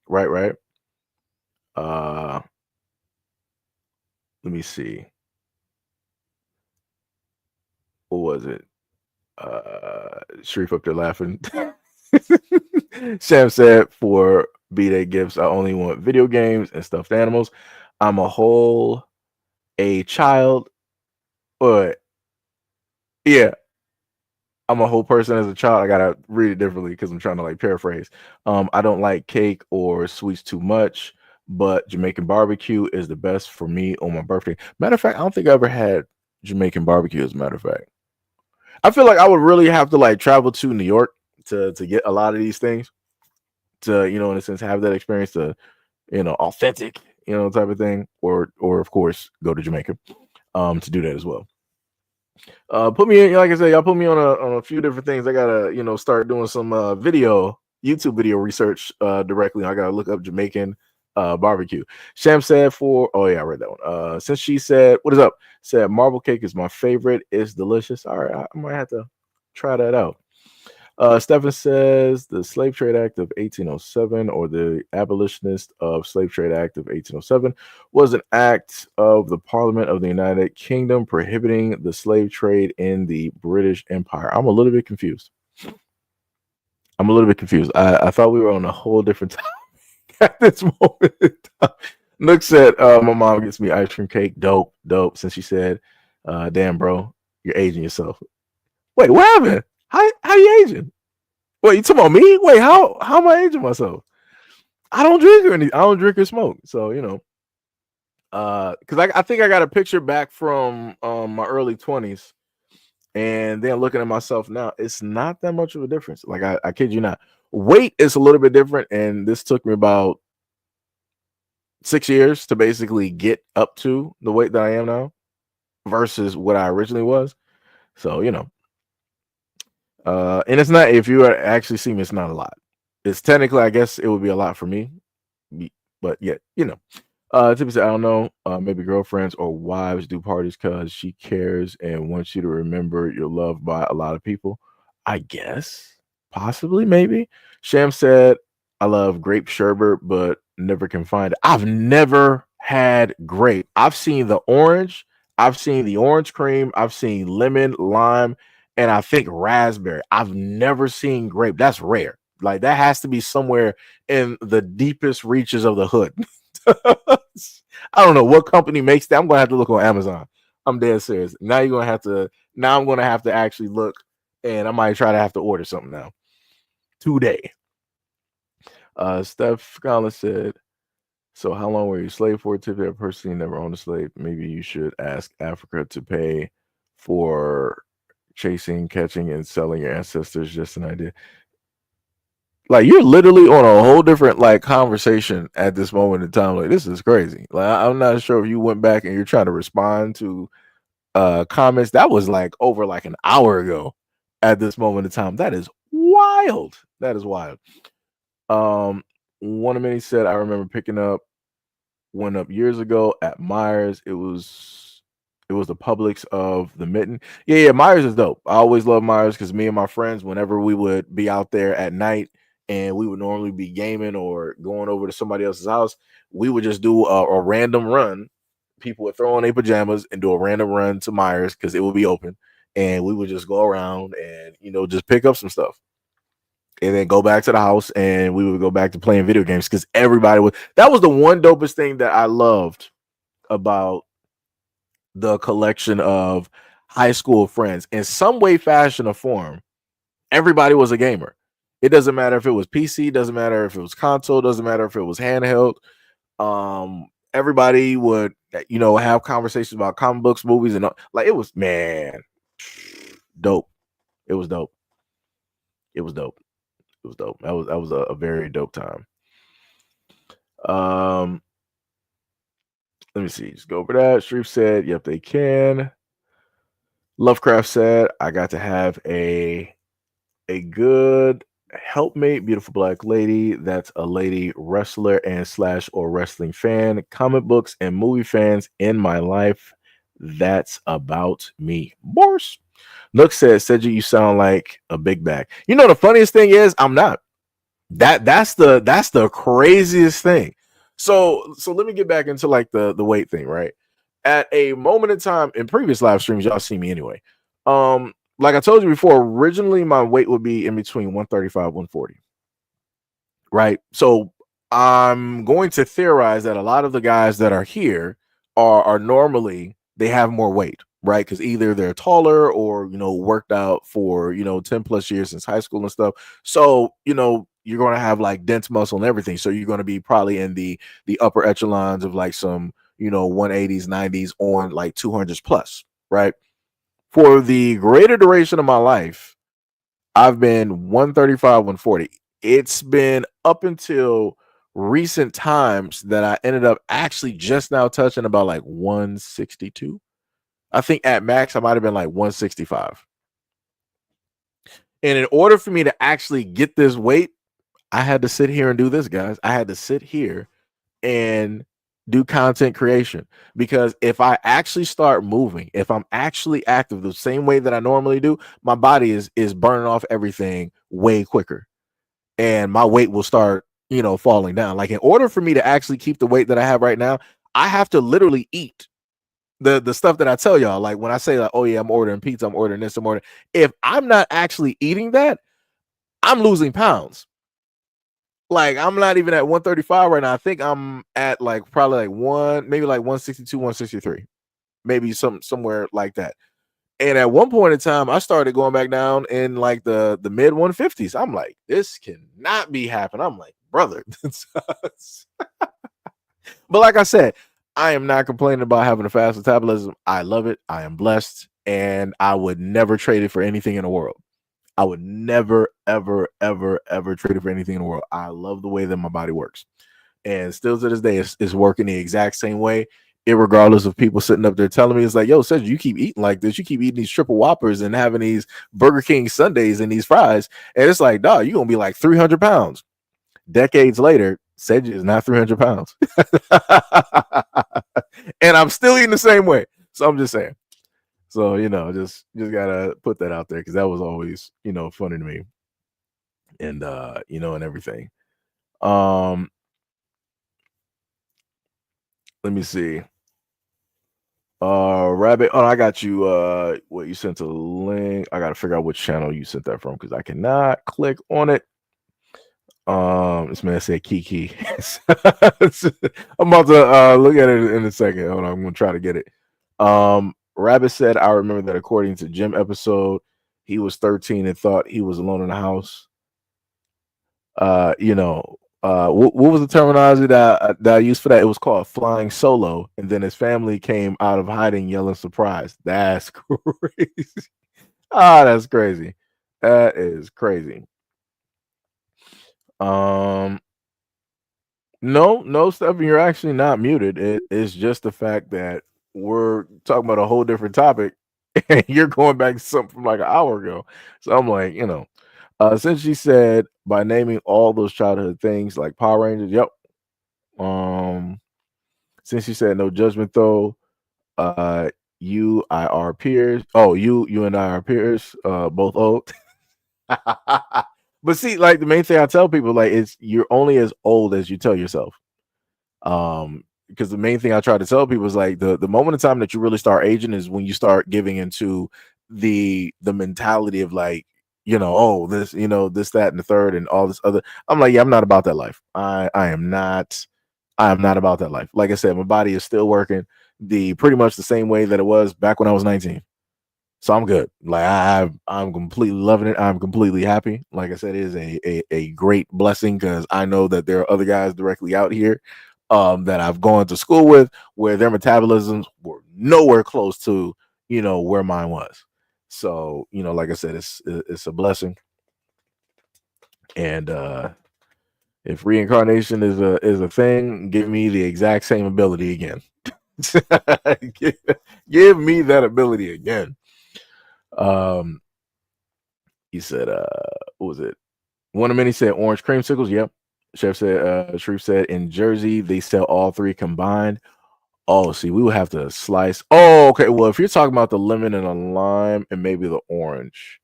Right. Let me see. What was it? Sharif up there laughing. Sam said, "For B-Day gifts, I only want video games and stuffed animals. I'm a child, but yeah, I'm a whole person as a child. I gotta read it differently because I'm trying to like paraphrase. I don't like cake or sweets too much, but Jamaican barbecue is the best for me on my birthday. Matter of fact, I don't think I ever had Jamaican barbecue. As a matter of fact, I feel like I would really have to like travel to New York to get a lot of these things to, you know, in a sense, have that experience to, you know, authentic, you know, type of thing, or of course go to Jamaica to do that as well. Put me in, like I said, y'all put me on a few different things. I gotta, you know, start doing some video YouTube video research directly. I gotta look up Jamaican barbecue. Sham said oh yeah, I read that one. Since she said, what is up? Said marble cake is my favorite. It's delicious. All right, I might have to try that out. Stephen says the Slave Trade Act of 1807 or the Abolitionist of Slave Trade Act of 1807 was an act of the Parliament of the United Kingdom prohibiting the slave trade in the British Empire. I'm a little bit confused. I thought we were on a whole different topic at this moment in time. Nook said, my mom gets me ice cream cake. Dope. Since she said, damn, bro, you're aging yourself. Wait, what happened? How you aging? Wait, you talking about me? Wait, how am I aging myself? I don't drink or smoke. So, because I think I got a picture back from my early 20s, and then looking at myself now, it's not that much of a difference. Like I kid you not. Weight is a little bit different, and this took me about 6 years to basically get up to the weight that I am now versus what I originally was. So, and it's not, if you actually see me, it's not a lot. It's technically, I guess it would be a lot for me, but yeah, Tippy said, I don't know, maybe girlfriends or wives do parties because she cares and wants you to remember you're loved by a lot of people. I guess, possibly, maybe. Sham said, I love grape sherbet, but never can find it. I've never had grape. I've seen the orange. I've seen the orange cream. I've seen lemon, lime, and I think raspberry. I've never seen grape. That's rare. Like that has to be somewhere in the deepest reaches of the hood. I don't know what company makes that. I'm gonna have to look on Amazon. I'm dead serious. Now I'm gonna have to actually look, and I might try to have to order something now today. Steph Collins said, so how long were you a slave for? Typically, a person never owned a slave. Maybe you should ask Africa to pay for chasing, catching, and selling your ancestors. Just an idea. Like you're literally on a whole different like conversation at this moment in time. Like this is crazy. Like I'm not sure if you went back and you're trying to respond to comments that was like over like an hour ago at this moment in time. That is wild. That is wild. One of many said, I remember picking up one up years ago at Myers. It was the Publix of the Mitten. Yeah, Myers is dope. I always love Myers because me and my friends, whenever we would be out there at night and we would normally be gaming or going over to somebody else's house, we would just do a random run. People would throw on their pajamas and do a random run to Myers because it would be open, and we would just go around and just pick up some stuff and then go back to the house, and we would go back to playing video games because that was the one dopest thing that I loved about the collection of high school friends. In some way, fashion, or form, everybody was a gamer. It doesn't matter if it was PC, doesn't matter if it was console, doesn't matter if it was handheld. Everybody would, have conversations about comic books, movies, and like it was, man, dope. It was dope. It was dope. It was dope. That was a very dope time. Let me see. Just go over that. Streep said, yep, they can. Lovecraft said, I got to have a good helpmate, beautiful black lady that's a lady wrestler and / or wrestling fan, comic books and movie fans in my life. That's about me. Boris. Nook said, Seji, you sound like a big back. The funniest thing is I'm not. That's the craziest thing. So let me get back into like the weight thing, right? At a moment in time in previous live streams, y'all see me anyway. Like I told you before, originally my weight would be in between 135, 140. Right. So I'm going to theorize that a lot of the guys that are here are normally, they have more weight, right? Because either they're taller or, worked out for, 10 plus years since high school and stuff. So, you're going to have like dense muscle and everything. So you're going to be probably in the upper echelons of like some, 180s, 90s on like 200s plus, right? For the greater duration of my life, I've been 135, 140. It's been up until recent times that I ended up actually just now touching about like 162. I think at max, I might have been like 165. And in order for me to actually get this weight, I had to sit here and do this, guys. I had to sit here and do content creation, because if I actually start moving, if I'm actually active the same way that I normally do, my body is burning off everything way quicker, and my weight will start, falling down. Like, in order for me to actually keep the weight that I have right now, I have to literally eat the stuff that I tell y'all. Like, when I say, like, oh yeah, I'm ordering pizza, I'm ordering this, I'm ordering. If I'm not actually eating that, I'm losing pounds. Like, I'm not even at 135 right now. I think I'm at like probably like maybe like 162, 163, maybe somewhere like that. And at one point in time, I started going back down in like the mid 150s. I'm like, this cannot be happening. I'm like, brother. But like I said, I am not complaining about having a fast metabolism. I love it. I am blessed, and I would never trade it for anything in the world. I would never, ever, ever, ever trade it for anything in the world. I love the way that my body works, and still to this day, it's working the exact same way, irregardless of people sitting up there telling me, it's like, yo, Cedric, you keep eating like this. You keep eating these triple whoppers and having these Burger King Sundays and these fries, and it's like, dog, you're gonna be like 300 pounds. Decades later, Cedric is not 300 pounds. And I'm still eating the same way. So I'm just saying. So, just gotta put that out there, because that was always, funny to me. And and everything. Let me see. Rabbit. Oh, I got you. What you sent a link. I gotta figure out which channel you sent that from, because I cannot click on it. This man said Kiki. I'm about to look at it in a second. Hold on, I'm gonna try to get it. Rabbit said, I remember that according to Jim episode, he was 13 and thought he was alone in the house. What was the terminology that I used for that? It was called flying solo, and then his family came out of hiding yelling surprise. That's crazy. That's crazy. That is crazy. No, Stephen, you're actually not muted. It's just the fact that we're talking about a whole different topic, and you're going back to something from like an hour ago. So I'm like, since she said by naming all those childhood things like Power Rangers, yep. Since she said no judgment though, you I are peers. Oh, you and I are peers, both old. But see, like, the main thing I tell people, like, is you're only as old as you tell yourself. Because the main thing I try to tell people is, like, the moment in time that you really start aging is when you start giving into the mentality of, like, oh, this, this, that, and the third, and all this other. I'm like, yeah, I'm not about that life. I am not about that life. Like I said, my body is still working pretty much the same way that it was back when I was 19. So I'm good. Like, I'm completely loving it. I'm completely happy. Like I said, it is a great blessing, because I know that there are other guys directly out here that I've gone to school with, where their metabolisms were nowhere close to, where mine was. So, like I said, it's a blessing. And if reincarnation is a thing, give me the exact same ability again. Give me that ability again. He said, what was it? One of many said orange creamsicles. Yep. Chef said, Sharif said, in Jersey they sell all three combined. Oh, see, we would have to slice. Oh, okay. Well, if you're talking about the lemon and the lime and maybe the orange,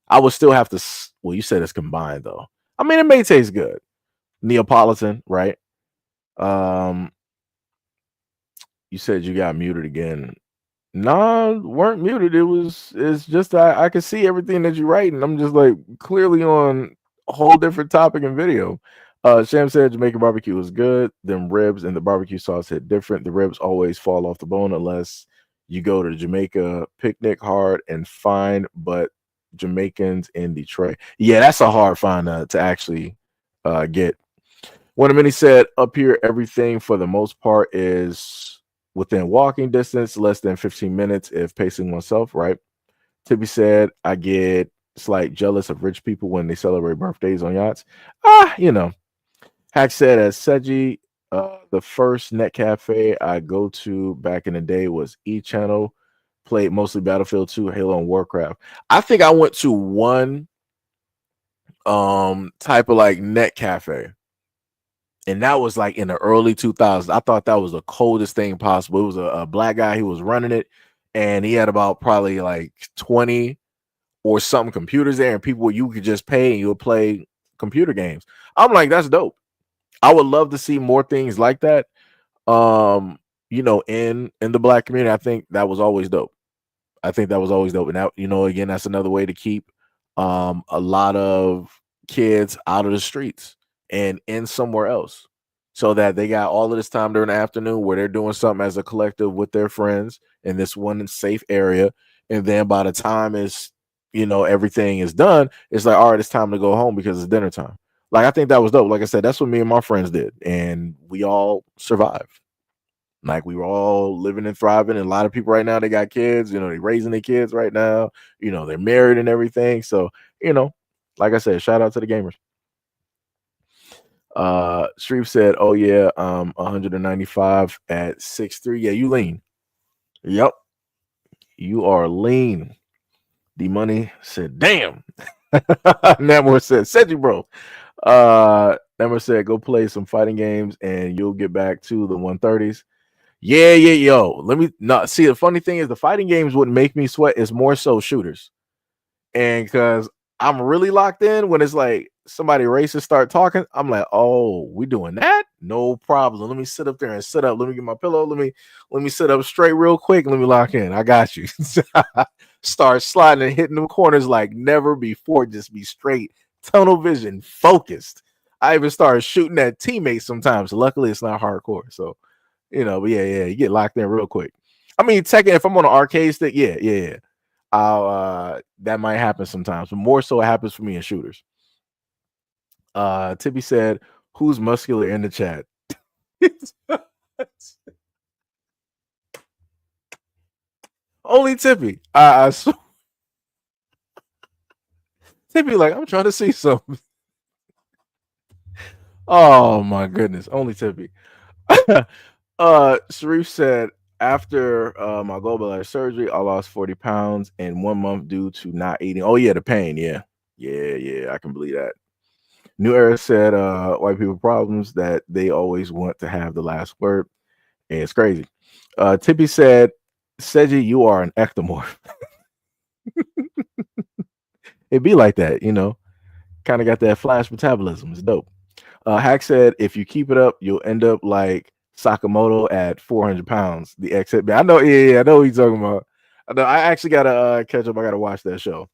I would still have to. Well, you said it's combined though. I mean, it may taste good. Neapolitan, right? You said you got muted again. No, weren't muted. It's just I could see everything that you write, and I'm just like clearly on a whole different topic and video. Sham said Jamaican barbecue was good. Them ribs and the barbecue sauce hit different. The ribs always fall off the bone unless you go to Jamaica picnic, hard and fine, but Jamaicans in Detroit. Yeah, that's a hard find to actually get. One of many said up here, everything for the most part is within walking distance, less than 15 minutes if pacing oneself, right? Tippy said, I get slight jealous of rich people when they celebrate birthdays on yachts. Hack said, as Seiji, the first net cafe I go to back in the day was E Channel, played mostly Battlefield 2, Halo, and Warcraft. I think I went to one type of like net cafe. And that was like in the early 2000s. I thought that was the coldest thing possible. It was a black guy who was running it, and he had about probably like 20 or something computers there, and people you could just pay and you would play computer games. I'm like, that's dope. I would love to see more things like that. In the black community, I think that was always dope. I think that was always dope. And that, again, that's another way to keep a lot of kids out of the streets and in somewhere else, so that they got all of this time during the afternoon where they're doing something as a collective with their friends in this one safe area. And then by the time everything is done, it's like, all right, it's time to go home because it's dinner time. Like, I think that was dope. Like I said, that's what me and my friends did, and we all survived. Like, we were all living and thriving. And a lot of people right now, they got kids, they're raising their kids right now, they're married and everything. So, like I said, shout out to the gamers. Streep said, oh yeah, 195 at 6'3". Yeah, you lean. Yep. You are lean. The money said, damn. Namor said, you bro. Namor said, go play some fighting games and you'll get back to the 130s. Yeah, yo. Let me not see. The funny thing is, the fighting games wouldn't make me sweat. It's more so shooters, and because I'm really locked in when it's like somebody racist start talking, I'm like, oh, we doing that? No problem. Let me sit up there and sit up. Let me get my pillow. Let me sit up straight real quick. Let me lock in. I got you. Start sliding and hitting them corners like never before. Just be straight tunnel vision focused. I even started shooting at teammates sometimes. Luckily, it's not hardcore, so. But yeah, you get locked in real quick. I mean, Tekken, if I'm on an arcade stick, yeah. I'll that might happen sometimes, but more so it happens for me in shooters. Tippy said, who's muscular in the chat? Only Tippy. Tippy, like, I'm trying to see something. Oh my goodness, only Tippy. Sharif said, after my gallbladder surgery, I lost 40 pounds in 1 month due to not eating. Oh yeah, the pain. Yeah, I can believe that. New Era said, white people problems that they always want to have the last word. And it's crazy. Tippy said, Seiji, you are an ectomorph. It'd be like that, kind of got that flash metabolism. It's dope. Hack said, if you keep it up, you'll end up like Sakamoto at 400 pounds. The exit. I know. Yeah, I know what you're talking about. I actually gotta catch up. I gotta watch that show.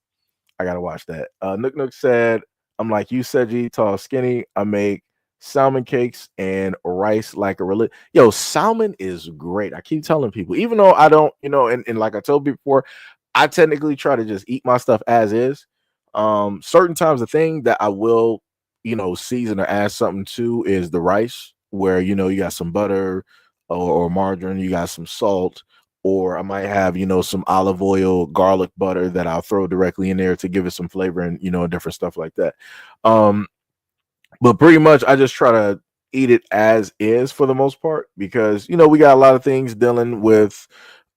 I gotta watch that. Nook said, I'm like you, Seiji, tall, skinny. I make salmon cakes and rice like a religion. Yo, salmon is great. I keep telling people, even though I don't, and like I told people before, I technically try to just eat my stuff as is. Certain times, the thing that I will, season or add something to is the rice, where you got some butter or margarine, you got some salt, or I might have some olive oil, garlic butter that I'll throw directly in there to give it some flavor and different stuff like that. But pretty much I just try to eat it as is for the most part, because we got a lot of things dealing with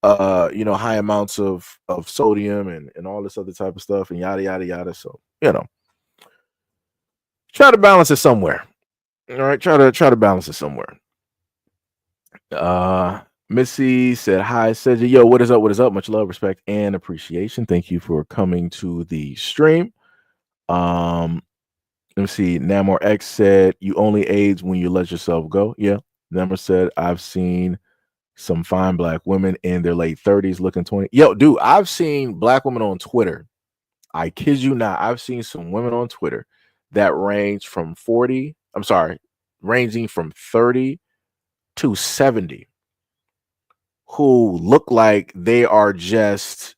high amounts of sodium and all this other type of stuff and yada yada yada. So try to balance it somewhere. All right, try to balance it somewhere. Missy said, hi, Seiji. Yo, what is up? Much love, respect, and appreciation. Thank you for coming to the stream. Let me see. Namor X said, you only age when you let yourself go. Yeah. Namor said, I've seen some fine black women in their late 30s looking 20. Yo, dude, I've seen black women on Twitter. I kid you not. I've seen some women on Twitter that range from 40. I'm sorry, ranging from 30 to 70, who look like they are just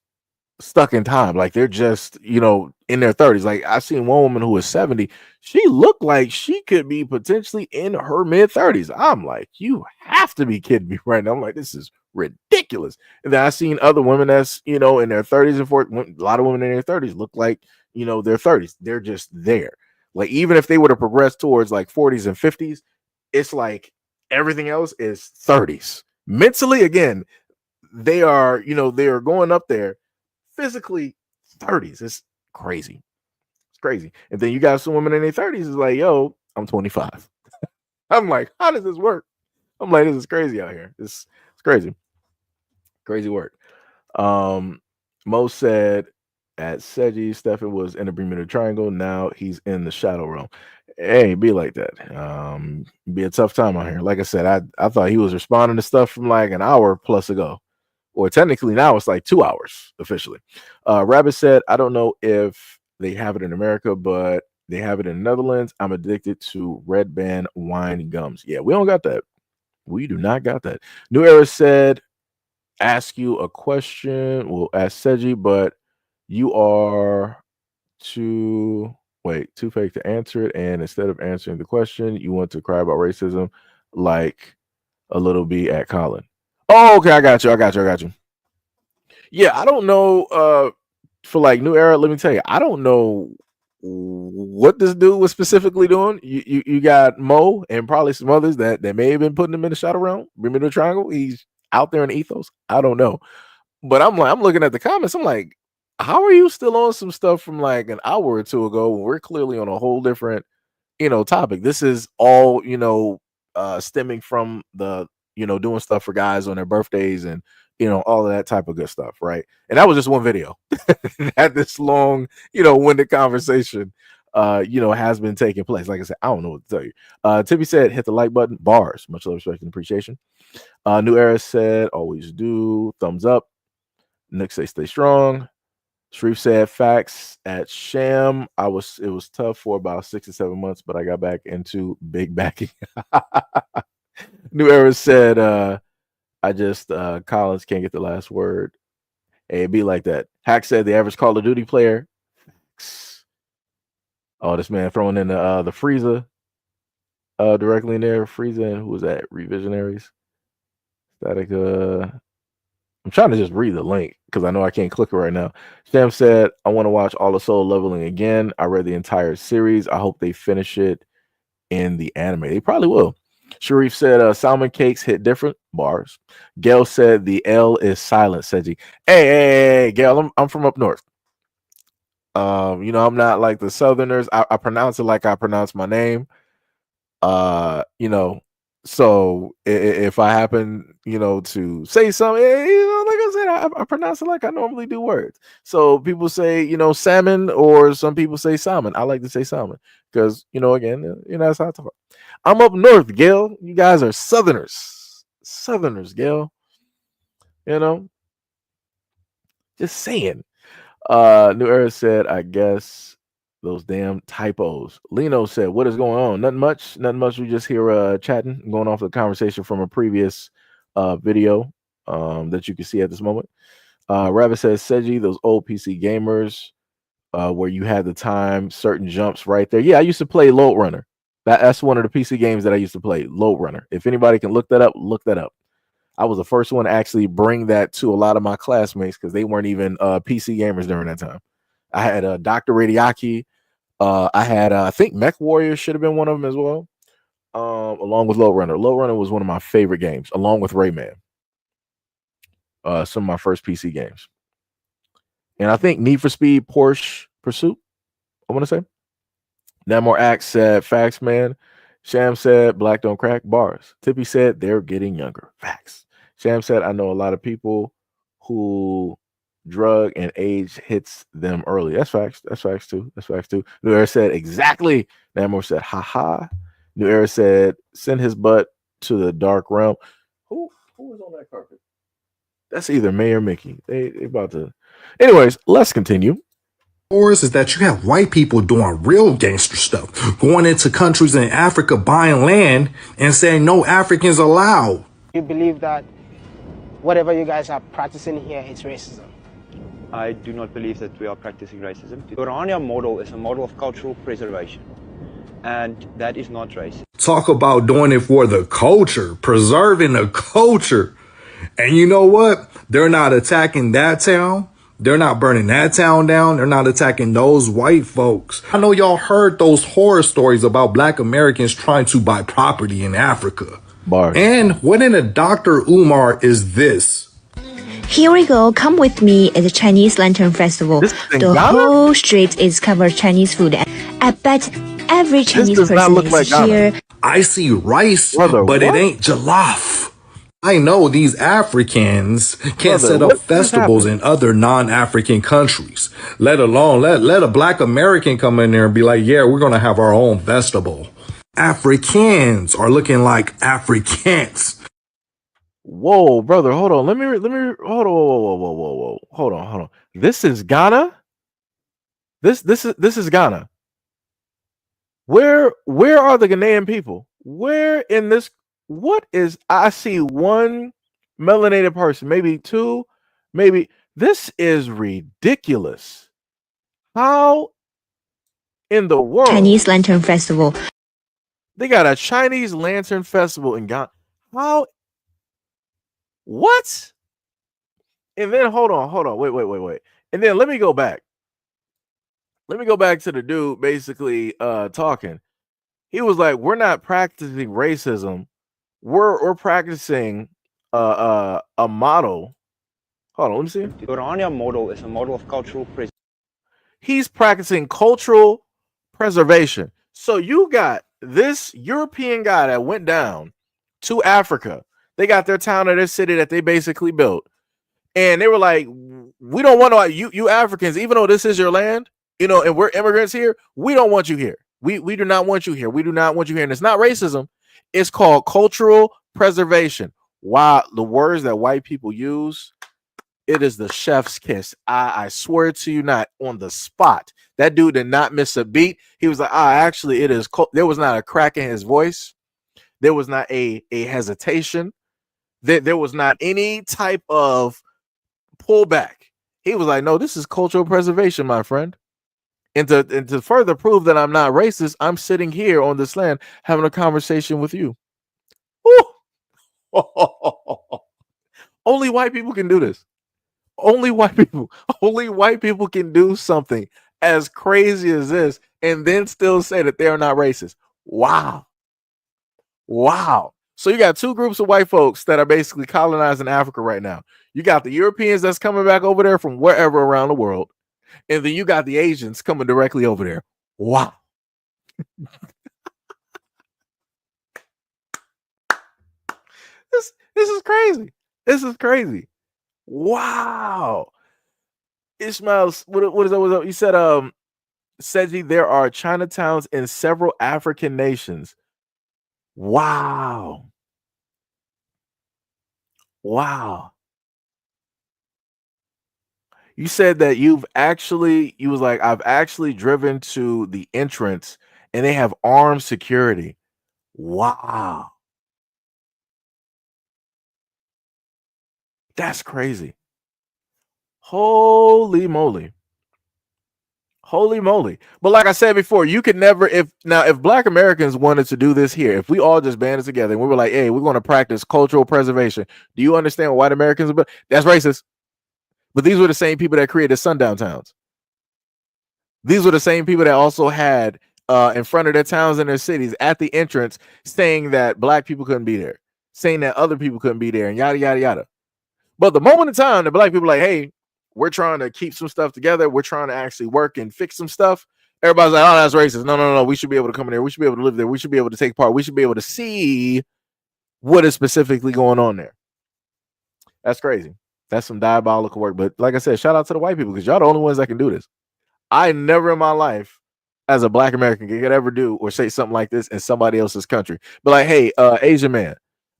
stuck in time. Like they're just, in their 30s. Like I've seen one woman who was 70. She looked like she could be potentially in her mid 30s. I'm like, you have to be kidding me right now. I'm like, this is ridiculous. And then I've seen other women that's, in their 30s and 40s. A lot of women in their 30s look like, their 30s. They're just there. Like, even if they were to progress towards like 40s and 50s, it's like everything else is 30s. Mentally, again, they are, they are going up there. Physically, 30s. It's crazy. crazy. And then you got some women in their 30s is like, yo, I'm 25. I'm like, how does this work? I'm like, this is crazy out here. It's crazy. Crazy work. Mo said at Seji, Stefan was in the Bermuda Triangle. Now he's in the shadow realm. Hey, be like that. Be a tough time out here. Like I said, I thought he was responding to stuff from like an hour plus ago. Or technically now it's like 2 hours officially. Rabbit said, I don't know if they have it in America, but they have it in the Netherlands. I'm addicted to Red Band wine gums. Yeah, we don't got that. We do not got that. New Era said, ask you a question. We'll ask Seji, but you are too fake to answer it. And instead of answering the question, you want to cry about racism like a little bee at Colin. Oh, okay, I got you. Yeah, I don't know. For like New Era, let me tell you, I don't know what this dude was specifically doing. You got Mo and probably some others that may have been putting him in the shadow realm, Bermuda Triangle. He's out there in the ethos. I don't know, but I'm looking at the comments. I'm like, how are you still on some stuff from like an hour or two ago when we're clearly on a whole different, topic? This is all, stemming from the, doing stuff for guys on their birthdays and, all of that type of good stuff. Right. And that was just one video. That this long, winded conversation, has been taking place. Like I said, I don't know what to tell you. Tippy said, hit the like button. Bars. Much love, respect, and appreciation. New Era said, always do. Thumbs up. Nick say, stay strong. Sharif said, facts at Sham. It was tough for about 6 to 7 months, but I got back into big backing. New Era said, I just Collins can't get the last word. Hey, it'd be like that. Hack said the average Call of Duty player. Oh, this man throwing in the Frieza directly in there. Frieza, and who was that? Revisionaries. Static. I'm trying to just read the link because I know I can't click it right now. Sham said, I want to watch all the Soul Leveling again. I read the entire series. I hope they finish it in the anime. They probably will. Sharif said, salmon cakes hit different. Bars. Gail said, the L is silent, Seji. Hey, Gail, I'm from up north. I'm not like the Southerners. I pronounce it like I pronounce my name. So if I happen, to say something, like I said, I pronounce it like I normally do words. So people say, salmon, or some people say salmon. I like to say salmon because, again, that's how I talk. I'm up north, Gail. You guys are Southerners, Gail. Just saying. New Era said, I guess those damn typos. Lino said, what is going on? Nothing much. We just here chatting, going off the conversation from a previous video that you can see at this moment. Rabbit says, Seji, those old PC gamers where you had the time, certain jumps right there. Yeah, I used to play Load Runner. That's one of the PC games that I used to play, Load Runner. If anybody can look that up, look that up. I was the first one to actually bring that to a lot of my classmates because they weren't even PC gamers during that time. I had Dr. Radiaki. I had, I think Mech Warrior should have been one of them as well, along with Load Runner. Load Runner was one of my favorite games, along with Rayman. Some of my first PC games. And I think Need for Speed Porsche Pursuit, I want to say. Namor Axe said, facts, man. Sham said, black don't crack. Bars. Tippy said, they're getting younger. Facts. Sham said, I know a lot of people who drug and age hits them early. That's facts. That's facts too. New Era said, exactly. Namor said, haha. New Era said, send his butt to the dark realm. Who was on that carpet? That's either May or Mickey. They about to. Anyways, let's continue. Is that you have white people doing real gangster stuff, going into countries in Africa, buying land and saying no Africans allowed. You believe that whatever you guys are practicing here is racism? I do not believe that we are practicing racism. The Orania model is a model of cultural preservation, and that is not racist. Talk about doing it for the culture, preserving the culture. And you know what? They're not attacking that town. They're not burning that town down. They're not attacking those white folks. I know y'all heard those horror stories about black Americans trying to buy property in Africa. Bars. And what in a Dr. Umar is this? Here we go. Come with me at the Chinese Lantern Festival. This is in The Ghana? whole street is covered Chinese food. I bet every Chinese does not person look is like Ghana. here. I see rice, Brother, but what? it ain't jollof. I know these Africans can't Brother, set what up is festivals happening? in other non-African countries. Let alone let a black American come in there and be like, yeah, we're gonna have our own festival. Africans are looking like Africans. Whoa, brother, hold on. Let me hold on. Whoa. Hold on. This is Ghana? This is Ghana. Where are the Ghanaian people? Where in this? What is? I see one melanated person, maybe two, maybe. This is ridiculous. How in the world? Chinese Lantern Festival. They got a Chinese Lantern Festival in Ghana. How? What? And then hold on. Wait. And then let me go back. Let me go back to the dude basically talking. He was like, we're not practicing racism. We're practicing a model. Hold on, let me see. The Orania model is a model of cultural preservation. He's practicing cultural preservation. So you got this European guy that went down to Africa. They got their town or their city that they basically built. And they were like, we don't want to, you Africans, even though this is your land, and we're immigrants here, we don't want you here. We do not want you here. We do not want you here. And it's not racism. It's called cultural preservation. Wow, the words that white people use, it is the chef's kiss. I swear to you, not on the spot. That dude did not miss a beat. He was like, actually, it is. There was not a crack in his voice. There was not a hesitation. There was not any type of pullback. He was like, no, this is cultural preservation, my friend. And to further prove that I'm not racist, I'm sitting here on this land having a conversation with you. Only white people can do this. Only white people can do something as crazy as this and then still say that they're not racist. Wow. So you got two groups of white folks that are basically colonizing Africa right now. You got the Europeans that's coming back over there from wherever around the world. And then you got the Asians coming directly over there. Wow. This is crazy. This is crazy. Wow. Ishmael, what is that? You said, Seji, there are Chinatowns in several African nations. Wow. You said that you was like, I've actually driven to the entrance and they have armed security. Wow. That's crazy. Holy moly. But like I said before, you could never, if black Americans wanted to do this here, if we all just banded together and we were like, hey, we're going to practice cultural preservation. Do you understand what white Americans are? That's racist. But these were the same people that created sundown towns. These were the same people that also had in front of their towns and their cities at the entrance saying that black people couldn't be there, saying that other people couldn't be there, and yada, yada, yada. But the moment in time that black people are like, hey, we're trying to keep some stuff together, we're trying to actually work and fix some stuff, everybody's like, oh, that's racist. No. We should be able to come in there. We should be able to live there. We should be able to take part. We should be able to see what is specifically going on there. That's crazy. That's some diabolical work. But like I said, shout out to the white people because y'all the only ones that can do this. I never in my life, as a black American, could ever do or say something like this in somebody else's country. But like, hey, Asian man,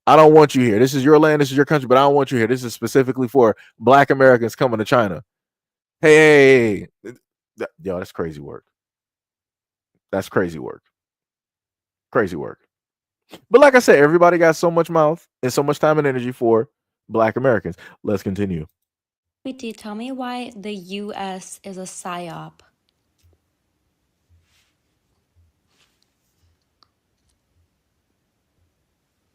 I don't want you here. This is your land. This is your country, but I don't want you here. This is specifically for black Americans coming to China. Hey. Yo, that's crazy work. That's crazy work. Crazy work. But like I said, everybody got so much mouth and so much time and energy for black Americans. Let's continue. Wait, tell me why the U.S. is a psyop.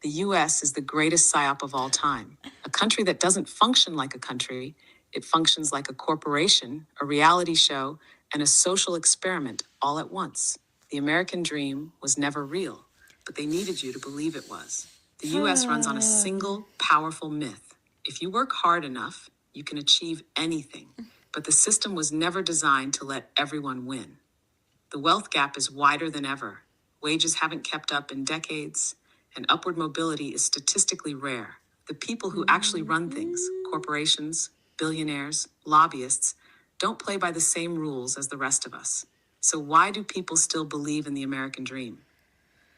The U.S. is the greatest psyop of all time. A country that doesn't function like a country. It functions like a corporation, a reality show, and a social experiment all at once. The American dream was never real, but they needed you to believe it was. The U.S. runs on a single, powerful myth. If you work hard enough, You can achieve anything. But the system was never designed to let everyone win. The wealth gap is wider than ever. Wages haven't kept up in decades, and upward mobility is statistically rare. The people who actually run things, corporations, billionaires, lobbyists, don't play by the same rules as the rest of us. So why do people still believe in the American dream?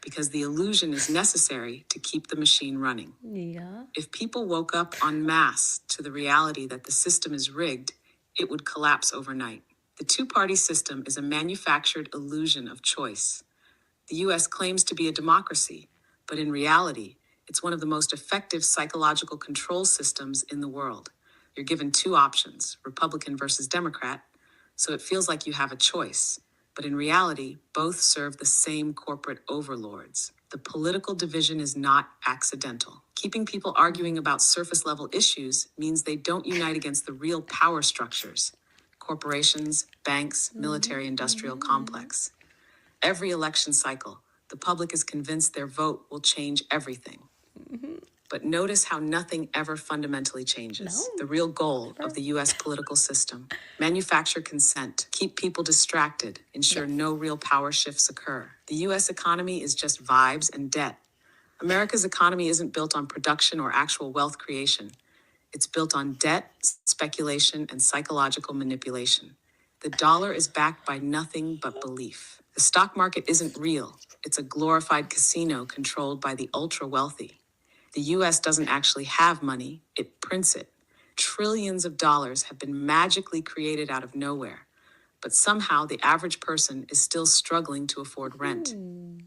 Because the illusion is necessary to keep the machine running. Yeah. If people woke up en masse to the reality that the system is rigged, it would collapse overnight. The two-party system is a manufactured illusion of choice. The US claims to be a democracy, but in reality, it's one of the most effective psychological control systems in the world. You're given two options, Republican versus Democrat, so it feels like you have a choice. But in reality, both serve the same corporate overlords. The political division is not accidental. Keeping people arguing about surface level issues means they don't unite against the real power structures. Corporations, banks, military industrial complex. Every election cycle, the public is convinced their vote will change everything. But notice how nothing ever fundamentally changes. The real goal of the US political system: manufacture consent, keep people distracted, ensure no real power shifts occur. The US economy is just vibes and debt. America's economy isn't built on production or actual wealth creation. It's built on debt, speculation, and psychological manipulation. The dollar is backed by nothing but belief. The stock market isn't real. It's a glorified casino controlled by the ultra-wealthy. The US doesn't actually have money, it prints it. Trillions of dollars have been magically created out of nowhere, but somehow the average person is still struggling to afford rent.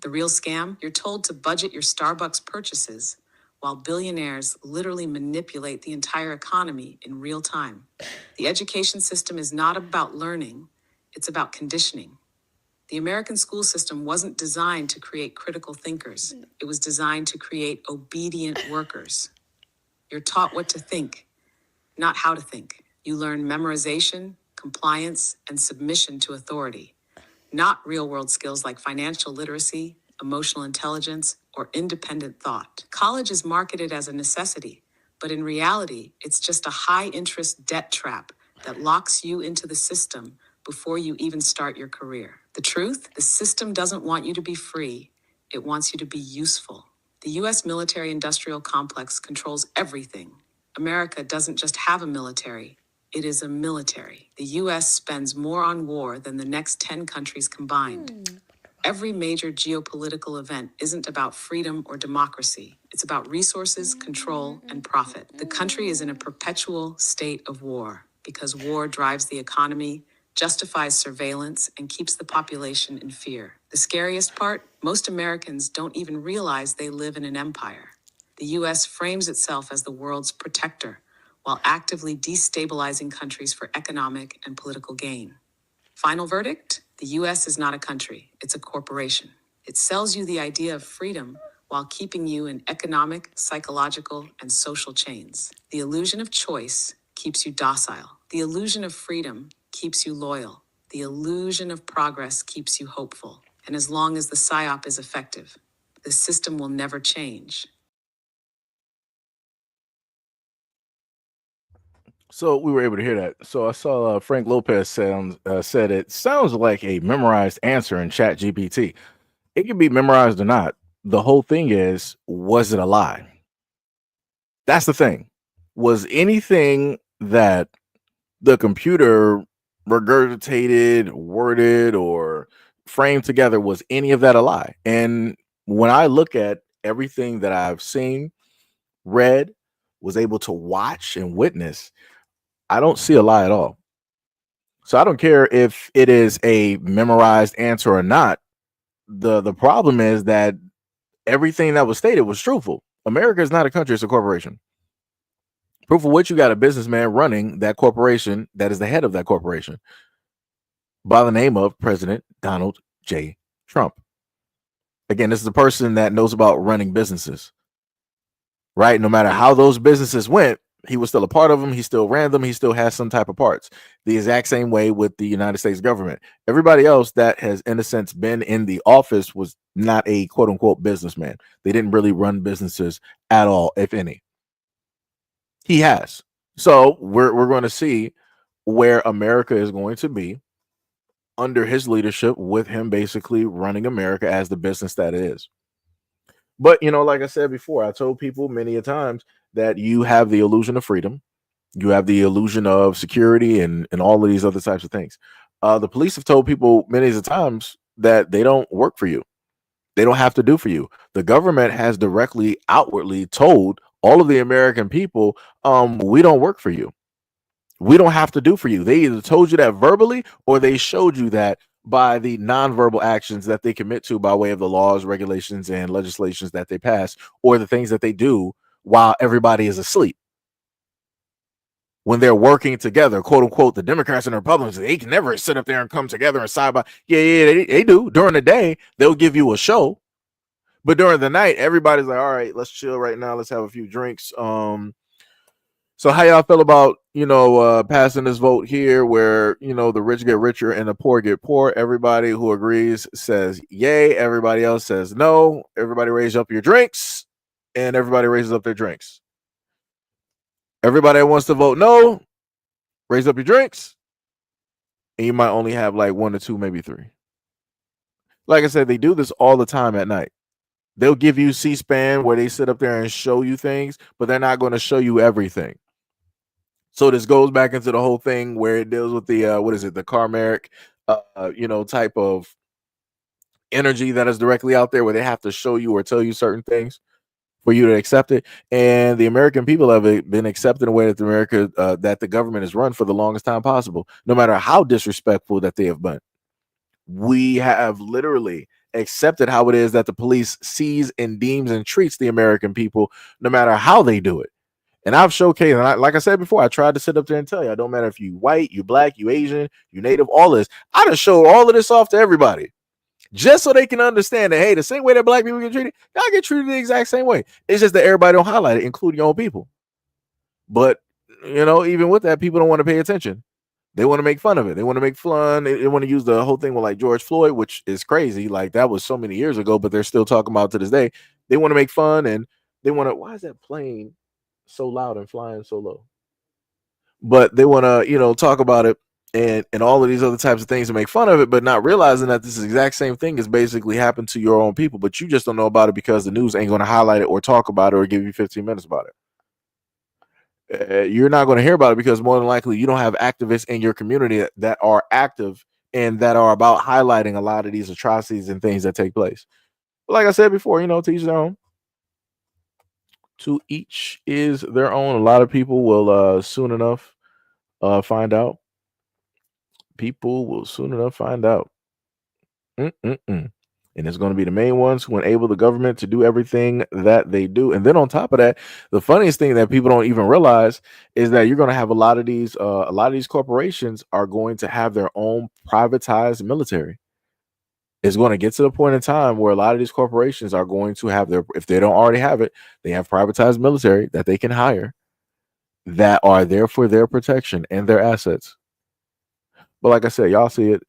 The real scam? You're told to budget your Starbucks purchases, while billionaires literally manipulate the entire economy in real time. The education system is not about learning, it's about conditioning. The American school system wasn't designed to create critical thinkers. It was designed to create obedient workers. You're taught what to think, not how to think. You learn memorization, compliance, and submission to authority, not real-world skills like financial literacy, emotional intelligence, or independent thought. College is marketed as a necessity, but in reality, it's just a high-interest debt trap that locks you into the system before you even start your career. The truth? The system doesn't want you to be free. It wants you to be useful. The US military-industrial complex controls everything. America doesn't just have a military. It is a military. The US spends more on war than the next 10 countries combined. Every major geopolitical event isn't about freedom or democracy. It's about resources, control, and profit. The country is in a perpetual state of war because war drives the economy, justifies surveillance, and keeps the population in fear. The scariest part? Most Americans don't even realize they live in an empire. The US frames itself as the world's protector, while actively destabilizing countries for economic and political gain. Final verdict? The US is not a country, it's a corporation. It sells you the idea of freedom while keeping you in economic, psychological, and social chains. The illusion of choice keeps you docile. The illusion of freedom keeps you loyal. The illusion of progress keeps you hopeful. And as long as the PSYOP is effective, the system will never change. So we were able to hear that. So I saw Frank Lopez said it sounds like a memorized answer in Chat GPT. It can be memorized or not. The whole thing is, was it a lie? That's the thing. Was anything that the computer regurgitated, worded, or framed together, was any of that a lie? And when I look at everything that I've seen, read, was able to watch and witness, I don't see a lie at all. So I don't care if it is a memorized answer or not. The problem is that everything that was stated was truthful. America is not a country, it's a corporation. Proof of which, you got a businessman running that corporation that is the head of that corporation by the name of President Donald J. Trump. Again, this is a person that knows about running businesses, right? No matter how those businesses went, he was still a part of them. He still ran them. He still has some type of parts. The exact same way with the United States government. Everybody else that has, in a sense, been in the office was not a quote unquote businessman. They didn't really run businesses at all, if any. He has. So we're going to see where America is going to be under his leadership, with him basically running America as the business that it is. But like I said before, I told people many a times that you have the illusion of freedom, you have the illusion of security, and all of these other types of things. The police have told people many a times that they don't work for you. They don't have to do for you. The government has directly, outwardly told all of the American people, we don't work for you. We don't have to do for you. They either told you that verbally, or they showed you that by the nonverbal actions that they commit to by way of the laws, regulations, and legislations that they pass, or the things that they do while everybody is asleep. When they're working together, quote unquote, the Democrats and the Republicans, they can never sit up there and come together and side by. Yeah, they do. During the day, they'll give you a show, but during the night, everybody's like, all right, let's chill right now. Let's have a few drinks. So how y'all feel about passing this vote here, where the rich get richer and the poor get poor? Everybody who agrees says yay. Everybody else says no. Everybody raise up your drinks, and everybody raises up their drinks. Everybody that wants to vote no, raise up your drinks, and you might only have like one or two, maybe three. Like I said, they do this all the time at night. They'll give you C-SPAN where they sit up there and show you things, but they're not going to show you everything. So this goes back into the whole thing where it deals with the the karmic, type of energy that is directly out there, where they have to show you or tell you certain things for you to accept it. And the American people have been accepting the way that that the government is run for the longest time possible, no matter how disrespectful that they have been. We have literally accepted how it is that the police sees and deems and treats the American people, no matter how they do it. And I've showcased, and like I said before, I tried to sit up there and tell you, I don't matter if you white, you black, you Asian, you native, all this. I just showed all of this off to everybody, just so they can understand that, hey, the same way that black people get treated, y'all get treated the exact same way. It's just that everybody don't highlight it, including your own people. But even with that, people don't want to pay attention. They want to make fun of it. They want to make fun. They want to use the whole thing with like George Floyd, which is crazy. Like that was so many years ago, but they're still talking about it to this day. They want to make fun, and they want to. Why is that plane so loud and flying so low? But they want to, talk about it and all of these other types of things to make fun of it, but not realizing that this exact same thing has basically happened to your own people. But you just don't know about it because the news ain't going to highlight it or talk about it or give you 15 minutes about it. You're not going to hear about it because more than likely you don't have activists in your community that are active and that are about highlighting a lot of these atrocities and things that take place. But like I said before, to each their own. To each is their own. A lot of people will soon enough find out. People will soon enough find out. Mm-mm-mm. And it's going to be the main ones who enable the government to do everything that they do. And then on top of that, the funniest thing that people don't even realize is that you're going to have a lot of these corporations are going to have their own privatized military. It's going to get to the point in time where a lot of these corporations are going to have if they don't already have it, they have privatized military that they can hire that are there for their protection and their assets. But like I said, y'all see it.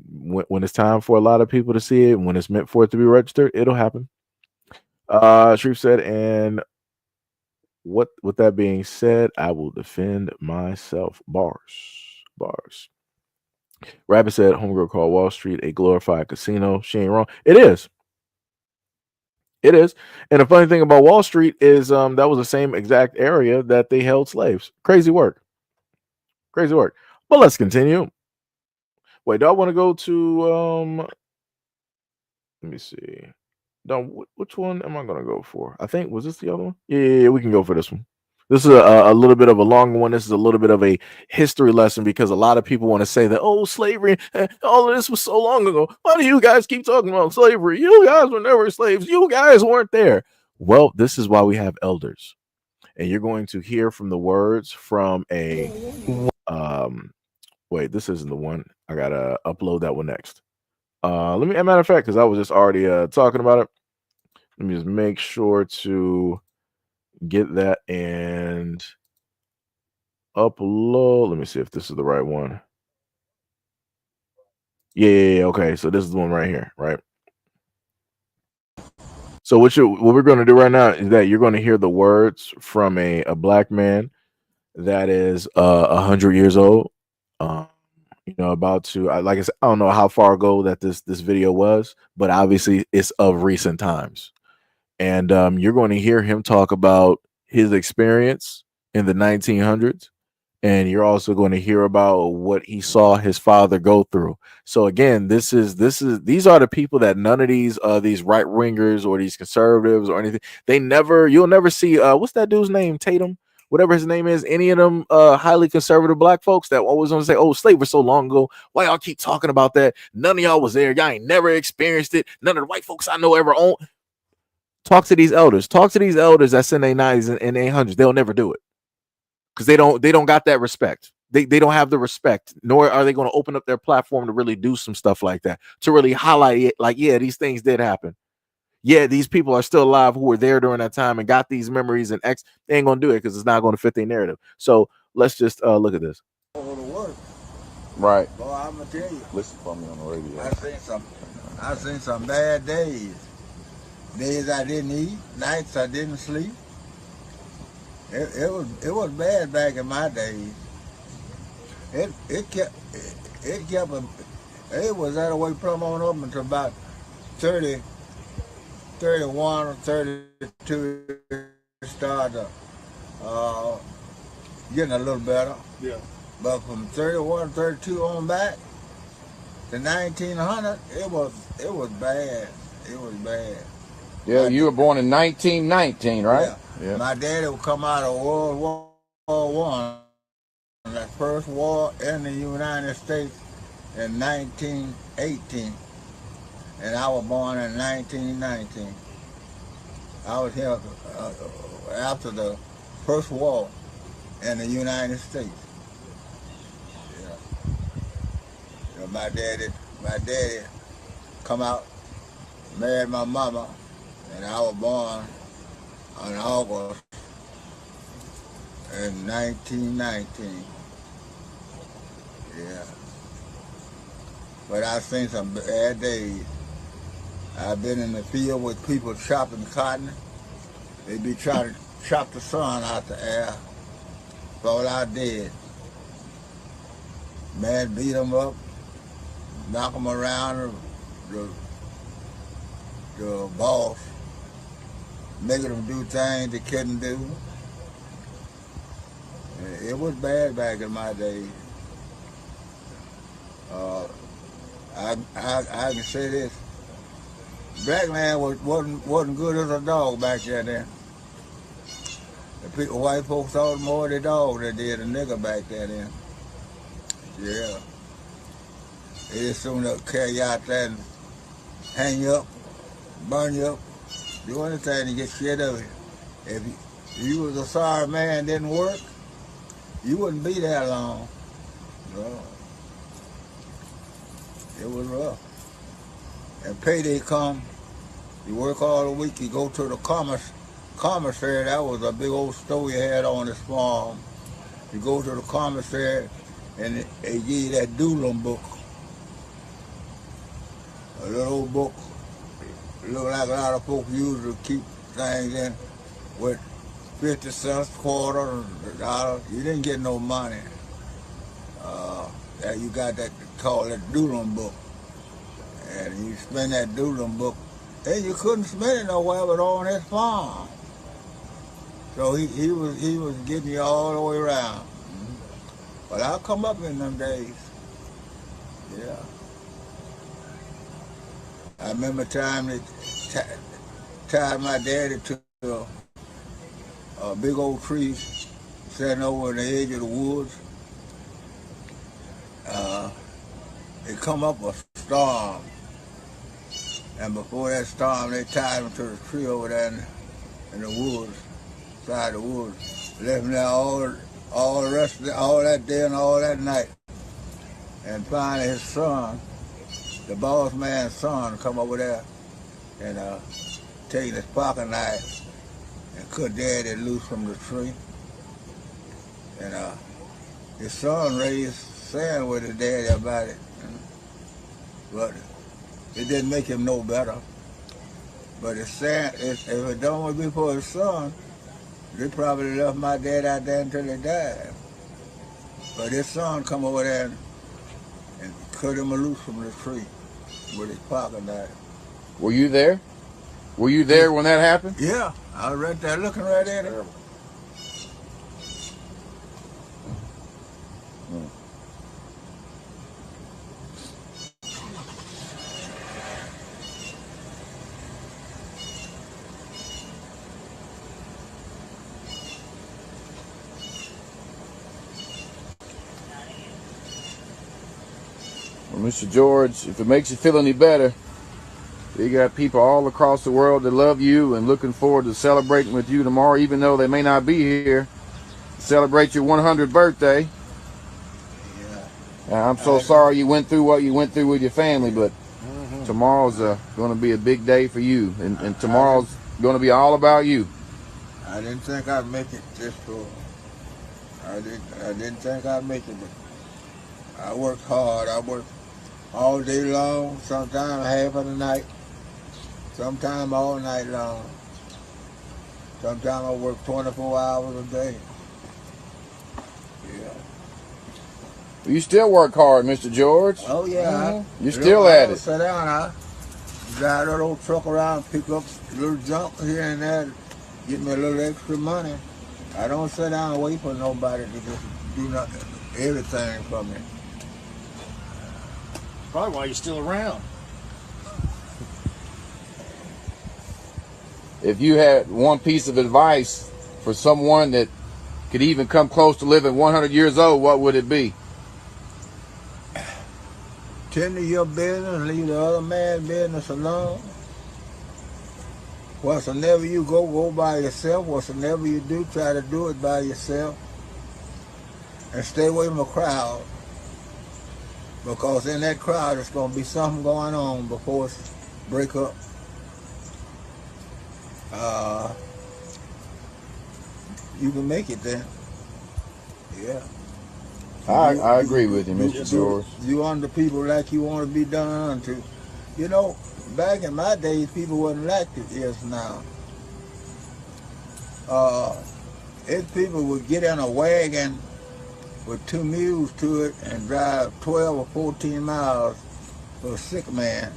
When it's time for a lot of people to see it, when it's meant for it to be registered, it'll happen. Sharif said, and with that being said, I will defend myself. Bars. Rabbit said, homegirl called Wall Street a glorified casino. She ain't wrong. It is. It is. And the funny thing about Wall Street is that was the same exact area that they held slaves. Crazy work. But let's continue. Wait, do I want to go to let me see. Which one am I gonna go for? I think was this the other one? Yeah, we can go for this one. This is a little bit of a longer one. This is a little bit of a history lesson because a lot of people want to say that, oh, slavery, all of this was so long ago. Why do you guys keep talking about slavery? You guys were never slaves. You guys weren't there. Well, this is why we have elders. And you're going to hear from the words from a wait, this isn't the one. I gotta upload that one next. Let me, as a matter of fact, because I was just already talking about it. Let me just make sure to get that and upload. Let me see if this is the right one. Yeah, okay. So this is the one right here, right? So what we're going to do right now is that you're going to hear the words from a black man that is 100 years old. Um, about to like I said, I don't know how far ago that this video was, but obviously it's of recent times. And you're going to hear him talk about his experience in the 1900s, and you're also going to hear about what he saw his father go through. So again, these are the people that none of these right wingers or these conservatives or anything, you'll never see what's that dude's name, Tatum, whatever his name is, any of them highly conservative black folks that always want to say, oh, slavery was so long ago, why y'all keep talking about that? None of y'all was there, y'all ain't never experienced it, none of the white folks I know ever owned. Talk to these elders. Talk to these elders that's in their 90s and 800s. They'll never do it because they don't got that respect. They don't have the respect, nor are they going to open up their platform to really do some stuff like that, to really highlight it. Like, yeah, these things did happen. Yeah, these people are still alive who were there during that time and got these memories. And they ain't going to do it because it's not going to fit their narrative. So let's just look at this. Right. Boy, I'm gonna tell you. Listen for me on the radio. I seen some bad days. Days I didn't eat, nights I didn't sleep. It was bad back in my days. It was that way plumb on up until about 30, 31 or 32. It started getting a little better. Yeah. But from 31, 32 on back to 1900, it was bad. It was bad. Yeah, you were born in 1919, right? Yeah. My daddy would come out of World War I, the first war in the United States in 1918, and I was born in 1919. I was here after the first war in the United States. Yeah. My daddy come out, married my mama, and I was born on August in 1919. Yeah. But I've seen some bad days. I've been in the field with people chopping cotton. They be trying to chop the sun out the air. Fall out dead. Man beat them up, knock them around the boss, making them do things they couldn't do. It was bad back in my days. I can say this: black man wasn't good as a dog back then. The white folks thought more of the dog than they did a nigger back then. Yeah. They just soon carry you out there and hang you up, burn you up, do anything to get shit of it. If you was a sorry man, didn't work, you wouldn't be there long. No. It was rough. And payday come, you work all the week, you go to the commissary, that was a big old store you had on this farm. You go to the commissary and they give you that doodling book. A little old book, look like a lot of folks used to keep things in with 50 cents, quarter, $1. You didn't get no money. You got that, called that doodling book. And you spend that doodling book, and you couldn't spend it nowhere but on his farm. So he was getting you all the way around. But I'll come up in them days. Yeah. I remember time they tied my daddy to a big old tree sitting over on the edge of the woods. It come up a storm. And before that storm, they tied him to the tree over there in the woods, side the woods. Left him there all that day and all that night. And finally his son, the boss man's son, come over there and take his pocket knife and cut Daddy loose from the tree. And his son raised sand with his daddy about it. But it didn't make him no better. But if it don't be for his son, They probably left my dad out there until he died. But his son come over there and cut him loose from the tree with his pocket knife. Were you there? Were you there when that happened? Yeah, I was right there looking right at it. Well, Mr. George, if it makes you feel any better, you got people all across the world that love you and looking forward to celebrating with you tomorrow, even though they may not be here. Celebrate your 100th birthday. Yeah. I'm so sorry you went through what you went through with your family, but tomorrow's going to be a big day for you, and tomorrow's going to be all about you. I didn't think I'd make it this far. I didn't think I'd make it, but I worked hard. I worked all day long, sometimes half of the night, sometimes all night long. Sometimes I work 24 hours a day. Yeah. You still work hard, Mr. George. Oh, yeah. You're still at it. Sit down, I drive that old truck around, pick up a little junk here and there, get me a little extra money. I don't sit down and wait for nobody to just do everything for me. Probably why you're still around. If you had one piece of advice for someone that could even come close to living 100 years old, what would it be? Tend to your business, leave the other man's business alone. Whatsoever you go by yourself. Whatsoever you do, try to do it by yourself. And stay away from a crowd. Because in that crowd, there's going to be something going on before it's break up. You can make it then. Yeah. I agree with you, Mr. George. You under people like you want to be done unto. You know, back in my days, people wasn't like it is now. If people would get in a wagon with 2 mules to it and drive 12 or 14 miles for a sick man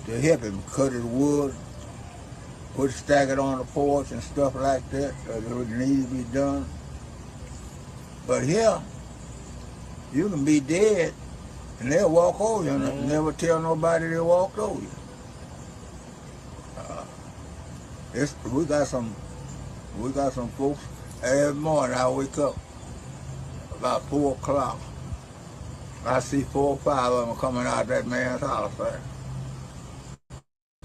to help him cut his wood, stack it on the porch and stuff like that, that would need to be done. But here, you can be dead and they'll walk over you and never tell nobody they walked over you. We got some folks. Every morning I wake up about 4 o'clock. I see 4 or 5 of them coming out that man's house there.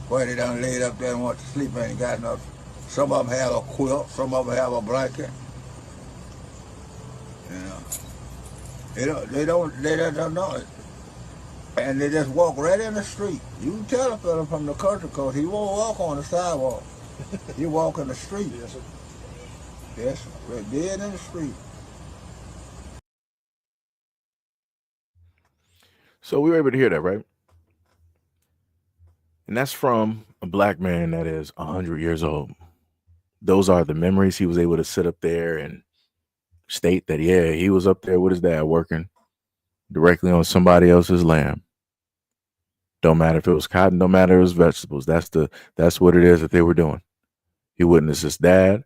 Where they done laid up there and went to sleep and ain't got nothing. Some of them have a quilt, some of them have a blanket. You know, they don't know it. And they just walk right in the street. You can tell a fella from the country because he won't walk on the sidewalk. He walk in the street. Yes, sir. Yes, they're dead in the street. So we were able to hear that, right? And that's from a black man that is 100 years old. Those are the memories. He was able to sit up there and state that, yeah, he was up there with his dad working directly on somebody else's land. Don't matter if it was cotton, don't matter if it was vegetables. That's what it is that they were doing. He witnessed his dad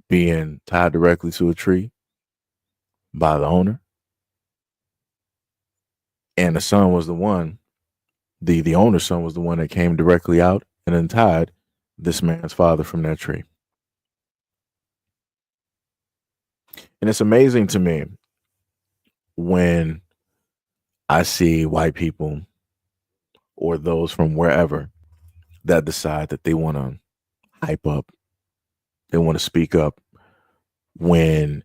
being tied directly to a tree by the owner. And the son was the one, the owner's son was the one that came directly out and untied this man's father from that tree. And it's amazing to me when I see white people or those from wherever that decide that they want to hype up, they want to speak up when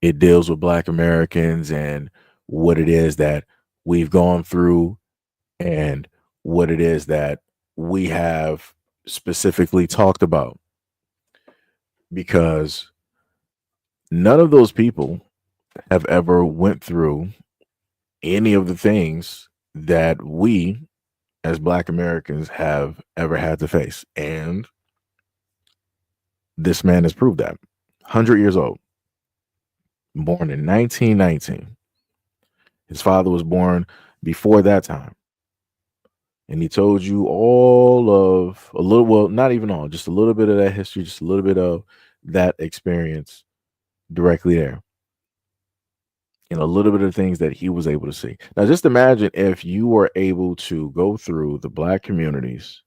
it deals with Black Americans and what it is that we've gone through and what it is that we have specifically talked about. Because none of those people have ever went through any of the things that we as Black Americans have ever had to face. And This man has proved that. 100 years old, born in 1919. His father was born before that time. And he told you all of a little, well, not even all, just a little bit of that history, just a little bit of that experience directly there. And a little bit of things that he was able to see. Now, just imagine if you were able to go through the Black communities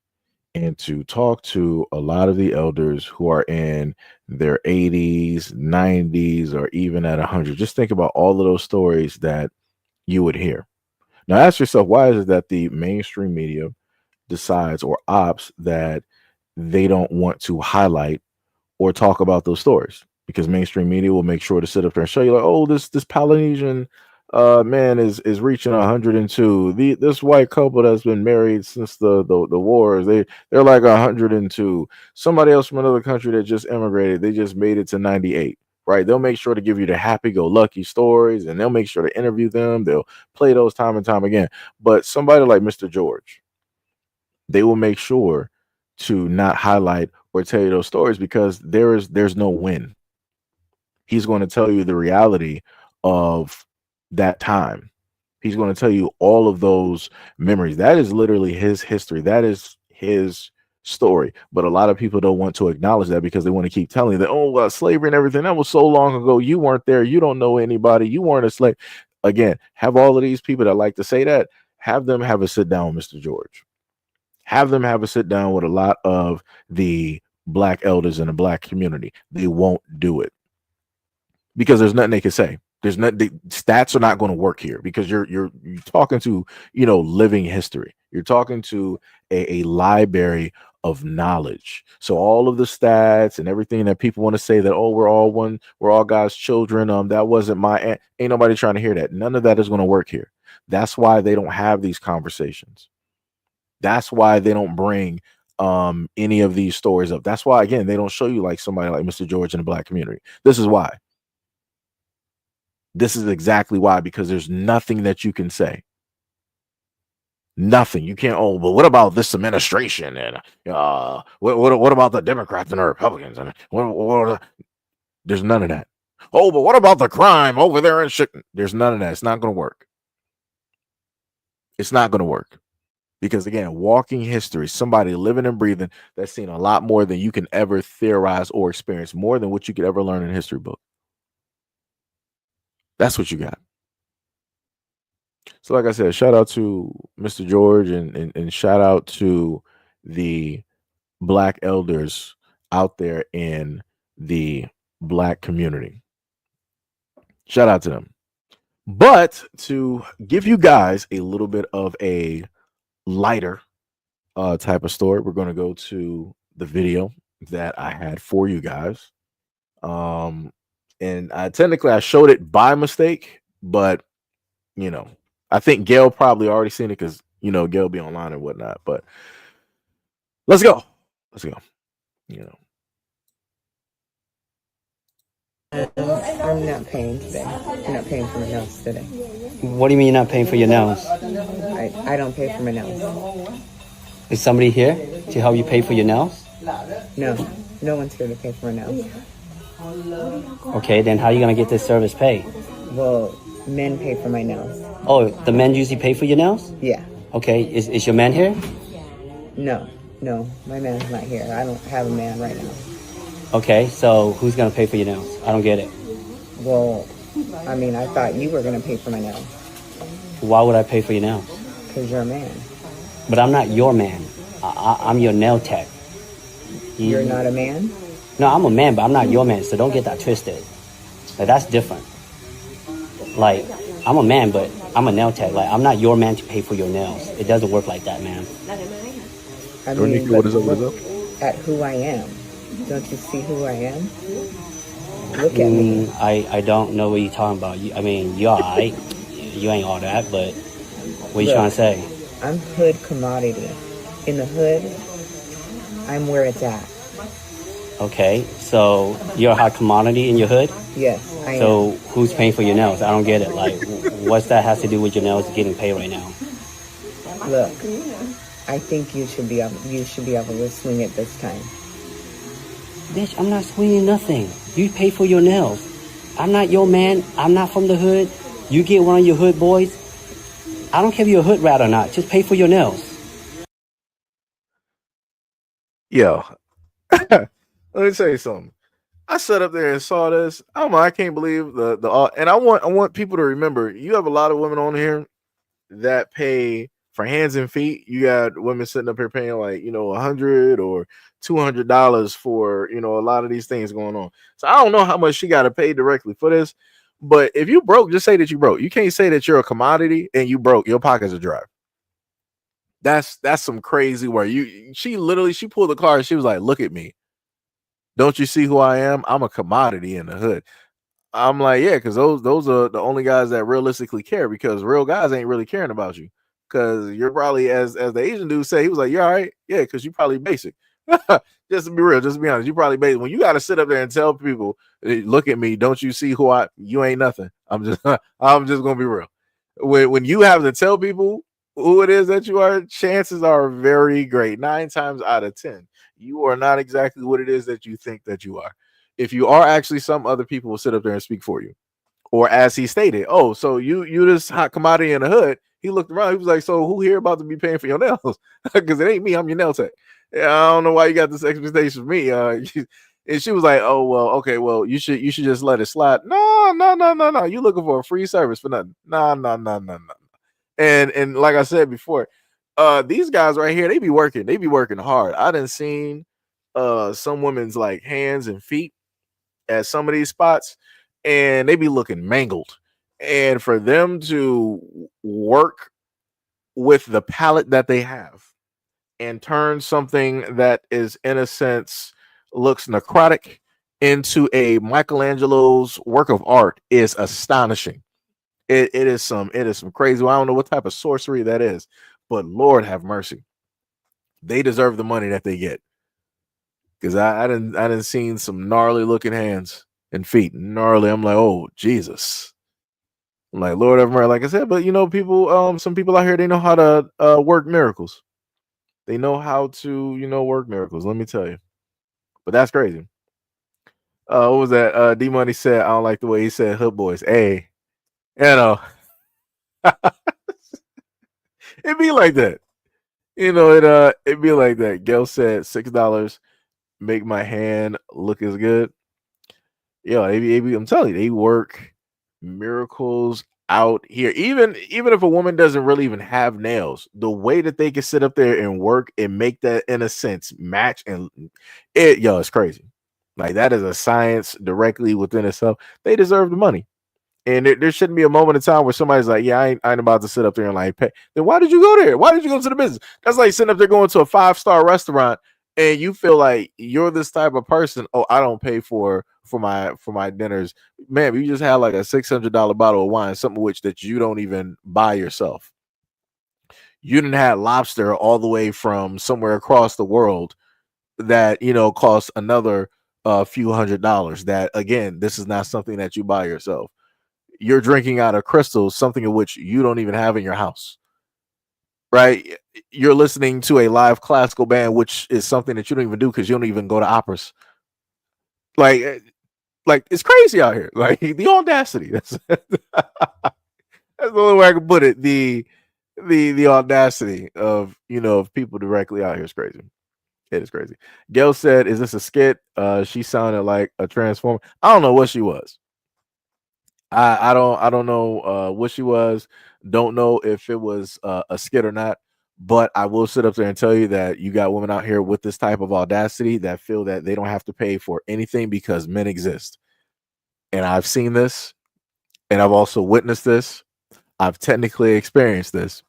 and to talk to a lot of the elders who are in their 80s, 90s, or even at 100. Just think about all of those stories that you would hear. Now, ask yourself, why is it that the mainstream media decides or opts that they don't want to highlight or talk about those stories? Because mainstream media will make sure to sit up there and show you, like, oh, this Polynesian man is reaching 102. This white couple that's been married since the wars, they're like 102. Somebody else from another country that just immigrated, they just made it to 98. Right? They'll make sure to give you the happy-go-lucky stories, and they'll make sure to interview them. They'll play those time and time again. But somebody like Mr. George, they will make sure to not highlight or tell you those stories because there's no win. He's going to tell you the reality of that time. He's going to tell you all of those memories. That is literally his history. That is his story. But a lot of people don't want to acknowledge that because they want to keep telling you that, oh, slavery and everything, that was so long ago. You weren't there. You don't know anybody. You weren't a slave. Again, have all of these people that like to say that, have them have a sit down with Mr. George. Have them have a sit down with a lot of the Black elders in the Black community. They won't do it because there's nothing they can say. There's not, the stats are not going to work here because you're talking to, living history. You're talking to a library of knowledge. So all of the stats and everything that people want to say that, oh, we're all one, we're all God's children. That wasn't my aunt. Ain't nobody trying to hear that. None of that is going to work here. That's why they don't have these conversations. That's why they don't bring any of these stories up. That's why, again, they don't show you like somebody like Mr. George in the Black community. This is why. This is exactly why, because there's nothing that you can say. Nothing. You can't, oh, but what about this administration? And what about the Democrats and the Republicans? And there's none of that. Oh, but what about the crime over there in shit? There's none of that. It's not going to work. It's not going to work. Because, again, walking history, somebody living and breathing that's seen a lot more than you can ever theorize or experience, more than what you could ever learn in a history book. That's what you got. So, like I said, shout out to Mr. George and shout out to the Black elders out there in the Black community. Shout out to them. But to give you guys a little bit of a lighter type of story, we're going to go to the video that I had for you guys. And technically I showed it by mistake, but I think Gail probably already seen it because Gail be online and whatnot. But let's go. I'm not paying today. I'm not paying for my nails today. What do you mean you're not paying for your nails? I don't pay for my nails. Is somebody here to help you pay for your nails? No one's here to pay for my nails. Okay, then how are you going to get this service paid? Well, men pay for my nails. Oh, the men usually pay for your nails? Yeah. Okay, is your man here? No, my man's not here. I don't have a man right now. Okay, so who's going to pay for your nails? I don't get it. Well, I thought you were going to pay for my nails. Why would I pay for your nails? Because you're a man. But I'm not your man. I'm your nail tech. You're not a man? No, I'm a man, but I'm not your man, so don't get that twisted. Like, that's different. Like, I'm a man, but I'm a nail tech. Like, I'm not your man to pay for your nails. It doesn't work like that, man. What is up? At who I am. Don't you see who I am? Look at me. I don't know what you're talking about. You're all right. You ain't all that, but what you trying to say? I'm hood commodity. In the hood, I'm where it's at. Okay, so you're a hot commodity in your hood? Yes, I am. So who's paying for your nails? I don't get it. Like, what's that has to do with your nails getting paid right now? Look, I think you should be able to swing it this time. Bitch, I'm not swinging nothing. You pay for your nails. I'm not your man. I'm not from the hood. You get one of your hood boys. I don't care if you're a hood rat or not. Just pay for your nails. Yo, let me tell you something. I sat up there and saw this. I can't believe and I want people to remember. You have a lot of women on here that pay for hands and feet. You got women sitting up here paying like $100 or $200 for a lot of these things going on. So I don't know how much she got to pay directly for this. But if you broke, just say that you broke. You can't say that you're a commodity and you broke. Your pockets are dry. That's some crazy where she pulled the card and she was like, "Look at me. Don't you see who I am? I'm a commodity in the hood." I'm like, yeah, because those are the only guys that realistically care, because real guys ain't really caring about you. Because you're probably, as the Asian dude said, he was like, "You're all right, yeah," because you probably basic. Just to be real, just to be honest, you probably basic. When you got to sit up there and tell people, "Look at me, don't you see who you ain't nothing." I'm just I'm just gonna be real. When you have to tell people who it is that you are, chances are very great. 9 times out of 10, you are not exactly what it is that you think that you are. If you are actually, some other people will sit up there and speak for you. Or as he stated, "Oh, so you this hot commodity in the hood." He looked around. He was like, "So who here about to be paying for your nails?" Because it ain't me. I'm your nail tech. Yeah, I don't know why you got this expectation of me. And she was like, "Oh well, okay, well you should just let it slide." No, no, no, no, no. You looking for a free service for nothing? No, no, no, no, no. And like I said before, these guys right here, they be working. They be working hard. I done seen some women's like hands and feet at some of these spots, and they be looking mangled. And for them to work with the palette that they have and turn something that is, in a sense, looks necrotic into a Michelangelo's work of art is astonishing. It is some crazy. I don't know what type of sorcery that is, but Lord have mercy, they deserve the money that they get. Because I didn't seen some gnarly looking hands and feet, gnarly. I'm like, oh Jesus. I'm like, Lord have mercy. Like I said, but people, some people out here, they know how to work miracles. They know how to, work miracles. Let me tell you. But that's crazy. What was that? D Money said, "I don't like the way he said hood boys." Hey, it be like that. It be like that. Gail said $6 make my hand look as good. Yo, I'm telling you, they work miracles out here. Even if a woman doesn't really even have nails, the way that they can sit up there and work and make that, in a sense, match, and it's crazy. Like, that is a science directly within itself. They deserve the money. And there shouldn't be a moment in time where somebody's like, "Yeah, I ain't about to sit up there and like pay." Then why did you go there? Why did you go to the business? That's like sitting up there going to a 5-star restaurant and you feel like you're this type of person. "Oh, I don't pay for my dinners." Man, you just had like a $600 bottle of wine, something which that you don't even buy yourself. You didn't have lobster all the way from somewhere across the world that costs another few $100s. That, again, this is not something that you buy yourself. You're drinking out of crystals, something of which you don't even have in your house, right? You're listening to a live classical band, which is something that you don't even do because you don't even go to operas. Like it's crazy out here. Like, the audacity. That's the only way I can put it. The audacity of of people directly out here is crazy. It is crazy. Gail said, "Is this a skit?" She sounded like a transformer. I don't know what she was. I don't know what she was. Don't know if it was a skit or not. But I will sit up there and tell you that you got women out here with this type of audacity that feel that they don't have to pay for anything because men exist. And I've seen this, and I've also witnessed this. I've technically experienced this,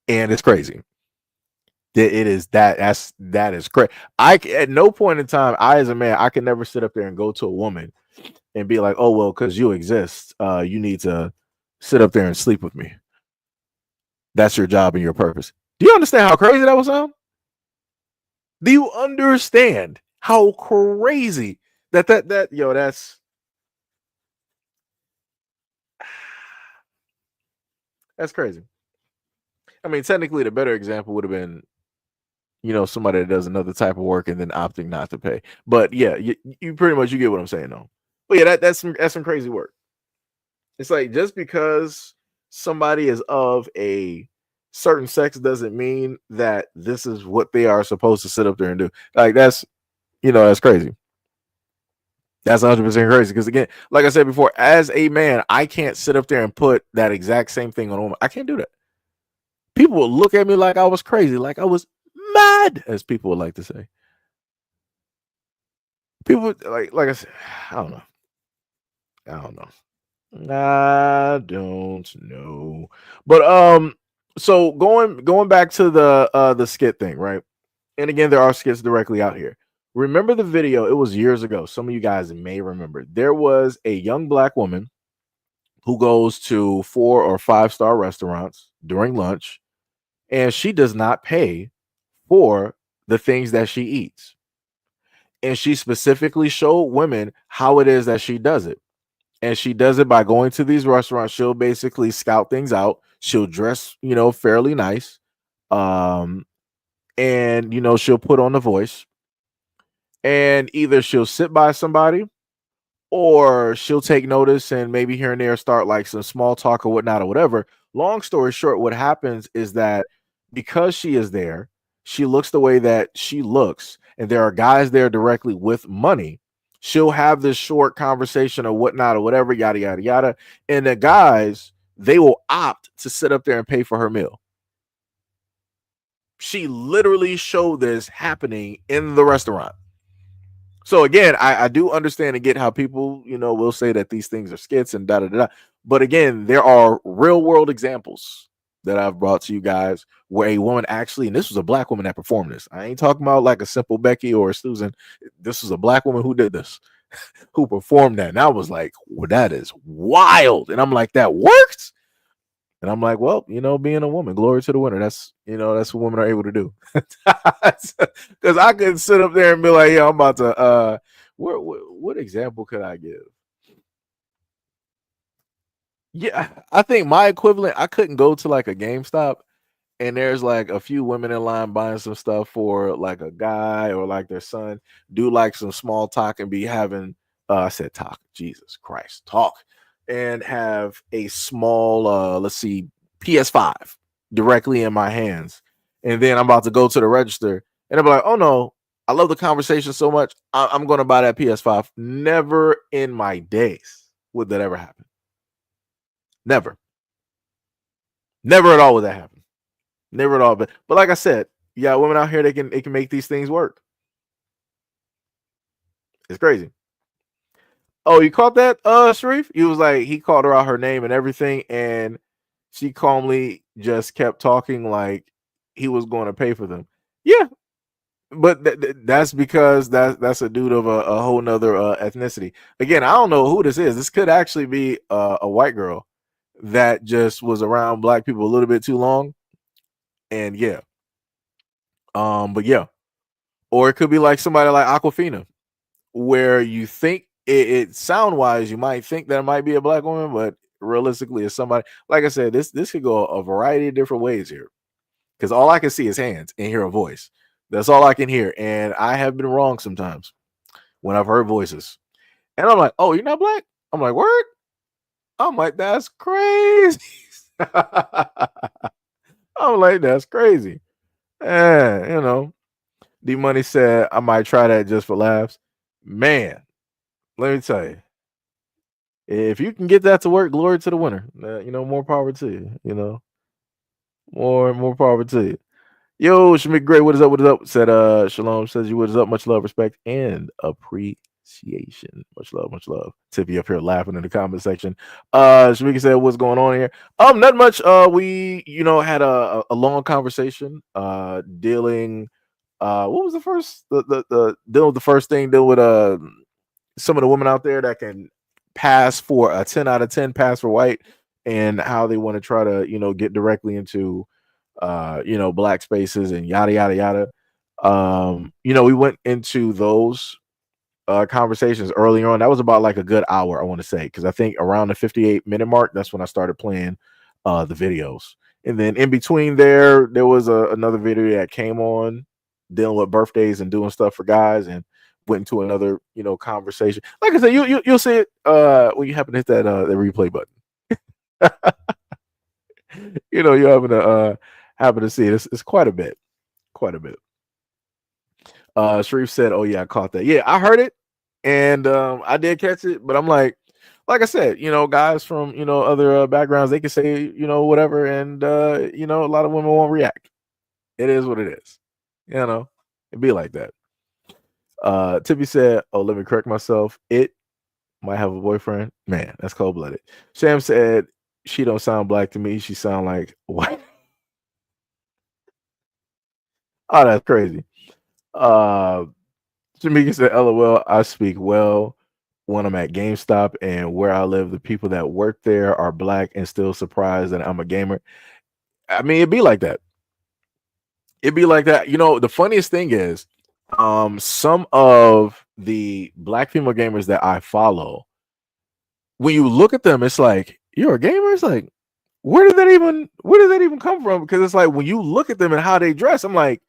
and it's crazy. It is that is crazy. At no point in time, I, as a man, I can never sit up there and go to a woman and be like, "Oh well, because you exist, you need to sit up there and sleep with me. That's your job and your purpose." Do you understand how crazy that would sound? Do you understand how crazy that yo, that's crazy. I mean, technically, the better example would have been somebody that does another type of work and then opting not to pay. But yeah, you pretty much you get what I'm saying though. But yeah, that's some crazy work. It's like just because somebody is of a certain sex doesn't mean that this is what they are supposed to sit up there and do. Like that's that's crazy. That's 100% crazy. Because again, like I said before, as a man, I can't sit up there and put that exact same thing on a woman. I can't do that. People will look at me like I was crazy, like I was mad, as people would like to say. People like I said, I don't know. I don't know. But so going back to the skit thing, right? And again, there are skits directly out here. Remember the video? It was years ago. Some of you guys may remember. There was a young black woman who goes to 4 or 5-star restaurants during lunch, and she does not pay for the things that she eats. And she specifically showed women how it is that she does it. And she does it by going to these restaurants. She'll basically scout things out. She'll dress, fairly nice. And she'll put on the voice. And either she'll sit by somebody or she'll take notice and maybe here and there start like some small talk or whatnot or whatever. Long story short, what happens is that because she is there, she looks the way that she looks, and there are guys there directly with money. She'll have this short conversation or whatnot or whatever, yada, yada, yada. And the guys, they will opt to sit up there and pay for her meal. She literally showed this happening in the restaurant. So again, I do understand and get how people, will say that these things are skits and da da da. But again, there are real world examples that I've brought to you guys where a woman actually, and this was a black woman that performed this. I ain't talking about like a simple Becky or a Susan. This was a black woman who did this, who performed that. And I was like, well, that is wild. And I'm like, that worked. And I'm like, well, being a woman, glory to the winner. That's, that's what women are able to do. Because I could sit up there and be like, yeah, I'm about to, what example could I give? Yeah, I think my equivalent, I couldn't go to like a GameStop and there's like a few women in line buying some stuff for like a guy or like their son, do like some small talk and be having, I said talk, Jesus Christ, talk. And have a small, let's see, PS5 directly in my hands. And then I'm about to go to the register and I'm like, oh no, I love the conversation so much. I'm going to buy that PS5. Never in my days would that ever happen. Never. Never at all would that happen. Never at all. But like I said, yeah, women out here, they can make these things work. It's crazy. Oh, you caught that, Sharif? He was like, he called her out her name and everything, and she calmly just kept talking like he was going to pay for them. Yeah, but that's because that's a dude of a whole nother ethnicity. Again, I don't know who this is. This could actually be a white girl that just was around black people a little bit too long, and yeah, but yeah, or it could be like somebody like Aquafina, where you think it sound wise, you might think that it might be a black woman, but realistically, it's somebody. Like I said, this could go a variety of different ways here, because all I can see is hands and hear a voice. That's all I can hear, and I have been wrong sometimes when I've heard voices, and I'm like, "Oh, you're not black?" I'm like, "Word?" I'm like, "That's crazy." I'm like, "That's crazy." And D Money said I might try that just for laughs. Man, let me tell you, if you can get that to work, glory to the winner. More power to you. More power to you. Yo, Shamik Gray, what is up? What is up? Said Shalom says you what is up, much love, respect, and appreciation. Much love, much love. Tippy up here laughing in the comment section. Shamika said, what's going on here? Not much. We had a long conversation dealing what was the first the dealing with the first thing, dealing with some of the women out there that can pass for a 10 out of 10 pass for white, and how they want to try to get directly into black spaces and yada yada yada. We went into those conversations earlier on. That was about like a good hour, I want to say, because I think around the 58-minute mark, that's when I started playing the videos. And then in between there was another video that came on dealing with birthdays and doing stuff for guys, and went into another, conversation. Like I said, you'll see it when you happen to hit that the replay button. You happen to see it. It's quite a bit, quite a bit. Sharif said, "Oh yeah, I caught that. Yeah, I heard it, and I did catch it. But I'm like I said, guys from other backgrounds, they can say whatever, and a lot of women won't react. It is what it is. It'd be like that." Tippy said, "Oh, let me correct myself. It might have a boyfriend. Man, that's cold blooded." Sham said, "She don't sound black to me. She sound like white." Oh, that's crazy. Shamika said, "LOL, I speak well when I'm at GameStop, and where I live, the people that work there are black and still surprised that I'm a gamer." I mean, it'd be like that. It'd be like that. The funniest thing is, some of the black female gamers that I follow, when you look at them, it's like, you're a gamer? It's like, where did that even come from? Because it's like, when you look at them and how they dress, I'm like,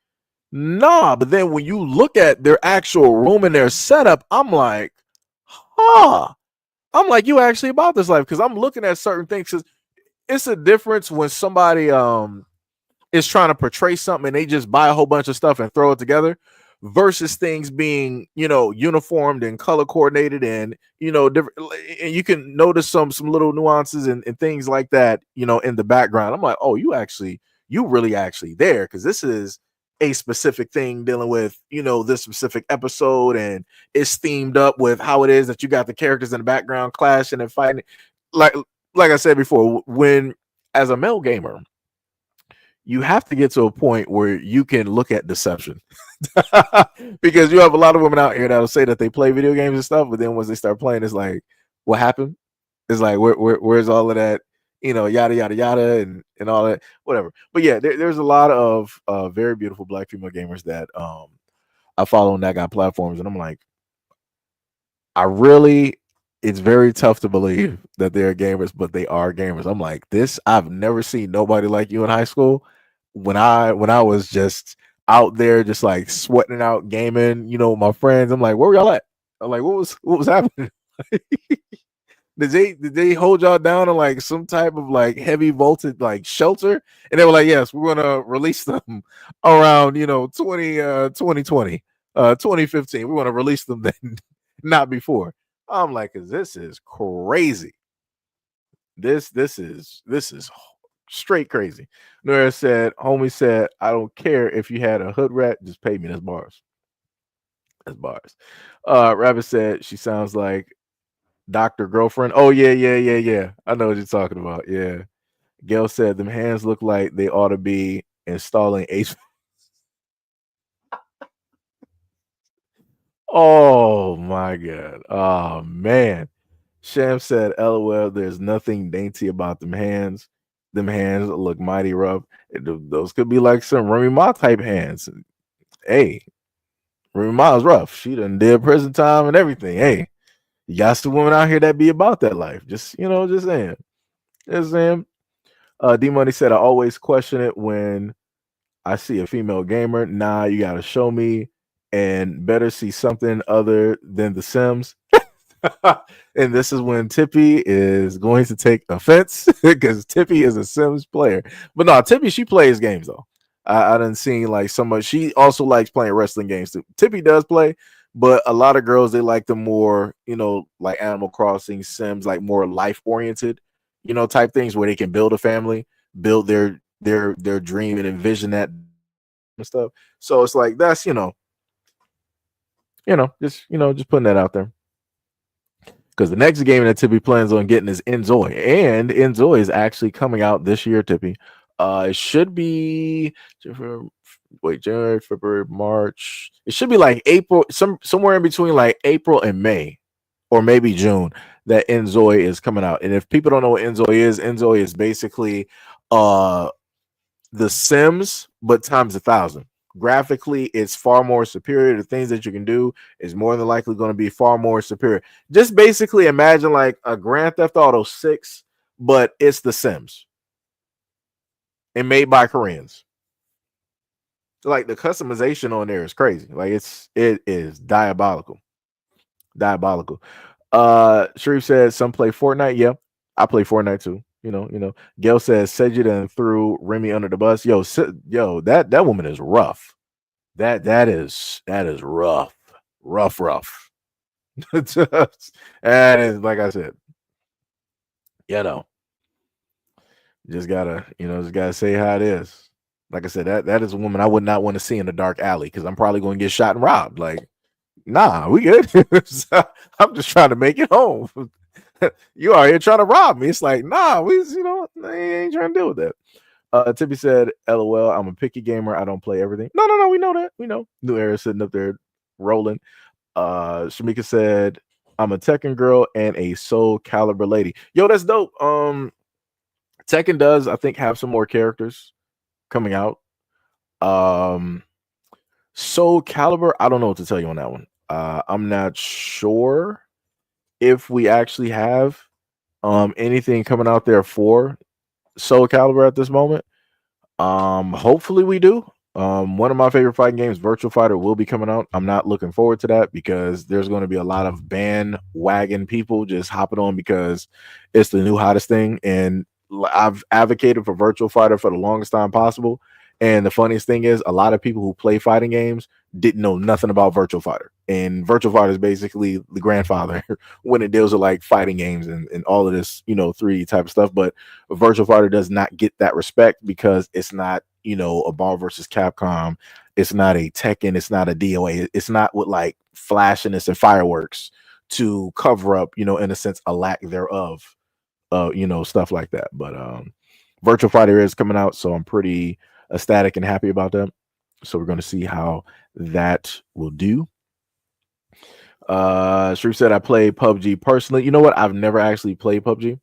nah. But then when you look at their actual room and their setup, I'm like, huh. I'm like, you actually about this life? Because I'm looking at certain things. Because it's a difference when somebody is trying to portray something and they just buy a whole bunch of stuff and throw it together, versus things being uniformed and color coordinated, and different. And you can notice some little nuances and things like that in the background. I'm like, oh, you really actually there, because this is a specific thing dealing with this specific episode, and it's themed up with how it is that you got the characters in the background clashing and fighting. Like I said before, when as a male gamer, you have to get to a point where you can look at deception. Because you have a lot of women out here that'll say that they play video games and stuff, but then once they start playing, it's like, what happened? It's like, where's all of that, yada yada yada, and all that, whatever. But yeah, there's a lot of very beautiful black female gamers that I follow on that guy platforms, and I'm like, it's very tough to believe that they're gamers, but they are gamers. I'm like, I've never seen nobody like you in high school. When I was just out there, just like sweating out gaming, my friends. I'm like, where were y'all at? I'm like, what was happening? Did they hold y'all down in like some type of like heavy voltage like shelter? And they were like, yes, we're gonna release them around 2020, 2015. We want to release them then, not before. I'm like, cause this is crazy. This is straight crazy. Nora said, homie said, I don't care if you had a hood rat, just pay me. That's bars. That's bars. Rabbit said, she sounds like Dr. Girlfriend. Oh, yeah. I know what you're talking about. Yeah. Gail said, them hands look like they ought to be installing H. Oh my God. Oh man. Sham said, LOL, there's nothing dainty about them hands. Them hands look mighty rough. Those could be like some Remy Ma type hands. Hey, Remy Ma's rough. She done did prison time and everything. Hey, you got some women out here that be about that life. Just saying. Just saying. D Money said, I always question it when I see a female gamer. Nah, you gotta show me, and better see something other than The Sims. And this is when Tippy is going to take offense, because Tippy is a Sims player. But no, Tippy, she plays games though. I done seen like so much. She also likes playing wrestling games too. Tippy does play, but a lot of girls, they like the more, like Animal Crossing, Sims, like more life oriented, type things where they can build a family, build their dream and envision that and stuff. So it's like that's just putting that out there. Because the next game that Tippy plans on getting is Enjoy, and Enjoy is actually coming out this year. Tippy, it should be January, February, March. It should be like April, somewhere in between like April and May, or maybe June. That Enjoy is coming out. And if people don't know what Enjoy is basically The Sims, but times 1,000. Graphically, it's far more superior. The things that you can do is more than likely going to be far more superior. Just basically imagine like a Grand Theft Auto 6, but it's The Sims and made by Koreans. Like the customization on there is crazy. Like it is diabolical. Diabolical. Sharif says some play Fortnite. Yeah, I play Fortnite too. Gail says Sejida and threw Remy under the bus. Yo, that woman is rough. That is rough. Rough. That is, like I said, you know, just gotta say how it is. Like I said, that is a woman I would not want to see in a dark alley because I'm probably gonna get shot and robbed. Like, nah, we good. I'm just trying to make it home. You are here trying to rob me. It's like, nah, I ain't trying to deal with that. Tippy said, LOL, I'm a picky gamer. I don't play everything. No, we know that. We know. New Era sitting up there rolling. Shamika said, I'm a Tekken girl and a Soul Calibur lady. Yo, that's dope. Tekken does, I think, have some more characters coming out. Soul Calibur, I don't know what to tell you on that one. I'm not sure if we actually have anything coming out there for Soul Calibur at this moment. Hopefully we do. One of my favorite fighting games, Virtual Fighter, will be coming out. I'm not looking forward to that because there's going to be a lot of bandwagon people just hopping on because it's the new hottest thing. And I've advocated for Virtual Fighter for the longest time possible. And the funniest thing is, a lot of people who play fighting games didn't know nothing about Virtual Fighter. And Virtual Fighter is basically the grandfather when it deals with like fighting games and all of this, 3D type of stuff. But Virtual Fighter does not get that respect because it's not, a Marvel versus Capcom. It's not a Tekken. It's not a DOA. It's not with like flashiness and fireworks to cover up, in a sense, a lack thereof, stuff like that. But Virtual Fighter is coming out, so I'm pretty ecstatic and happy about that. So we're going to see how that will do. Sharif said I play PUBG personally. You know what? I've never actually played PUBG.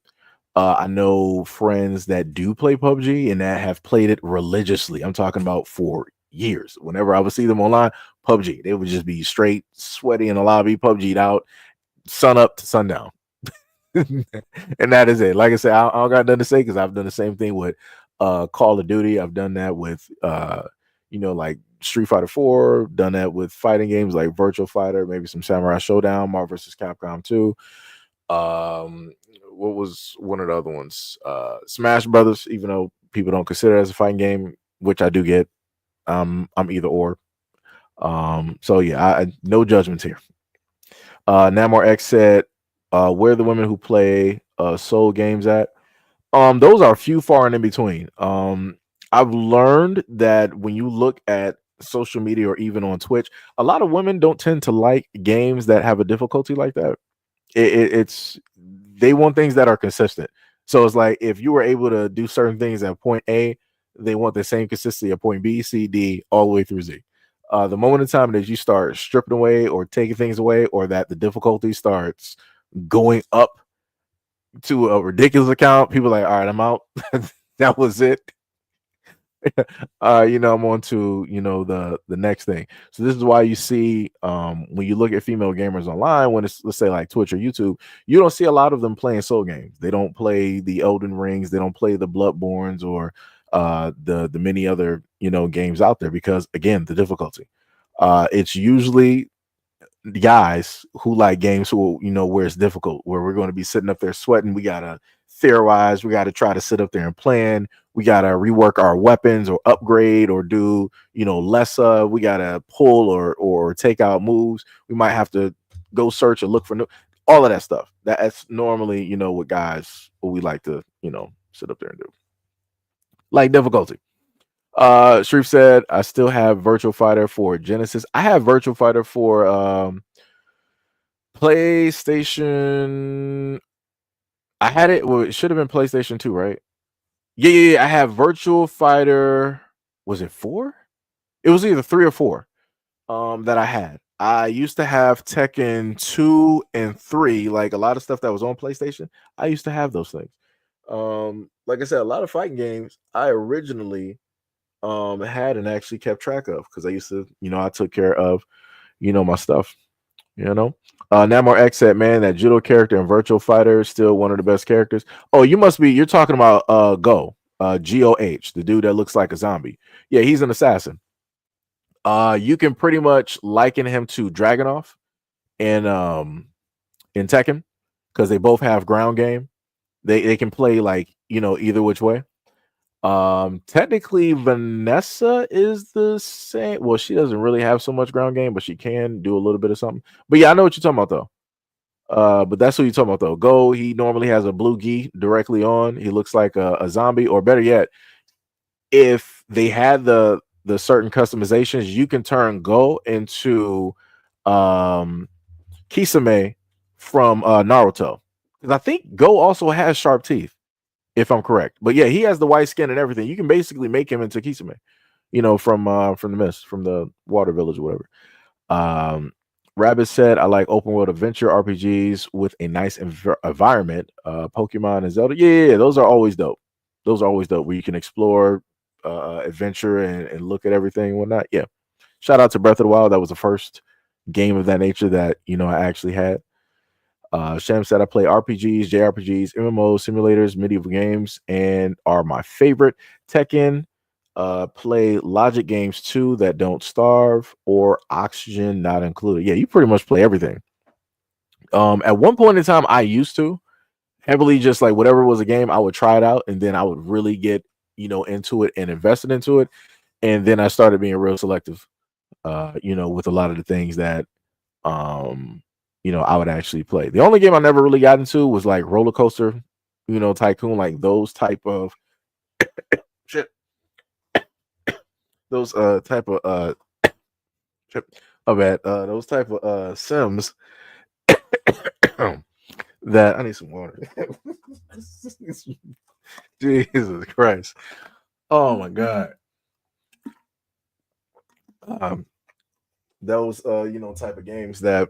I know friends that do play PUBG and that have played it religiously. I'm talking about for years. Whenever I would see them online, PUBG, they would just be straight sweaty in the lobby, PUBG'd out, sun up to sundown. And that is it. Like I said, I don't got nothing to say because I've done the same thing with Call of Duty. I've done that with like Street Fighter 4, done that with fighting games like Virtual Fighter, maybe some Samurai Showdown, Marvel vs. Capcom 2. What was one of the other ones? Smash Brothers, even though people don't consider it as a fighting game, which I do get. I'm either or. So yeah, no judgments here. Namor X said, where are the women who play soul games at? Those are few, far, and in between. I've learned that when you look at social media or even on Twitch, a lot of women don't tend to like games that have a difficulty like that. It's they want things that are consistent. So it's like if you were able to do certain things at point A, they want the same consistency at point B, C, D, all the way through Z. The moment in time that you start stripping away or taking things away, or that the difficulty starts going up to a ridiculous account, people are like, all right, I'm out. That was it. I'm on to the next thing. So this is why you see when you look at female gamers online, when it's, let's say, like Twitch or YouTube, you don't see a lot of them playing soul games. They don't play the Elden Rings, they don't play the Bloodborns or the many other games out there, because again, the difficulty. It's usually guys who like games who where it's difficult, where we're going to be sitting up there sweating. We gotta theorize, we gotta try to sit up there and plan, we gotta rework our weapons or upgrade or do less we gotta pull or take out moves. We might have to go search and look for all of that stuff. That's normally what guys, what we like to sit up there and do, like difficulty. Sharif said, I still have Virtual Fighter for Genesis. I have Virtual Fighter for PlayStation. I had it. Well, it should have been PlayStation 2, right? Yeah. I have Virtual Fighter. Was it 4? It was either 3 or 4 that I had. I used to have Tekken 2 and 3, like a lot of stuff that was on PlayStation. I used to have those things. Like I said, a lot of fighting games I originally had and actually kept track of, because I used to, I took care of, my stuff, Namor X said, man, that judo character in Virtual Fighter is still one of the best characters. Oh, you're talking about Go, Goh, the dude that looks like a zombie. Yeah, he's an assassin. You can pretty much liken him to Dragunov in Tekken, because they both have ground game. They can play like, either which way. Technically Vanessa is the same. Well, she doesn't really have so much ground game, but she can do a little bit of something. But yeah, I know what you're talking about though. But that's what you're talking about though. Go, he normally has a blue gi directly on. He looks like a zombie, or better yet, if they had the certain customizations, you can turn Go into Kisame from Naruto. Because I think Go also has sharp teeth, if I'm correct. But yeah, he has the white skin and everything. You can basically make him into Kisame, from the mist, from the water village or whatever. Rabbit said, I like open world adventure RPGs with a nice environment. Pokemon and Zelda. Yeah, those are always dope. Those are always dope, where you can explore, adventure, and look at everything and whatnot. Yeah. Shout out to Breath of the Wild. That was the first game of that nature that, I actually had. Sham said, I play RPGs, JRPGs, MMOs, simulators, medieval games, and are my favorite. Tekken, play logic games too that don't starve, or oxygen not included. Yeah, you pretty much play everything. At one point in time, I used to heavily just like whatever was a game, I would try it out, and then I would really get, into it and invested into it. And then I started being real selective, with a lot of the things that I would actually play. The only game I never really got into was like roller coaster, tycoon, like those type of shit. Those type of those type of sims that I need some water. Jesus Christ. Oh my God. Those type of games that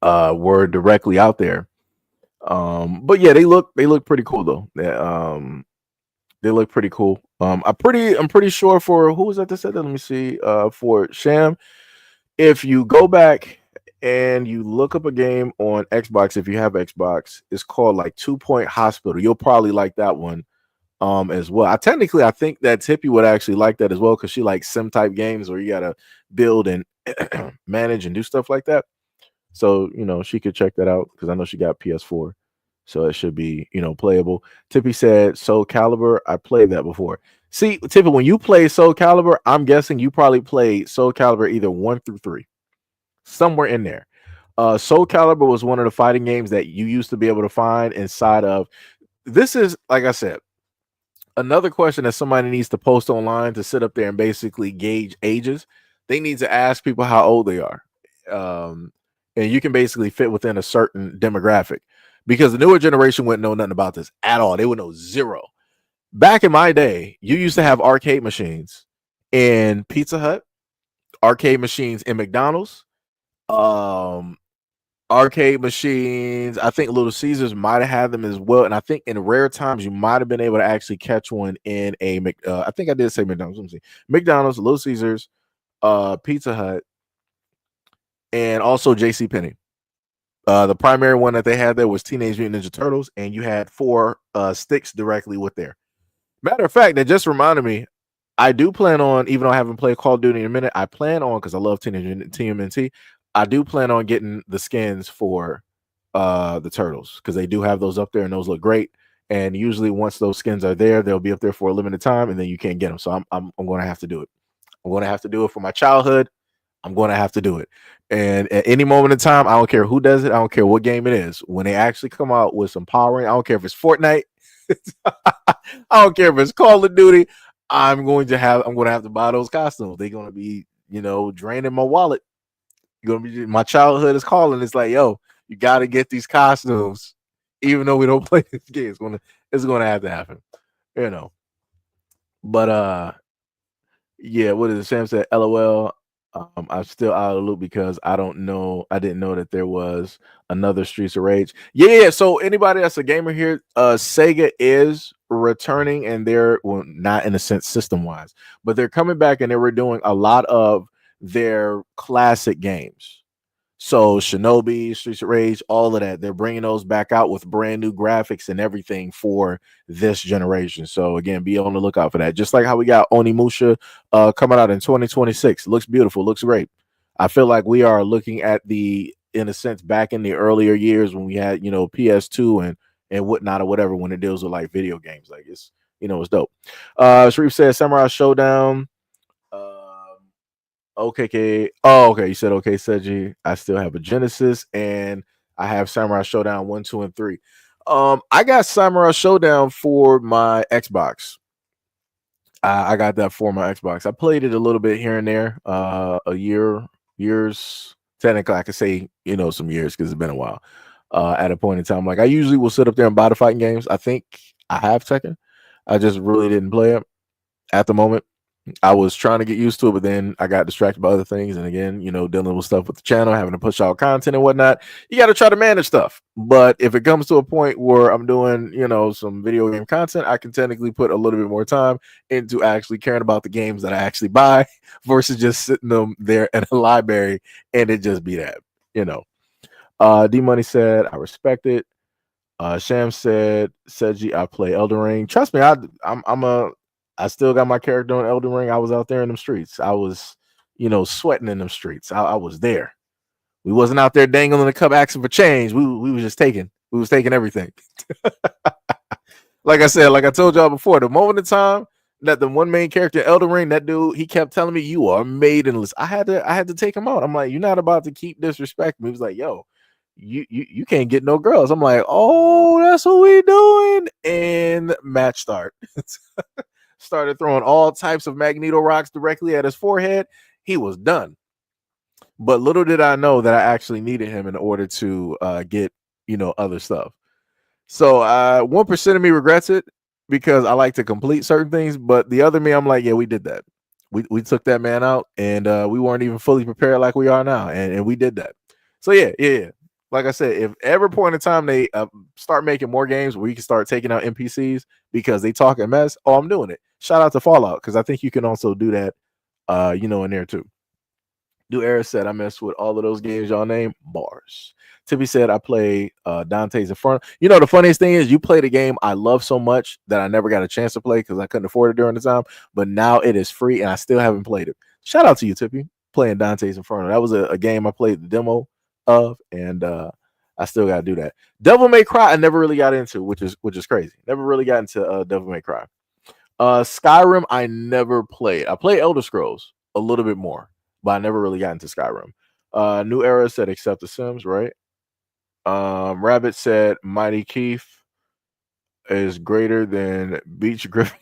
were directly out there. But yeah, they look pretty cool though. They look pretty cool. I'm pretty sure for who was that said that? Let me see. For Sham, if you go back and you look up a game on Xbox, if you have Xbox, it's called like 2 Point Hospital. You'll probably like that one as well. I think that Tippy would actually like that as well, because she likes sim type games where you gotta build and manage and do stuff like that. So, she could check that out, because I know she got PS4. So it should be, playable. Tippy said Soul Calibur. I played that before. See, Tippy, when you play Soul Calibur, I'm guessing you probably played Soul Calibur either 1 through 3. Somewhere in there. Soul Calibur was one of the fighting games that you used to be able to find inside of. This is, like I said, another question that somebody needs to post online to sit up there and basically gauge ages. They need to ask people how old they are. And you can basically fit within a certain demographic, because the newer generation wouldn't know nothing about this at all. They would know zero. Back in my day, you used to have arcade machines in Pizza Hut, arcade machines in McDonald's, arcade machines. I think Little Caesars might have had them as well. And I think in rare times, you might have been able to actually catch one in a, I think I did say McDonald's. Let me see. McDonald's, Little Caesars, Pizza Hut, and also JCPenney. The primary one that they had there was Teenage Mutant Ninja Turtles, and you had 4 sticks directly with there. Matter of fact, that just reminded me, I do plan on, even though I haven't played Call of Duty in a minute, I plan on, because I love Teenage Mutant TMNT, I do plan on getting the skins for the Turtles, because they do have those up there, and those look great. And usually once those skins are there, they'll be up there for a limited time, and then you can't get them. So I'm going to have to do it. I'm going to have to do it for my childhood. I'm going to have to do it. And at any moment in time, I don't care who does it. I don't care what game it is. When they actually come out with some Power, I don't care if it's Fortnite. I don't care if it's Call of Duty. I'm going to have to buy those costumes. They're going to be, draining my wallet. You're going to be, my childhood is calling. It's like, yo, you got to get these costumes, even though we don't play this game. It's going to have to happen, But yeah, what is it? Sam said, LOL. I'm still out of the loop because I didn't know that there was another Streets of Rage. Yeah. So anybody that's a gamer here, Sega is returning, and they're, well, not in a sense system wise, but they're coming back, and they were doing a lot of their classic games. So Shinobi, Streets of Rage, all of that, they're bringing those back out with brand new graphics and everything for this generation. So again, be on the lookout for that. Just like how we got Onimusha coming out in 2026. Looks beautiful, looks great. I feel like we are looking at in a sense, back in the earlier years when we had, PS2 and whatnot or whatever, when it deals with like video games. Like it's dope. Sharif says Samurai Showdown. Okay. Oh, okay. You said okay, Seiji. I still have a Genesis and I have Samurai Showdown 1, 2, and 3. I got Samurai Showdown for my Xbox. I got that for my Xbox. I played it a little bit here and there. Years. Technically, I could say some years because it's been a while. At a point in time, like I usually will sit up there and buy the fighting games. I think I have Tekken. I just really didn't play it at the moment. I was trying to get used to it, but then I got distracted by other things. And again, dealing with stuff with the channel, having to push out content and whatnot. You got to try to manage stuff. But if it comes to a point where I'm doing, some video game content, I can technically put a little bit more time into actually caring about the games that I actually buy versus just sitting them there in a library and it just be that, D Money said, I respect it. Sham said, Seiji, I play Elden Ring. Trust me, I still got my character on Elden Ring. I was out there in them streets. I was, sweating in them streets. I was there. We wasn't out there dangling the cup asking for change. We was taking everything. Like I said, like I told y'all before, the moment in time that the one main character in Elden Ring, that dude, he kept telling me, you are maidenless. I had to take him out. I'm like, you're not about to keep disrespecting me. He was like, yo, you can't get no girls. I'm like, oh, that's what we doing. And match start. Started throwing all types of magneto rocks directly at his forehead. He was done. But little did I know that I actually needed him in order to get other stuff. So 1% of me regrets it because I like to complete certain things, but the other me, I'm like, yeah, we did that. We took that man out, and we weren't even fully prepared like we are now, and we did that. So yeah. Like I said, if ever point in time they start making more games where you can start taking out NPCs because they talk a mess, I'm doing it. Shout out to Fallout because I think you can also do that, in there too. Do Era said I messed with all of those games y'all name bars. Tippy said I play Dante's Inferno. The funniest thing is you played a game I love so much that I never got a chance to play because I couldn't afford it during the time. But now it is free and I still haven't played it. Shout out to you, Tippy, playing Dante's Inferno. That was a game I played the demo of, and I still got to do that. Devil May Cry I never really got into, which is crazy. Never really got into Devil May Cry. Skyrim I never played. I played Elder Scrolls a little bit more, but I never really got into Skyrim. New Era said accept the Sims, right? Rabbit said Mighty Keith is greater than Beach Griffin.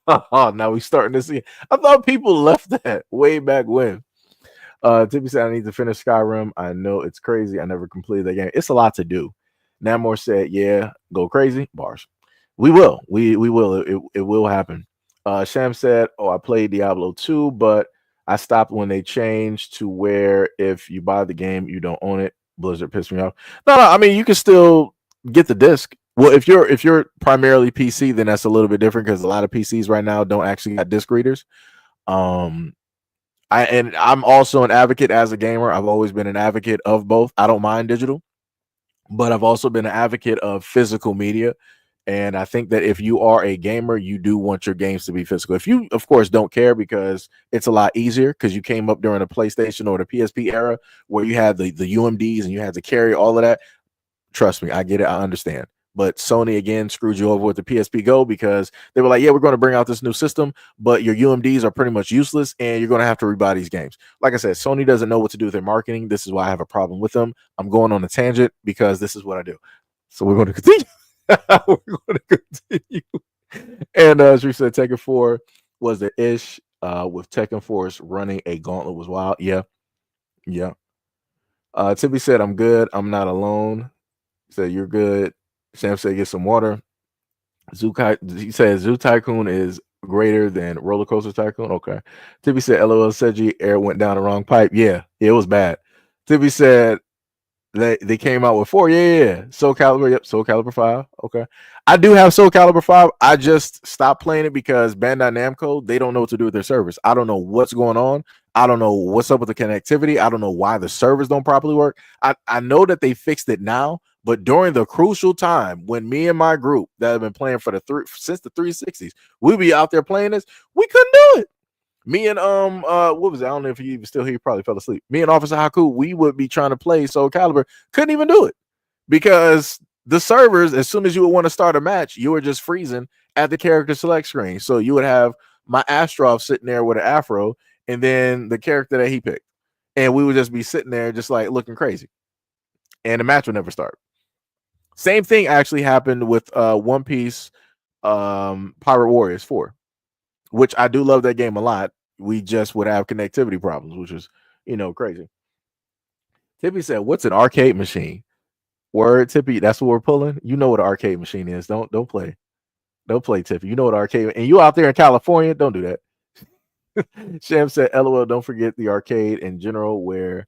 Now we starting to see. I thought people left that way back when. Tippy said I need to finish Skyrim. I know it's crazy. I never completed that game. It's a lot to do. Namor said, yeah, go crazy. Bars. We will. We will. It will happen. Sham said, I played Diablo 2, but I stopped when they changed to where if you buy the game, you don't own it. Blizzard pissed me off. No, I mean you can still get the disc. Well, if you're primarily PC, then that's a little bit different because a lot of PCs right now don't actually have disc readers. I'm also an advocate as a gamer. I've always been an advocate of both. I don't mind digital, but I've also been an advocate of physical media. And I think that if you are a gamer, you do want your games to be physical. If you, of course, don't care because it's a lot easier because you came up during the PlayStation or the PSP era where you had the UMDs and you had to carry all of that. Trust me, I get it. I understand. But Sony, again, screwed you over with the PSP Go because they were like, yeah, we're going to bring out this new system, but your UMDs are pretty much useless and you're going to have to rebuy these games. Like I said, Sony doesn't know what to do with their marketing. This is why I have a problem with them. I'm going on a tangent because this is what I do. So we're going to continue. We're going to continue. And she said Tekken 4 was the ish with Tekken Force running a gauntlet was wild. Yeah. Tippy said, I'm good. I'm not alone. He said, you're good. Sam said, get some water. He said, Zoo Tycoon is greater than Roller Coaster Tycoon. Okay. Tippy said, LOL Seiji, air went down the wrong pipe. Yeah, it was bad. Tippy said, They came out with 4. Yeah. Soul Calibur. Yep. Soul Calibur 5. Okay. I do have Soul Calibur 5. I just stopped playing it because Bandai Namco, they don't know what to do with their servers. I don't know what's going on. I don't know what's up with the connectivity. I don't know why the servers don't properly work. I know that they fixed it now, but during the crucial time when me and my group that have been playing for since the 360s, we be out there playing this, we couldn't do it. Me and what was it? I don't know if he even still here. He probably fell asleep. Me and Officer Haku, we would be trying to play Soul Calibur, couldn't even do it because the servers, as soon as you would want to start a match, you were just freezing at the character select screen. So you would have my Astrov sitting there with an afro, and then the character that he picked, and we would just be sitting there just like looking crazy, and the match would never start. Same thing actually happened with One Piece Pirate Warriors 4, which I do love that game a lot. We just would have connectivity problems, which is, crazy. Tippy said, "What's an arcade machine?" Word, Tippy. That's what we're pulling. You know what an arcade machine is. Don't play. Don't play, Tippy. You know what arcade. And you out there in California, don't do that. Sham said, "LOL. Don't forget the arcade in general, where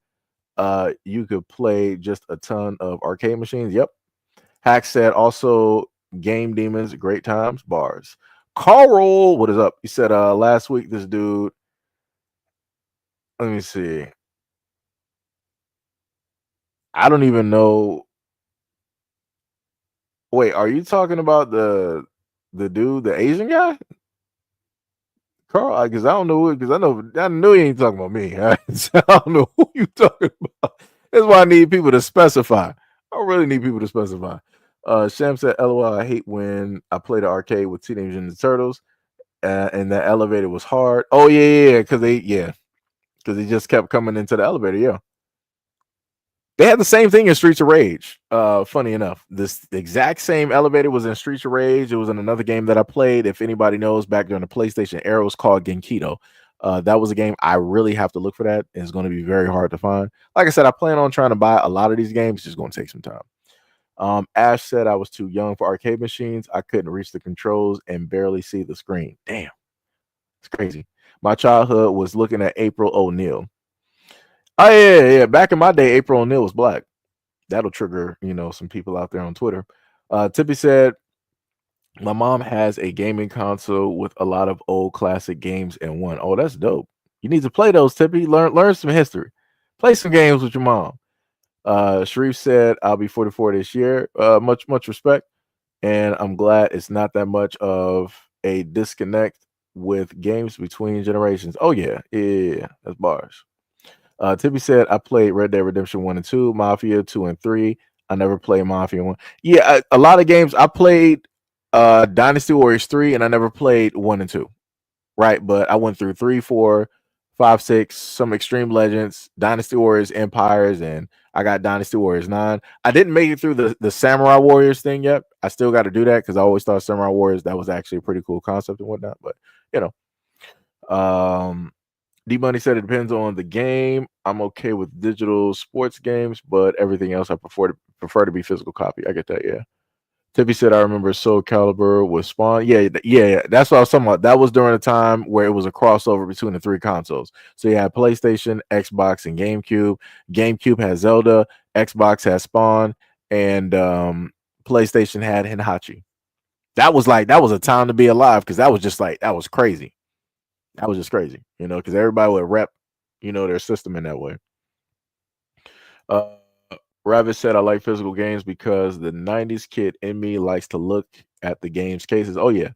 you could play just a ton of arcade machines." Yep. Hack said, "Also, Game Demons, great times, bars." Carl, what is up? He said, last week this dude. Let me see. I don't even know. Wait, are you talking about the dude, the Asian guy? Carl, because I don't know, because I know you ain't talking about me. Right? So I don't know who you talking about. That's why I need people to specify. I really need people to specify. Sham said, "LOL, I hate when I play the arcade with Teenage Ninja Turtles, and that elevator was hard." Oh yeah, because they just kept coming into the elevator. Yeah. They had the same thing in Streets of Rage. Funny enough, the exact same elevator was in Streets of Rage. It was in another game that I played. If anybody knows, back during the PlayStation era, it was called Genkido. That was a game I really have to look for that. It's going to be very hard to find. Like I said, I plan on trying to buy a lot of these games. It's just going to take some time. Ash said I was too young for arcade machines. I couldn't reach the controls and barely see the screen. Damn, it's crazy. My childhood was looking at April O'Neil. Oh yeah. Back in my day, April O'Neil was black. That'll trigger, some people out there on Twitter. Tippy said, "My mom has a gaming console with a lot of old classic games in one." Oh, that's dope. You need to play those, Tippy. Learn some history. Play some games with your mom. Sharif said, "I'll be 44 this year." Much respect. And I'm glad it's not that much of a disconnect with games between generations. Oh yeah. That's bars. Tippy said, "I played Red Dead Redemption 1 and 2, Mafia 2 and 3. I never played Mafia 1." Yeah, a lot of games. I played Dynasty Warriors 3, and I never played 1 and 2. Right, but I went through 3, 4, 5, 6, some Extreme Legends, Dynasty Warriors, Empires, and I got Dynasty Warriors 9. I didn't make it through the Samurai Warriors thing yet. I still got to do that because I always thought Samurai Warriors, that was actually a pretty cool concept and whatnot. But D Money said it depends on the game. I'm okay with digital sports games, but everything else I prefer to be physical copy. I get that, yeah. Tippy said, "I remember Soul Calibur with Spawn." Yeah. That's what I was talking about. That was during a time where it was a crossover between the 3 consoles. So you had PlayStation, Xbox, and GameCube. GameCube had Zelda, Xbox had Spawn, and PlayStation had Hinhachi. That was a time to be alive because that was crazy. That was just crazy, because everybody would rep, their system in that way. Ravis said, "I like physical games because the 90s kid in me likes to look at the game's cases." Oh yeah.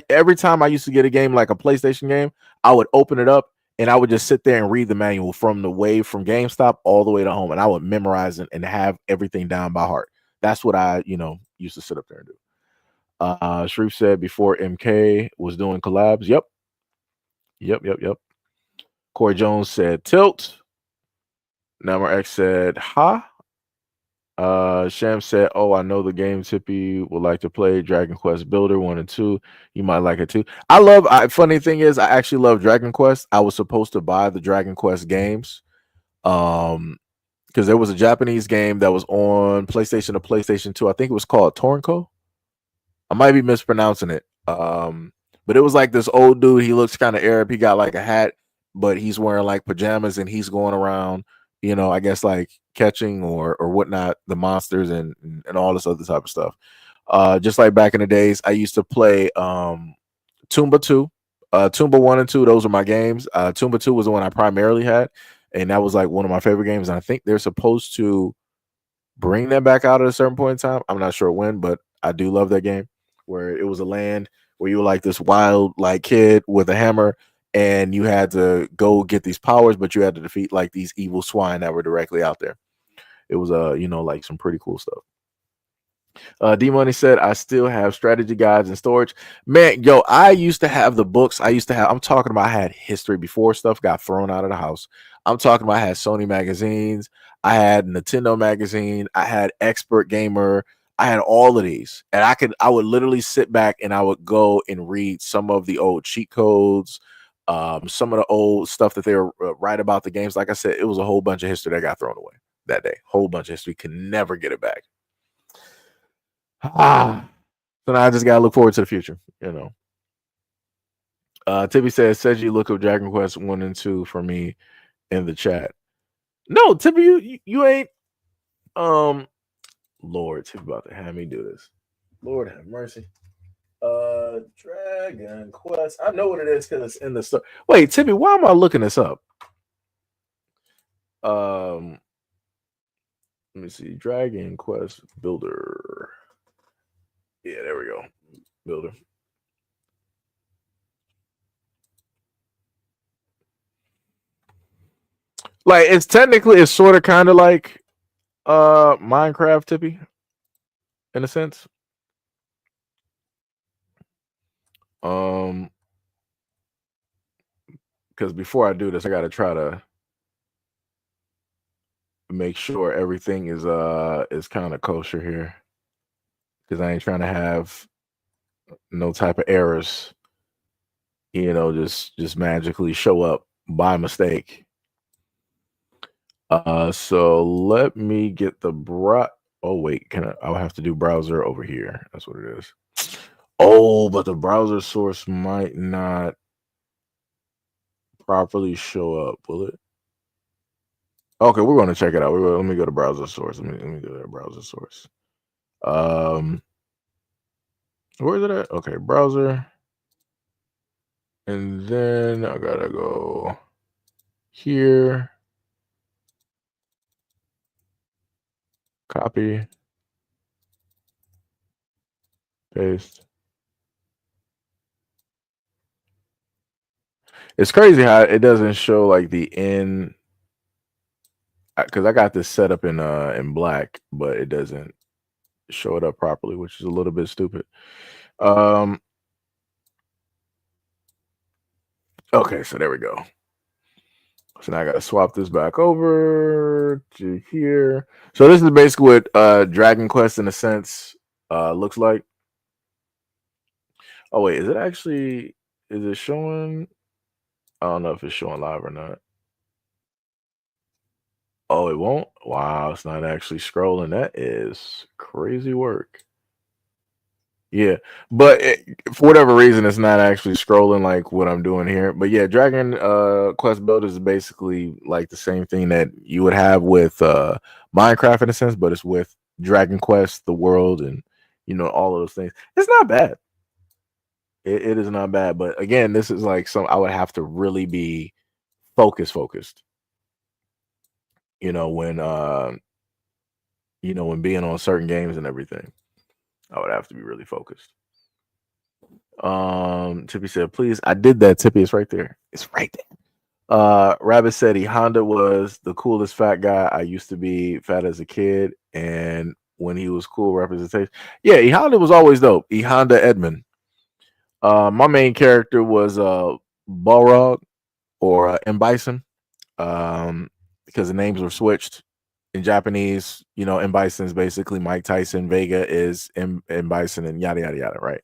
Every time I used to get a game like a PlayStation game, I would open it up and I would just sit there and read the manual from the way from GameStop all the way to home. And I would memorize it and have everything down by heart. That's what I, used to sit up there and do. Sharif said before MK was doing collabs. Yep. Corey Jones said tilt. Number X said ha. Sham said, "Oh, I know the game Tippy would like to play, Dragon Quest Builder 1 and 2. You might like it too." Funny thing is, I actually love Dragon Quest. I was supposed to buy the Dragon Quest games. Because there was a Japanese game that was on PlayStation or PlayStation 2. I think it was called Tornko. I might be mispronouncing it. But it was like this old dude. He looks kind of Arab. He got like a hat, but he's wearing like pajamas and he's going around, I guess like catching or whatnot, the monsters and all this other type of stuff. Just like back in the days, I used to play Toomba 2. Toomba 1 and 2, those are my games. Toomba 2 was the one I primarily had, and that was like one of my favorite games. And I think they're supposed to bring that back out at a certain point in time. I'm not sure when, but I do love that game, where it was a land where you were like this wild like kid with a hammer, and you had to go get these powers, but you had to defeat like these evil swine that were directly out there. It was like some pretty cool stuff. D Money said, I still have strategy guides in storage. Man, yo, I used to have the books. I'm talking about, I had history before stuff got thrown out of the house. I'm talking about, I had Sony magazines. I had Nintendo magazine. I had Expert Gamer. I had all of these. And I would literally sit back and I would go and read some of the old cheat codes, some of the old stuff that they were right about the games. Like I said, it was a whole bunch of history that got thrown away that day. Whole bunch of history. Could never get it back. So now I just gotta look forward to the future, Tippy says, Seiji, look up Dragon Quest 1 and 2 for me in the chat. No, Tippy, you ain't. Lord, Tippy about to have me do this. Lord have mercy. Dragon Quest. I know what it is because it's in the store. Wait, Tippy, why am I looking this up? Let me see. Dragon Quest Builder. Yeah, there we go. Builder. Like, it's sort of kind of like Minecraft, Tippy, in a sense. Because before I do this, I gotta try to make sure everything is kind of kosher here, because I ain't trying to have no type of errors, just magically show up by mistake. So let me get the oh wait, I'll have to do browser over here. That's what it is. Oh, but the browser source might not properly show up, will it? Okay, we're going to check it out. Let me go to browser source. Let me go to browser source. Where is it at? Okay, browser. And then I gotta go here. Copy. Paste. It's crazy how it doesn't show like the end, because I got this set up in black, but it doesn't show it up properly, which is a little bit stupid. Okay, so there we go. So now I gotta swap this back over to here. So this is basically what Dragon Quest in a sense looks like. Oh wait, is it showing? I don't know if it's showing live or not. Oh, it won't? Wow, it's not actually scrolling. That is crazy work. Yeah, but for whatever reason, it's not actually scrolling like what I'm doing here. But yeah, Dragon Quest Builder is basically like the same thing that you would have with Minecraft in a sense, but it's with Dragon Quest, the world, and all of those things. It's not bad. It is not bad, but again, this is like I would have to really be focused. When being on certain games and everything, I would have to be really focused. Tippy said, please. I did that, Tippy. It's right there. It's right there. Rabbit said Honda was the coolest fat guy. I used to be fat as a kid, and when he was cool representation. Yeah, Honda was always dope. Honda Edmund. My main character was Balrog or M. Bison, because the names were switched in Japanese. M. Bison is basically Mike Tyson. Vega is M. Bison, and yada yada yada. Right.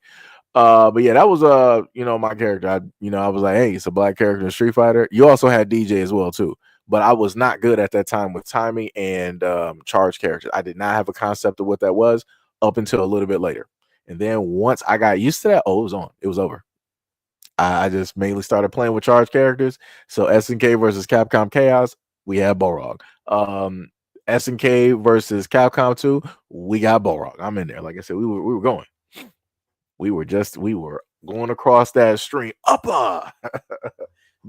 But yeah, that was my character. I was like, hey, it's a black character in Street Fighter. You also had DJ as well too, but I was not good at that time with timing and charge characters. I did not have a concept of what that was up until a little bit later. And then once I got used to that, it was on. It was over. I just mainly started playing with charge characters. So SNK versus Capcom Chaos, we had Balrog. SNK versus Capcom 2, we got Balrog. I'm in there. Like I said, we were going. We were going across that stream. Upper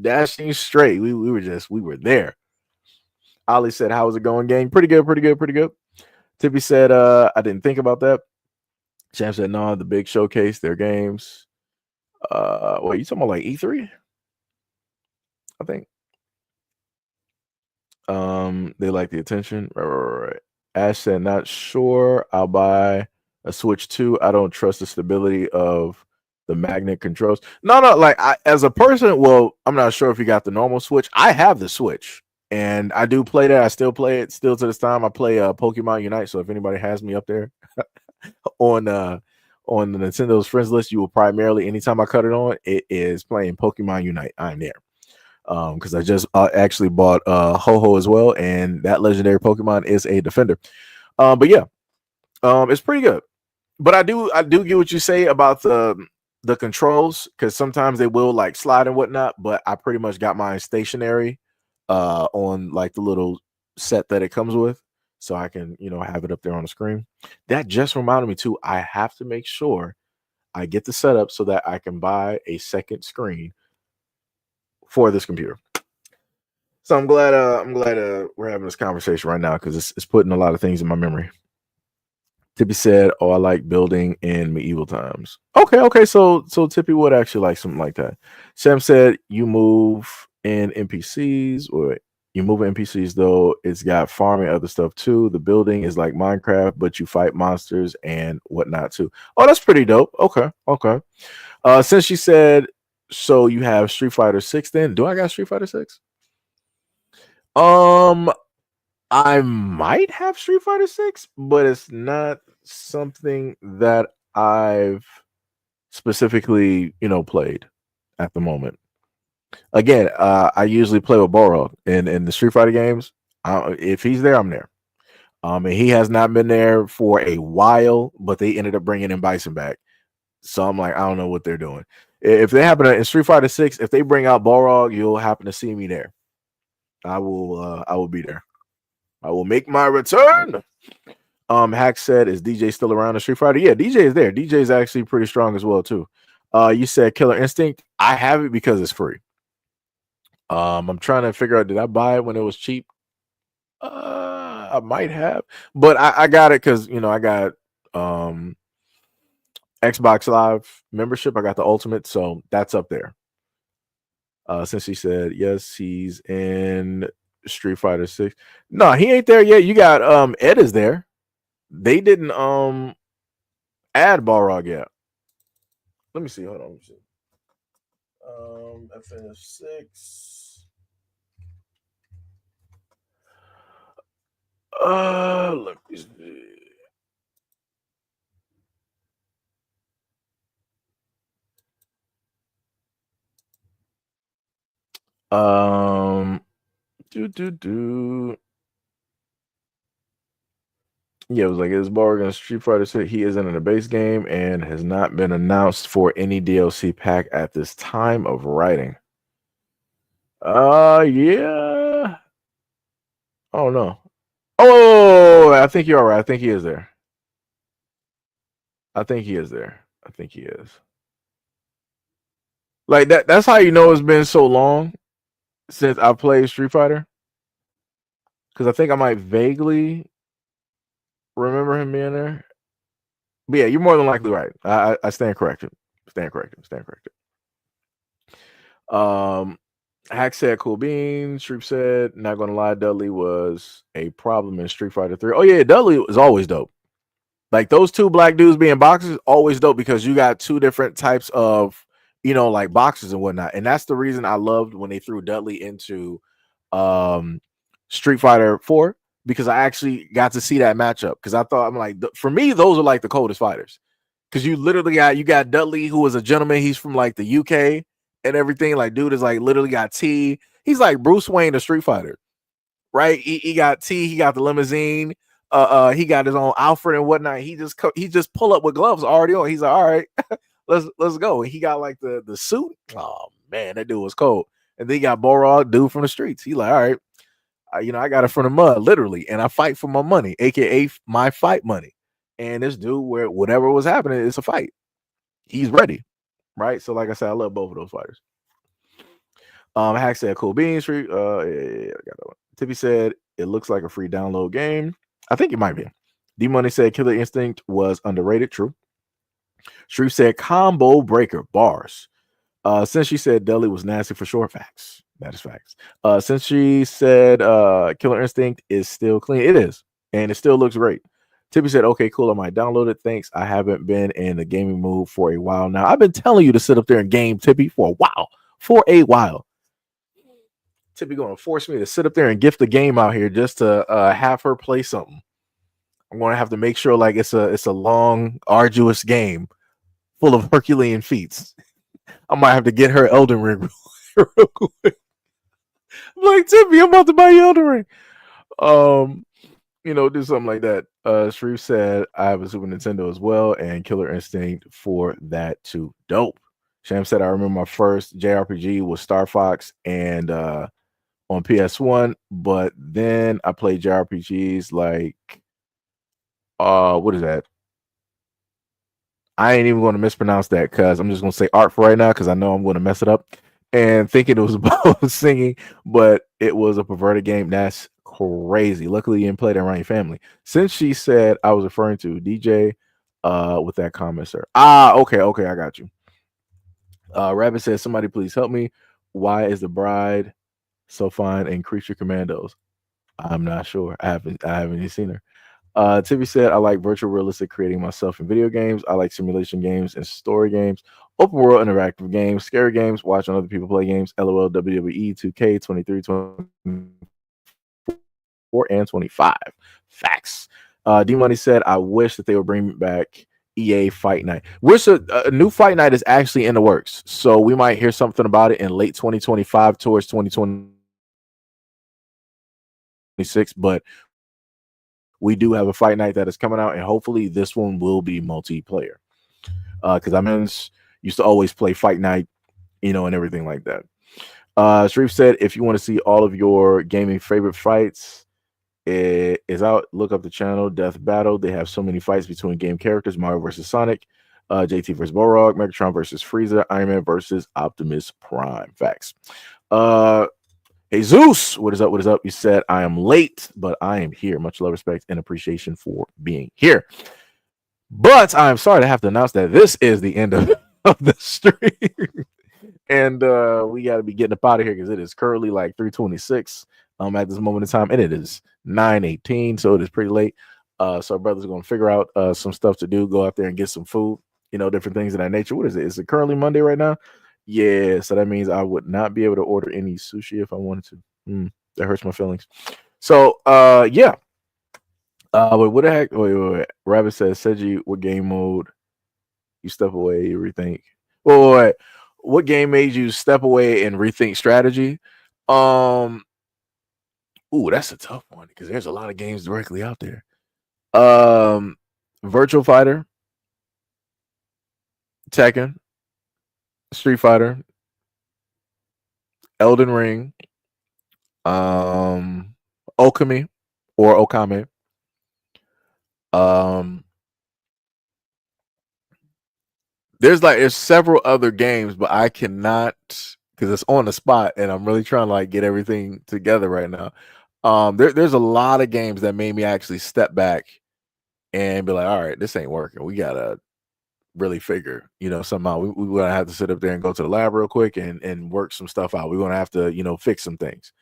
dashing straight. We were there. Ollie said, "How was it going, gang? Pretty good, pretty good, pretty good." Tippy said, "I didn't think about that." Champ said, "No, the big showcase their games." What you talking about, like E3? I think. They like the attention. Right. Ash said, "Not sure. I'll buy a Switch 2. I don't trust the stability of the magnet controls." No, like as a person, well, I'm not sure if you got the normal Switch. I have the Switch. And I do play that. I still play it still to this time. I play Pokemon Unite. So if anybody has me up there on the Nintendo's friends list, you will primarily, anytime I cut it on, it is playing Pokemon Unite. I'm there. Because I just actually bought Ho-Ho as well, and that legendary Pokemon is a defender. But yeah, it's pretty good. But I do get what you say about the controls, because sometimes they will like slide and whatnot. But I pretty much got mine stationary on like the little set that it comes with, so I can have it up there on the screen. That just reminded me too, I have to make sure I get the setup so that I can buy a second screen for this computer. So I'm glad we're having this conversation right now, because it's putting a lot of things in my memory. Tippy said, "Oh, I like building in medieval times." Okay. So Tippy would actually like something like that. Sam said, "You move in NPCs, or you move in NPCs though it's got farming, other stuff too. The building is like Minecraft, but you fight monsters and whatnot too." Oh, that's pretty dope. Okay. Since she said, "So you have Street Fighter 6 then?" Do I got Street Fighter 6? I might have Street Fighter 6, but it's not something that I've specifically, played at the moment. Again, I usually play with Balrog in the Street Fighter games. If he's there, I'm there. And he has not been there for a while, but they ended up bringing in Bison back. So I'm like, I don't know what they're doing. If they happen to, in Street Fighter 6, if they bring out Balrog, you'll happen to see me there. I will be there. I will make my return. Hack said, "Is DJ still around in Street Fighter?" Yeah, DJ is there. DJ is actually pretty strong as well too. You said Killer Instinct. I have it because it's free. I'm trying to figure out, did I buy it when it was cheap? I might have, but I got it because I got Xbox Live membership. I got the Ultimate, so that's up there. Since he said yes, he's in Street Fighter 6. No, he ain't there yet. You got Ed is there. They didn't add Balrog yet. Let me see. Hold on. Let me see. FNF6. Let me see. Yeah, it was like, "Is Balrog in Street Fighter 6? He isn't in the base game and has not been announced for any DLC pack at this time of writing." Yeah. Oh no. Oh, I think you're all right. I think he is there. I think he is. Like that's how you know it's been so long since I played Street Fighter. Because I think I might vaguely remember him being there. But yeah, you're more than likely right. I stand corrected. Stand corrected. Hack said, "Cool beans." Shreep said, "Not gonna lie, Dudley was a problem in Street Fighter 3. Oh yeah, Dudley was always dope. Like those two black dudes being boxers, always dope, because you got two different types of, like boxers and whatnot. And that's the reason I loved when they threw Dudley into Street Fighter 4, because I actually got to see that matchup. Because I'm like, for me, those are like the coldest fighters. Because you literally got Dudley, who is a gentleman. He's from like the UK and everything. Like, dude is like literally got T. He's like Bruce Wayne, the Street Fighter, right? He got T. He got the limousine. He got his own Alfred and whatnot. He just pull up with gloves already on. He's like, "All right, let's go." He got like the suit. Oh man, that dude was cold. And then he got Balrog, dude from the streets. He like, "All right, I got it from the mud, literally, and I fight for my money, aka my fight money. And this dude, where whatever was happening, it's a fight. He's ready, right? So, like I said, I love both of those fighters. Hack said, "Cool beans." Free. Yeah, I got that one. Tippy said, "It looks like a free download game." I think it might be. D Money said, "Killer Instinct was underrated." True. Shreve said, "Combo breaker bars." Since she said Deli was nasty, for sure, facts. That is facts. Since she said Killer Instinct is still clean, it is, and it still looks great. Tippy said, "Okay, cool. I might download it. Thanks. I haven't been in the gaming mood for a while now. I've been telling you to sit up there and game, Tippy, for a while. For a while. Tippy going to force me to sit up there and gift the game out here just to have her play something. I'm going to have to make sure like it's a long, arduous game full of Herculean feats. I might have to get her Elden Ring real quick. I'm like, Tippy, I'm about to buy you Elden Ring. Do something like that. Shreve said, I have a Super Nintendo as well, and Killer Instinct for that too. Dope. Sham said, I remember my first JRPG was Star Fox and on PS1, but then I played JRPGs like what is that? I ain't even going to mispronounce that because I'm just going to say art for right now because I know I'm going to mess it up. And thinking it was about singing, but it was a perverted game. That's crazy. Luckily, you didn't play that around your family. Since she said I was referring to DJ with that comment, sir. Okay, I got you. Rabbit says, somebody please help me. Why is the bride so fine in Creature Commandos? I'm not sure. I haven't even seen her. Tippy said, I like virtual realistic creating myself in video games. I like simulation games and story games, open world interactive games, scary games, watching other people play games. LOL, WWE, 2K, 23, 24, and 25. Facts. D Money said, I wish that they would bring back EA Fight Night. Which a new Fight Night is actually in the works. So we might hear something about it in late 2025 towards 2026. But we do have a Fight Night that is coming out, and hopefully this one will be multiplayer. Because I mean, used to always play Fight Night, and everything like that. Sharif said, if you want to see all of your gaming favorite fights, it is out. Look up the channel Death Battle. They have so many fights between game characters: Mario versus Sonic, JT versus Borog, Megatron versus Frieza, Iron Man versus Optimus Prime. Facts. Hey Zeus, what is up? What is up? You said I am late, but I am here. Much love, respect, and appreciation for being here. But I'm sorry to have to announce that this is the end of the stream. And we got to be getting up out of here because it is currently like 3:26 at this moment in time, and it is 9:18, so it is pretty late. So our brother's going to figure out some stuff to do, go out there and get some food, different things of that nature. What is it? Is it currently Monday right now? Yeah, so that means I would not be able to order any sushi if I wanted to. That hurts my feelings. So yeah. Wait, what the heck? Wait. Rabbit says, Seiji, what game mode you step away, you rethink? Wait. What game made you step away and rethink strategy? Ooh, that's a tough one because there's a lot of games directly out there. Virtual Fighter, Tekken, Street Fighter, Elden Ring, Okami or Okame. There's several other games, but I cannot because it's on the spot, and I'm really trying to like get everything together right now. There's a lot of games that made me actually step back and be like, all right, this ain't working. We gotta really figure, somehow we're gonna have to sit up there and go to the lab real quick and work some stuff out. We're gonna have to, fix some things.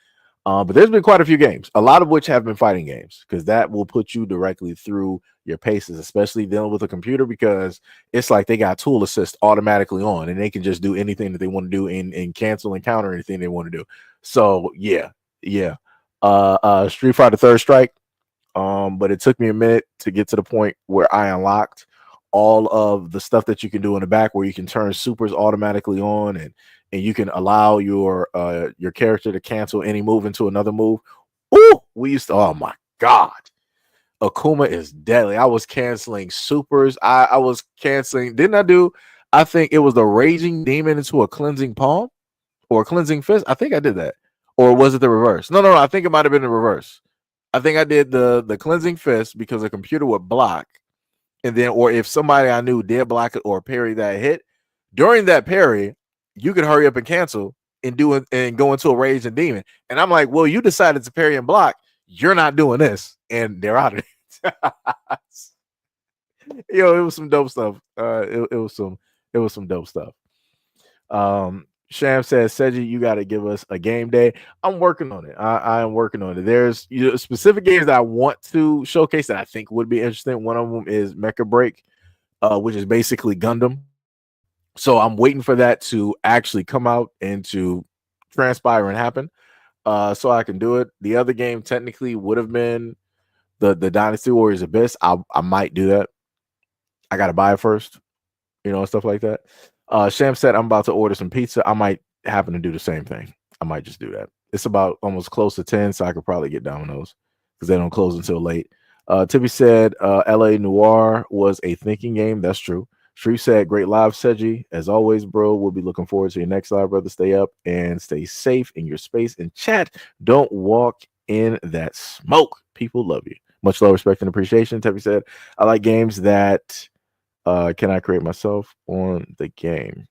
But there's been quite a few games, a lot of which have been fighting games, because that will put you directly through your paces, especially dealing with a computer, because it's like they got tool assist automatically on and they can just do anything that they want to do and cancel and counter anything they want to do. So yeah. Street Fighter Third Strike. But it took me a minute to get to the point where I unlocked all of the stuff that you can do in the back, where you can turn supers automatically on and you can allow your character to cancel any move into another move. Ooh, oh my god, Akuma is deadly. I was canceling supers. I was canceling. I think it was the Raging Demon into a Cleansing Palm or a Cleansing Fist. I think I did that. Or was it the reverse? No. I think it might have been the reverse. I think I did the cleansing fist because the computer would block, and then, or if somebody I knew did block it or parry that hit, during that parry, you could hurry up and cancel and do it and go into a rage and demon. And I'm like, well, you decided to parry and block. You're not doing this, and they're out of it. It was some dope stuff. It was some dope stuff. Sham says, Seji, you got to give us a game day. I'm working on it. I am working on it. There's specific games that I want to showcase that I think would be interesting. One of them is Mecha Break, which is basically Gundam. So I'm waiting for that to actually come out and to transpire and happen, so I can do it. The other game technically would have been the Dynasty Warriors Abyss. I might do that. I got to buy it first, and stuff like that. Sham said, I'm about to order some pizza. I might happen to do the same thing. I might just do that. It's about almost close to 10, so I could probably get Domino's because they don't close until late. Tippy said, LA Noir was a thinking game. That's true. Shreve said, great live, Seji. As always, bro, we'll be looking forward to your next live, brother. Stay up and stay safe in your space and chat. Don't walk in that smoke. People love you. Much love, respect, and appreciation. Tippy said, I like games that can I create myself on the game?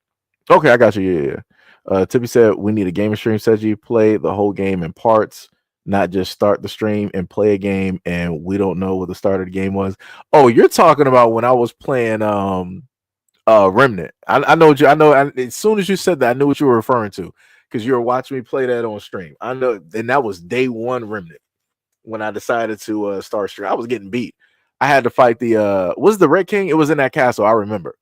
Okay, I got you. Yeah. Tippy said, we need a gaming stream. Seji, play the whole game in parts, not just start the stream and play a game and we don't know what the start of the game was. Oh, you're talking about when I was playing Remnant. I know what you. I know. As soon as you said that, I knew what you were referring to because you were watching me play that on stream. I know, and that was day one Remnant when I decided to start stream. I was getting beat. I had to fight the was the Red King? It was in that castle. I remember.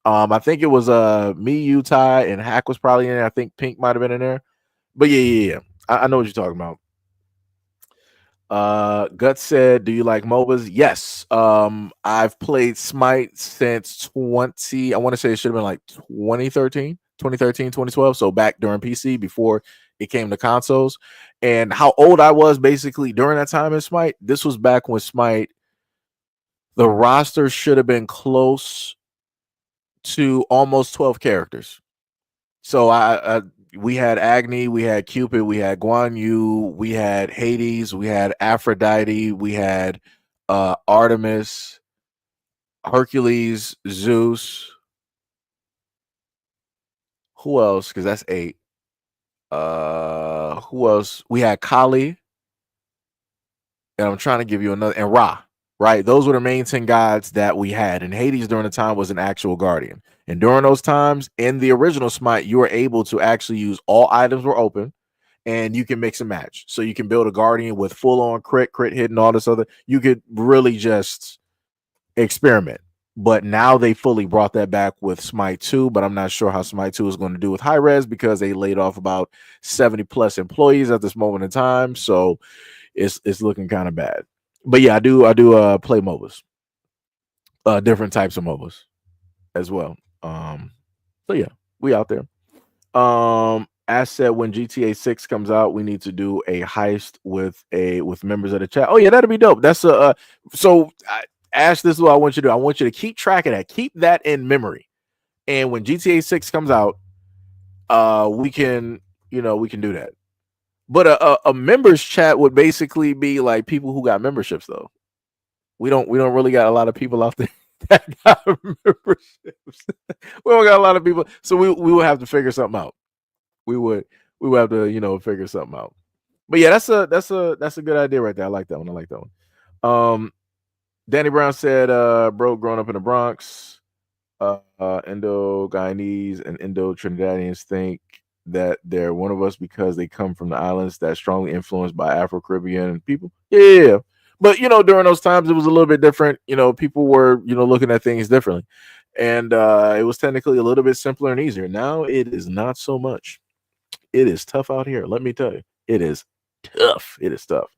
I think it was me, you, Ty, and Hack was probably in there. I think Pink might have been in there. But yeah. I know what you're talking about. Guts said, do you like MOBAs? Yes. I've played Smite since I want to say it should have been like 2013, 2012. So back during PC before it came to consoles. And how old I was basically during that time in Smite, this was back when Smite, the roster should have been close to almost 12 characters. So we had Agni, we had Cupid, we had Guan Yu, we had Hades, we had Aphrodite, we had Artemis, Hercules, Zeus. Who else? Because that's 8. Who else? We had Kali, and I'm trying to give you another, and Ra. Right, those were the main 10 gods that we had. And Hades during the time was an actual guardian. And during those times in the original Smite, you were able to actually use all items were open, and you can mix and match. So you can build a guardian with full on crit hit, and all this other. You could really just experiment. But now they fully brought that back with Smite 2. But I'm not sure how Smite 2 is going to do with high res because they laid off about 70 plus employees at this moment in time. So it's looking kind of bad. But yeah, I do play MOBAs, different types of MOBAs as well. So yeah, we out there. As said, when GTA 6 comes out, we need to do a heist with members of the chat. Oh yeah, that'd be dope. That's Ash, this is what I want you to do. I want you to keep track of that. Keep that in memory. And when GTA 6 comes out, we can do that. But a members chat would basically be like people who got memberships, though. We don't really got a lot of people out there that got memberships. We don't got a lot of people, so we would have to figure something out. We would have to figure something out. But yeah, that's a good idea right there. I like that one. Danny Brown said, "Bro, growing up in the Bronx, Indo-Guyanese and Indo-Trinidadians think that they're one of us because they come from the islands that's strongly influenced by Afro-Caribbean people." Yeah. But during those times it was a little bit different. People were looking at things differently, and it was technically a little bit simpler and easier. Now it is not so much. It is tough out here. Let me tell you, it is tough. It is tough.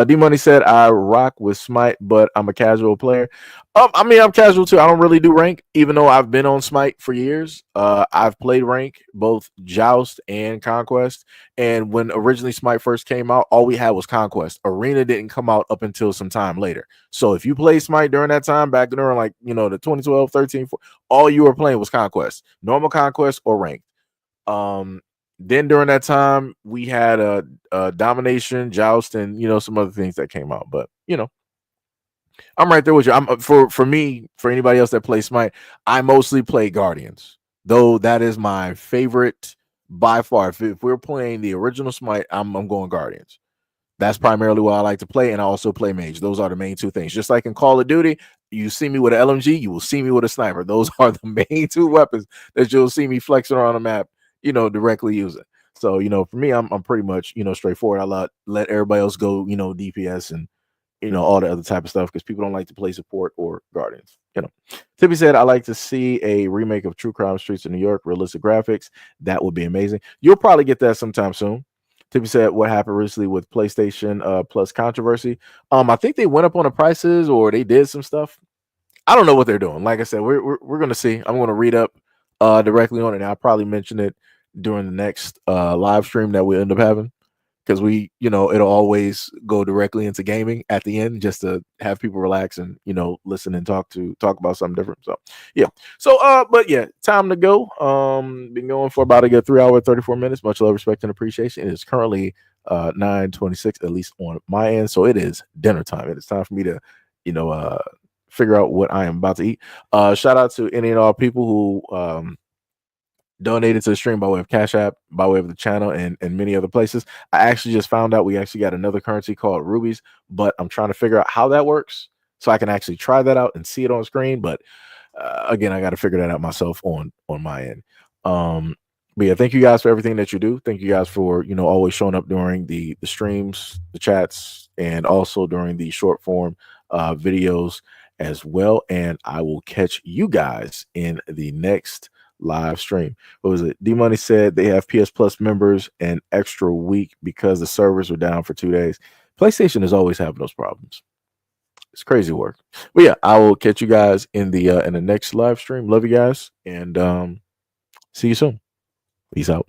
D Money said, I rock with Smite, but I'm a casual player. I'm casual too. I don't really do rank, even though I've been on Smite for years. I've played rank, both Joust and Conquest. And when originally Smite first came out, all we had was Conquest. Arena didn't come out up until some time later. So if you played Smite during that time, back during the 2012, 13, 14, all you were playing was Conquest, normal Conquest or ranked. then during that time, we had a domination, joust, and some other things that came out. But I'm right there with you. I'm for me, for anybody else that plays Smite, I mostly play Guardians, though that is my favorite by far. If we're playing the original Smite, I'm going Guardians. That's primarily what I like to play, and I also play Mage. Those are the main two things. Just like in Call of Duty, you see me with an LMG, you will see me with a sniper. Those are the main two weapons that you'll see me flexing around the map, directly using. So, for me, I'm pretty much, straightforward. I let everybody else go, DPS and all the other type of stuff because people don't like to play support or Guardians. Tippy said, I like to see a remake of True Crime Streets in New York, realistic graphics. That would be amazing. You'll probably get that sometime soon. Tippy said, what happened recently with PlayStation Plus controversy? I think they went up on the prices or they did some stuff. I don't know what they're doing. Like I said, we're gonna see. I'm gonna read up directly on it. And I'll probably mention it during the next live stream that we end up having. Because it'll always go directly into gaming at the end just to have people relax and, listen and talk about something different. So, yeah. So, but yeah, time to go. Been going for about a good 3 hour, 34 minutes. Much love, respect, and appreciation. It is currently 9:26, at least on my end. So it is dinner time. It is time for me to, figure out what I am about to eat. Shout out to any and all people who, donated to the stream by way of Cash App, by way of the channel, and many other places. I actually just found out we actually got another currency called rubies, but I'm trying to figure out how that works so I can actually try that out and see it on screen. But again, I got to figure that out myself on my end. But yeah, thank you guys for everything that you do. Thank you guys for always showing up during the streams, the chats, and also during the short form videos as well. And I will catch you guys in the next live stream. What was it? D Money said they have PS Plus members an extra week because the servers were down for 2 days. PlayStation is always having those problems. It's crazy work. But yeah, I will catch you guys in the next live stream. Love you guys, and see you soon. Peace out.